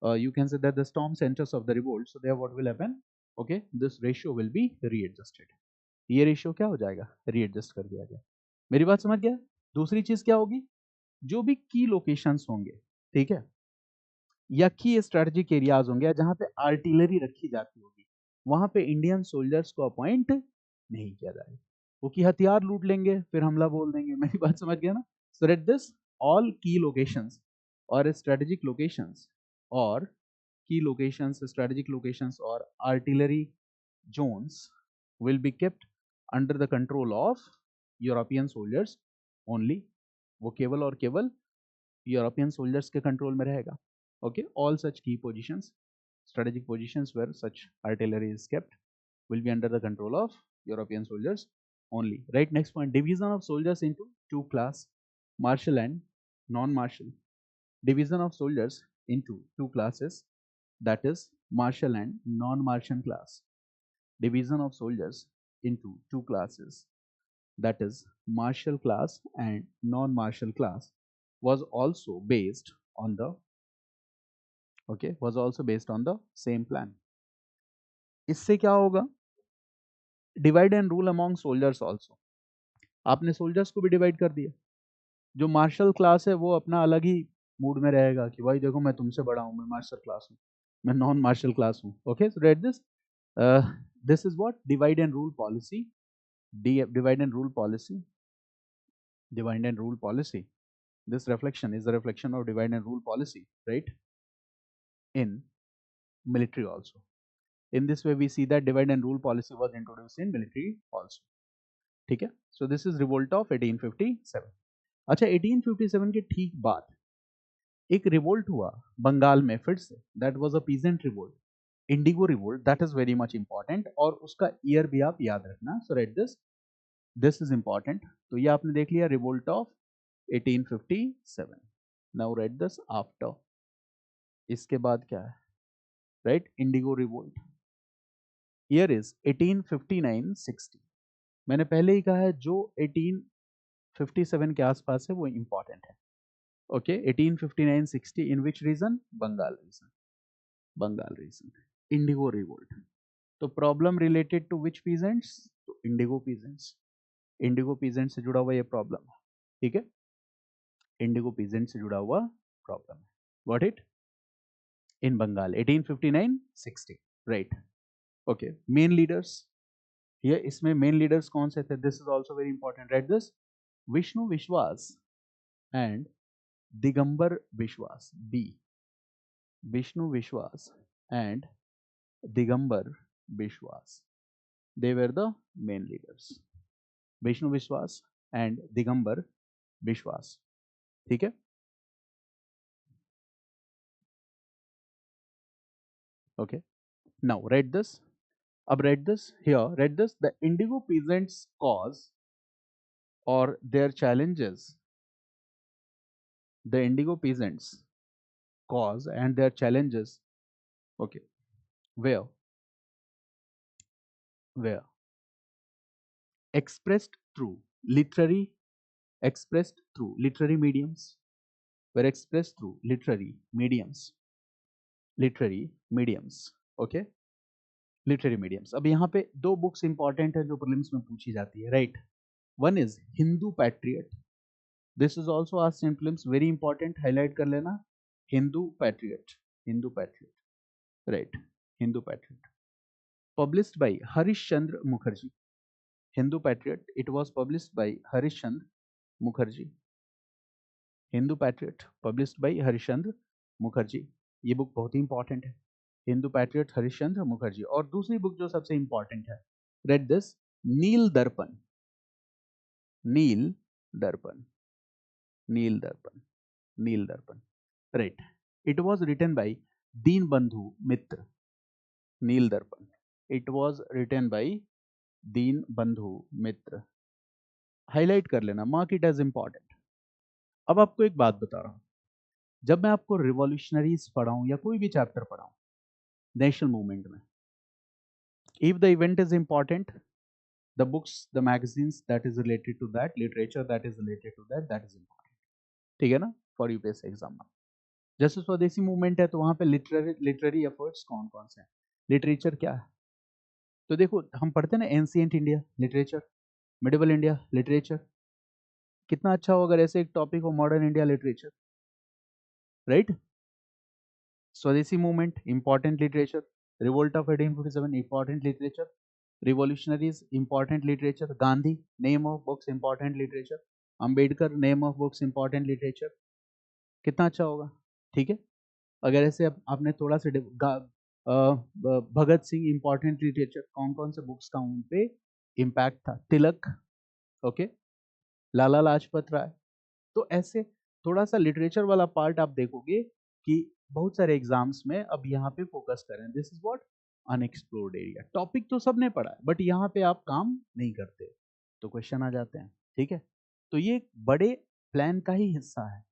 you can say that the storm centers of the revolt, so there what will happen, okay, this ratio will be readjusted। ये ratio क्या हो जाएगा, readjust कर दिया गया। मेरी बात समझ गया। दूसरी चीज क्या होगी, जो भी की लोकेशंस होंगे, ठीक है, या की स्ट्रेटेजिक एरियाज होंगे जहां पे आर्टिलरी रखी जाती होगी वहां पे इंडियन सोल्जर्स को अपॉइंट नहीं किया जाएगा। वो की हथियार लूट लेंगे फिर हमला बोल देंगे। मेरी बात समझ गया ना। So read this, all key locations or strategic locations or key locations, strategic locations or artillery zones will be kept under the control of European soldiers only। वो केवल और केवल यूरोपियन सोल्जर्स के कंट्रोल में रहेगा। ओके, ऑल सच की positions, strategic positions where such artillery is kept will be under the control of European soldiers only। Right, next point, division of soldiers into two class, martial and non-martial। Division of soldiers into two classes, that is martial and non-martial class। Division of soldiers into two classes, that is martial class and non-martial class, was also based on the was also based on the same plan. इससे क्या होगा? Divide and rule among soldiers also, आपने soldiers को भी divide कर दिया। जो martial class है वो अपना अलग ही मूड में रहेगा कि भाई देखो मैं तुमसे बड़ा हूँ, मैं मार्शल क्लास हूँ, मैं नॉन मार्शल क्लास हूँ। Okay, so read this, this is what divide and rule policy, divide and rule policy, divide and rule policy. This reflection is a reflection of divide and rule policy, right? In military also. In this way, we see that divide and rule policy was introduced in military also. ठीक है? So this is revolt of 1857. अच्छा, 1857 के ठीक बाद एक revolt हुआ बंगाल में फिर से, that was a peasant revolt, Indigo revolt, that is very much important, और उसका ईयर भी आप याद रखना। सो राइट दिस इज इंपॉर्टेंट। तो ये आपने देख लिया revolt of 1857। Now right this after, इसके बाद क्या है? Right, Indigo revolt, year is 1859-60। मैंने पहले ही कहा है जो 1857 के आसपास है वो इंपॉर्टेंट है। Okay, 1859-60 in which region? Bengal region, Bengal region, indigo revolt. तो problem related to which peasants? तो इंडिगो पीजेंट्स, इंडिगो पीजेंट से जुड़ा हुआ ये प्रॉब्लम है। ठीक है, इंडिगो पीजेंट से जुड़ा हुआ प्रॉब्लम है। What it? In Bengal 1859-60, right. Okay, main leaders, ये इसमें मेन लीडर्स कौन से थे? This is also very important, right this, Vishnu Biswas and Digambar विश्वास, बी, विष्णु विश्वास एंड दिगंबर विश्वास, they were the main leaders, Vishnu Biswas and Digambar विश्वास। ठीक है, ओके, नाउ राइट दिस, अब right this here, right this, the Indigo peasants cause और there challenges, the indigo peasants cause and their challenges, okay, where expressed through literary, expressed through literary mediums, were expressed through literary mediums, literary mediums, okay, literary mediums. अब यहाँ पे दो books important है जो prelims में पूछी जाती है, right. One is Hindu patriot, this is also asked in prelims, very important, highlight कर लेना, Hindu patriot, Hindu patriot, right, Hindu patriot, published by Harishchandra Mukherjee, Hindu patriot, it was published by Harishchandra Mukherjee, Hindu patriot published by Harishchandra Mukherjee, ये बुक बहुत ही इंपॉर्टेंट है, हिंदू पैट्रियट हरिश्चंद्र मुखर्जी। और दूसरी बुक जो सबसे important है, read this, nil Darpan, Nil Darpan, Nil Darpan, Nil Darpan, right, it was written by Dinabandhu मित्र, नील दर्पण, it was written by Dinabandhu Mitra, highlight कर लेना, मार्क इट एज इंपॉर्टेंट। अब आपको एक बात बता रहा हूं, जब मैं आपको रिवॉल्यूशनरीज पढ़ाऊं या कोई भी चैप्टर पढ़ाऊं नेशनल मूवमेंट में, if the event is important, the books, the magazines that is related to that, literature that is related to that, that is important, ठीक है ना, फॉर यूपीएससी एग्जाम में। जैसे स्वदेशी मूवमेंट है तो वहां पे लिटरेरी एफर्ट्स कौन कौन से हैं, लिटरेचर क्या है? तो देखो हम पढ़ते हैं ना ancient India literature, medieval India literature, कितना अच्छा हो अगर ऐसे एक टॉपिक हो मॉडर्न इंडिया लिटरेचर, राइट। स्वदेशी movement important literature, revolt of 1857 important literature, revolutionaries important literature, Gandhi name of books important literature, Ambedkar name of books important literature, कितना अच्छा होगा। ठीक है, अगर ऐसे आपने थोड़ा सा भगत सिंह इंपॉर्टेंट लिटरेचर, कौन कौन से बुक्स का उन पे इम्पैक्ट था, तिलक, ओके, लाला लाजपत राय, तो ऐसे थोड़ा सा लिटरेचर वाला पार्ट आप देखोगे कि बहुत सारे एग्जाम्स में अब यहाँ पे फोकस करें, this is what unexplored area, topic तो सबने पढ़ा है बट यहाँ पे आप काम नहीं करते तो क्वेश्चन आ जाते हैं। ठीक है, तो ये एक बड़े प्लान का ही हिस्सा है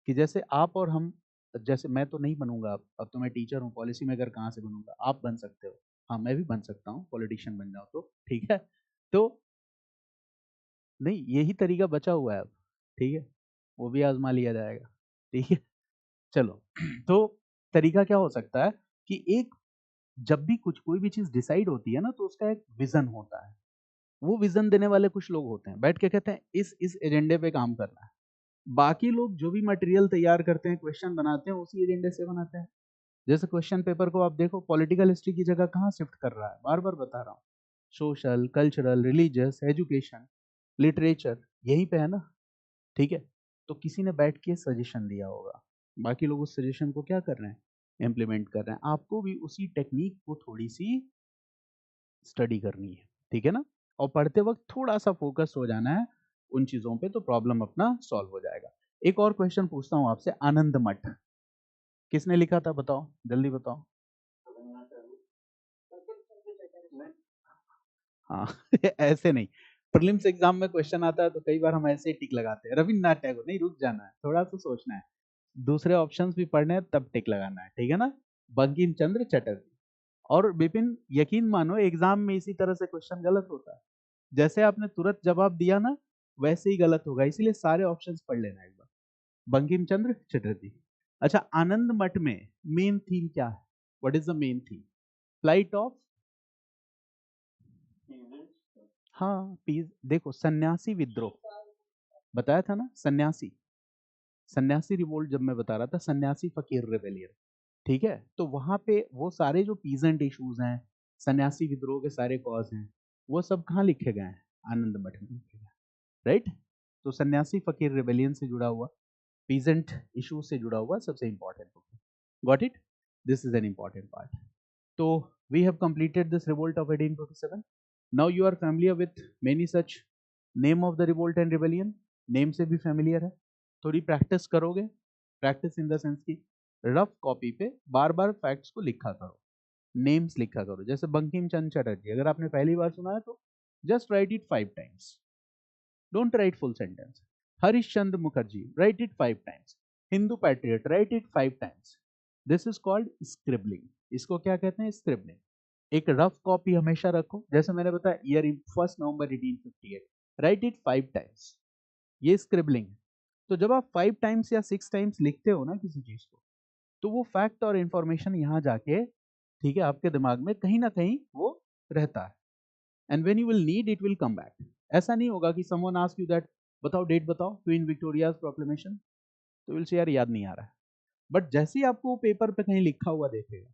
कि जैसे आप और हम, जैसे मैं तो नहीं बनूंगा, अब तो मैं टीचर हूँ, पॉलिसी मेकर कहाँ से बनूंगा, आप बन सकते हो, हाँ मैं भी बन सकता हूँ, पॉलिटिशियन बन जाओ तो, ठीक है, तो नहीं यही तरीका बचा हुआ है अब, ठीक है, वो भी आजमा लिया जाएगा, ठीक है। चलो तो तरीका क्या हो सकता है कि एक जब भी कुछ कोई भी चीज डिसाइड होती है ना तो उसका एक विजन होता है। वो विजन देने वाले कुछ लोग होते हैं, बैठ के कहते हैं इस एजेंडे पे काम करना है। बाकी लोग जो भी मटेरियल तैयार करते हैं, क्वेश्चन बनाते हैं, उसी एजेंडे से बनाते हैं। जैसे क्वेश्चन पेपर को आप देखो, पॉलिटिकल हिस्ट्री की जगह कहाँ शिफ्ट कर रहा है, बार बार बता रहा हूँ। Social, cultural, religious, education, literature, यहीं पे है ना। ठीक है, तो किसी ने बैठ के सजेशन दिया होगा, बाकी लोग उस सजेशन को क्या कर रहे हैं, इम्प्लीमेंट कर रहे हैं। आपको भी उसी टेक्निक को थोड़ी सी स्टडी करनी है, ठीक है ना। और पढ़ते वक्त थोड़ा सा फोकस हो जाना है उन चीजों पे, तो प्रॉब्लम अपना सॉल्व हो जाएगा। एक और क्वेश्चन पूछता हूँ आपसे, आनंद मठ किसने लिखा था, बताओ जल्दी बताओ। हाँ ऐसे नहीं, प्रीलिम्स एग्जाम में क्वेश्चन आता है तो कई बार हम ऐसे ही टिक लगाते हैं, रविन्द्रनाथ टैगोर नहीं, रुक जाना है, थोड़ा सा सोचना है, दूसरे ऑप्शंस भी पढ़ने हैं तब टिक लगाना है, ठीक है ना। बंकिम चंद्र चटर्जी। और विपिन, यकीन मानो एग्जाम में इसी तरह से क्वेश्चन गलत होता है, जैसे आपने तुरंत जवाब दिया ना वैसे ही गलत होगा, इसीलिए सारे ऑप्शंस पढ़ लेना एक बार। बंकिम चंद्र चटर्जी। अच्छा, आनंद मठ में मेन थीम क्या है, what is the main theme? Flight of, हाँ पीस, देखो सन्यासी विद्रोह बताया था ना, सन्यासी, सन्यासी रिवोल्ट जब मैं बता रहा था, सन्यासी फकीर रेबेलियन, ठीक है। तो वहां पे वो सारे जो पीजेंट इश्यूज हैं, सन्यासी विद्रोह के सारे कॉज हैं, वो सब कहाँ लिखे गए हैं, आनंद मठ में लिखे गए, राइट। तो सन्यासी फकीर रेबेलियन से जुड़ा हुआ, पीजेंट इशू से जुड़ा हुआ सबसे इंपॉर्टेंट बुक है। Got it, this is an important part. तो we have completed this revolt of 1847। Now you are familiar with many such name of the revolt and rebellion, name से भी familiar है। थोड़ी प्रैक्टिस करोगे, practice in the sense की rough copy पे बार बार facts को लिखा करो, नेम्स लिखा करो। जैसे बंकिम चंद्र चटर्जी अगर आपने पहली बार सुना है तो just write it 5 times, don't write full sentence. Harishchandra Mukherjee, right it 5 times. Hindu patriot, right it 5 times. This is called scribbling, इसको क्या कहते हैं, स्क्रिबलिंग। एक रफ कॉपी हमेशा रखो, जैसे मैंने बताया year 1 November 1858, right it 5 times, ये स्क्रिबलिंग है। तो जब आप 5 टाइम्स या 6 टाइम्स लिखते हो ना किसी चीज को, तो वो फैक्ट और इंफॉर्मेशन यहाँ जाके, ठीक है, आपके दिमाग में कहीं ना कहीं वो रहता है, and when you will need it will come back. ऐसा नहीं होगा कि समवन आस्क यू दैट बताओ डेट बताओ, क्वीन विक्टोरियाज प्रोक्लेमेशन, तो विल से यार याद नहीं आ रहा है। बट जैसे ही आपको पेपर पे कहीं लिखा हुआ देखेगा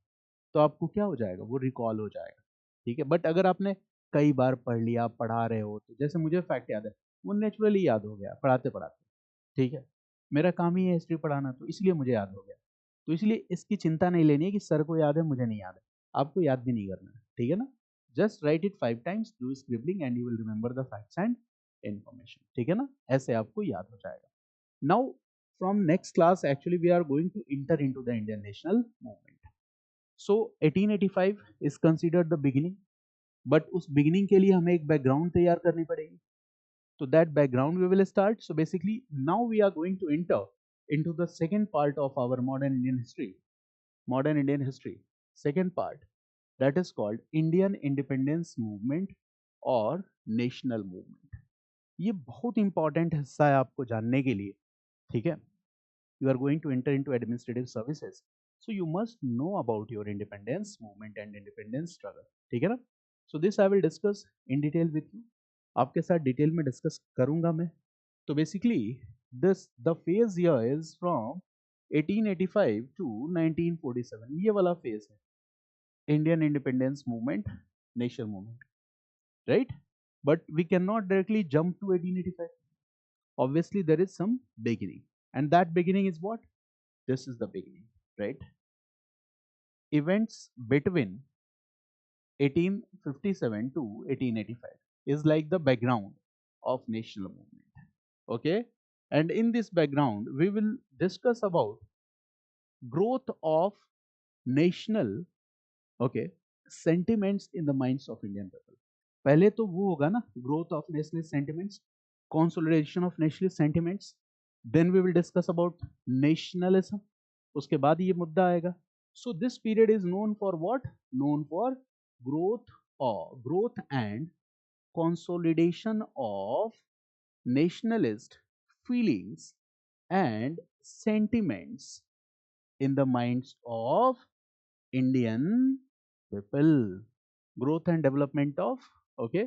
तो आपको क्या हो जाएगा, वो रिकॉल हो जाएगा, ठीक है। बट अगर आपने कई बार पढ़ लिया, पढ़ा रहे हो, तो जैसे मुझे फैक्ट याद है, वो नेचुरली याद हो गया पढ़ाते पढ़ाते, ठीक है। मेरा काम ही है हिस्ट्री पढ़ाना, तो इसलिए मुझे याद हो गया। तो इसलिए इसकी चिंता नहीं लेनी है कि सर को याद है मुझे नहीं याद है, आपको याद भी नहीं करना है, ठीक है ना। Just write it 5 times, do scribbling and you will remember the facts and information, ठीक है ना, ऐसे आपको याद हो जाएगा। Now from next class actually we are going to enter into the Indian national movement. So 1885 is considered the beginning, but उस beginning के लिए हमें एक बैकग्राउंड तैयार करनी पड़ेगी। तो that background we will start. So basically now we are going to enter into the second part of our modern Indian history. Modern Indian history, second part, that is called Indian Independence Movement और National Movement. ये बहुत important हिस्सा है आपको जानने के लिए, ठीक है। You are going to enter into administrative services, so you must know about your independence movement and independence struggle, ठीक है ना। So this I will discuss in detail with you, आपके साथ डिटेल में डिस्कस करूंगा मैं। तो basically this the phase here is from 1885 to 1947, ये वाला फेज है Indian independence movement, national movement, right. But we can not directly jump to 1885, obviously there is some beginning, and that beginning is what, this is the beginning, right. Events between 1857 to 1885 is like the background of national movement, okay. And in this background we will discuss about growth of national, okay, sentiments in the minds of Indian people. पहले तो वो होगा ना, growth of national sentiments, consolidation of national sentiments, then we will discuss about nationalism, उसके बाद ये मुद्दा आएगा। So this period is known for what, known for growth or growth and consolidation of nationalist feelings and sentiments in the minds of Indian people. Growth and development of, okay,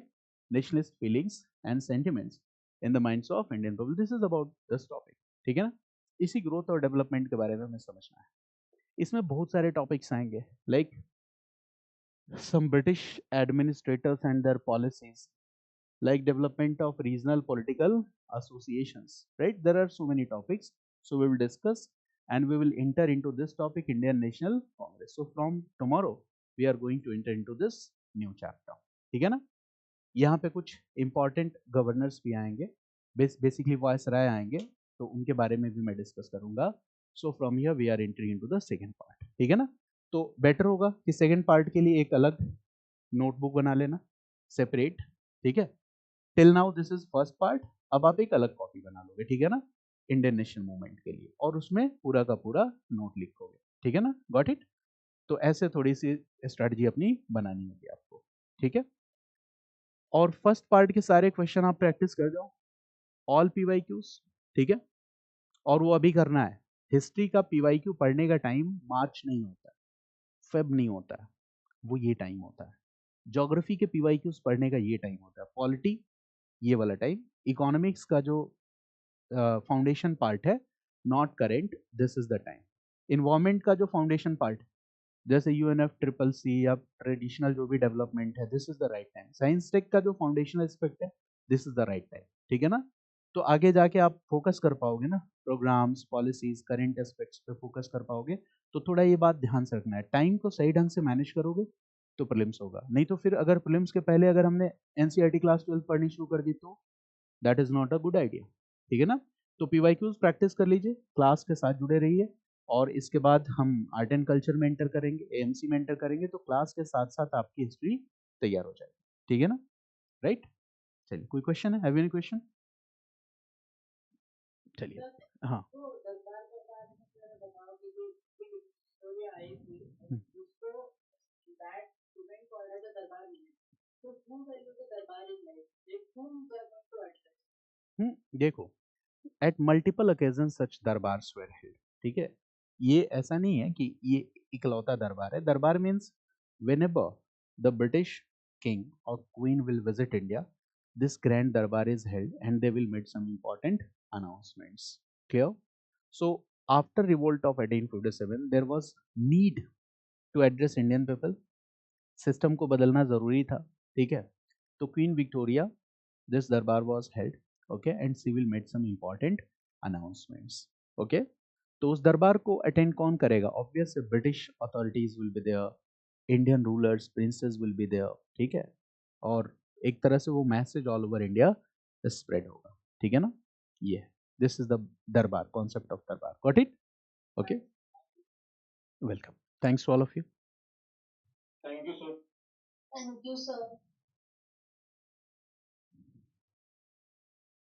nationalist feelings and sentiments in the minds of Indian people. This is about this topic. ठीक है ना? इसी growth और development के बारे में हमें समझना है. इसमें बहुत सारे टॉपिक्स आएंगे, like some British administrators and their policies, like development of regional political associations, right? There are so many topics, so we will discuss and we will enter into this topic, Indian National Congress. So from tomorrow we are going to enter into this new chapter. ठीक है ना? यहाँ पे कुछ important governors भी आएंगे, basically voice राय आएंगे, तो उनके बारे में भी मैं डिस्कस करूंगा. So from here we are entering into the second part. ठीक है ना? तो बेटर होगा कि सेकंड पार्ट के लिए एक अलग नोटबुक बना लेना, सेपरेट. ठीक है? Till now this is first part. अब आप एक अलग कॉपी बना लोगे, ठीक है ना, इंडियन नेशनल मूवमेंट के लिए, और उसमें पूरा का पूरा नोट लिखोगे. ठीक है ना? Got it? तो ऐसे थोड़ी सी स्ट्रेटजी अपनी बनानी होगी आपको. ठीक है? और फर्स्ट पार्ट के सारे क्वेश्चन आप प्रैक्टिस कर जाओ, ऑल पीवाईक्यूज. ठीक है? और वो अभी करना है. हिस्ट्री का पीवाईक्यू पढ़ने का टाइम मार्च नहीं होता है, फेब नहीं होता है, वो ये टाइम होता है. ज्योग्राफी के पीवाईक्यूज पढ़ने का ये टाइम होता है, पॉलिटी ये वाला टाइम. इकोनॉमिक्स का जो फाउंडेशन पार्ट है, not current, this is the time. Environment का जो फाउंडेशन पार्ट, जैसे यूएनएफ ट्रिपल सी या ट्रेडिशनल जो भी डेवलपमेंट है, this is the right time. Science tech का जो फाउंडेशनल एस्पेक्ट है, this is the right time. ठीक है ना? तो आगे जाके आप फोकस कर पाओगे ना, प्रोग्राम्स, पॉलिसीज, करेंट एस्पेक्ट्स पे फोकस कर पाओगे. तो थोड़ा ये बात ध्यान से रखना है, टाइम को सही ढंग से मैनेज करोगे तो प्रीलिम्स होगा. नहीं तो फिर अगर प्रीलिम्स के पहले अगर हमने एनसीईआरटी क्लास 12 पढ़नी शुरू कर दी तो that is not a good idea. ठीक है ना? तो पीवाईक्यूज प्रैक्टिस कर लीजिए, क्लास के साथ जुड़े रहिए, और इसके बाद हम आर्ट एंड कल्चर में एंटर करेंगे, एएमसी में एंटर करेंगे, तो क्लास के साथ साथ आपकी हिस्ट्री तैयार हो जाएगी. ठीक है ना? राइट? चलिए, कोई क्वेश्चन है? Have any question? चलिए. हाँ. देखो, एट मल्टीपल ओकेजन सच दरबार वेर हेल्ड. ठीक है? ये ऐसा नहीं है कि ये इकलौता दरबार है. दरबार means whenever the British king or queen will visit India, this grand darbar is held and they will make some important announcements. Clear? So after revolt of 1857 there was need to address Indian people. System को बदलना जरूरी था. ठीक है? तो queen Victoria, this darbar was held, okay, and she will make some important announcements. Okay? तो उस दरबार को अटेंड कौन करेगा? Obvious British authorities will be there, Indian rulers, princes will be there. ठीक है? और एक तरह से वो message all over India spread होगा. ठीक है ना? ये this is the durbar, concept of durbar. Got it? Okay, welcome. Thanks to all of you. Thank you, sir. Thank you, sir.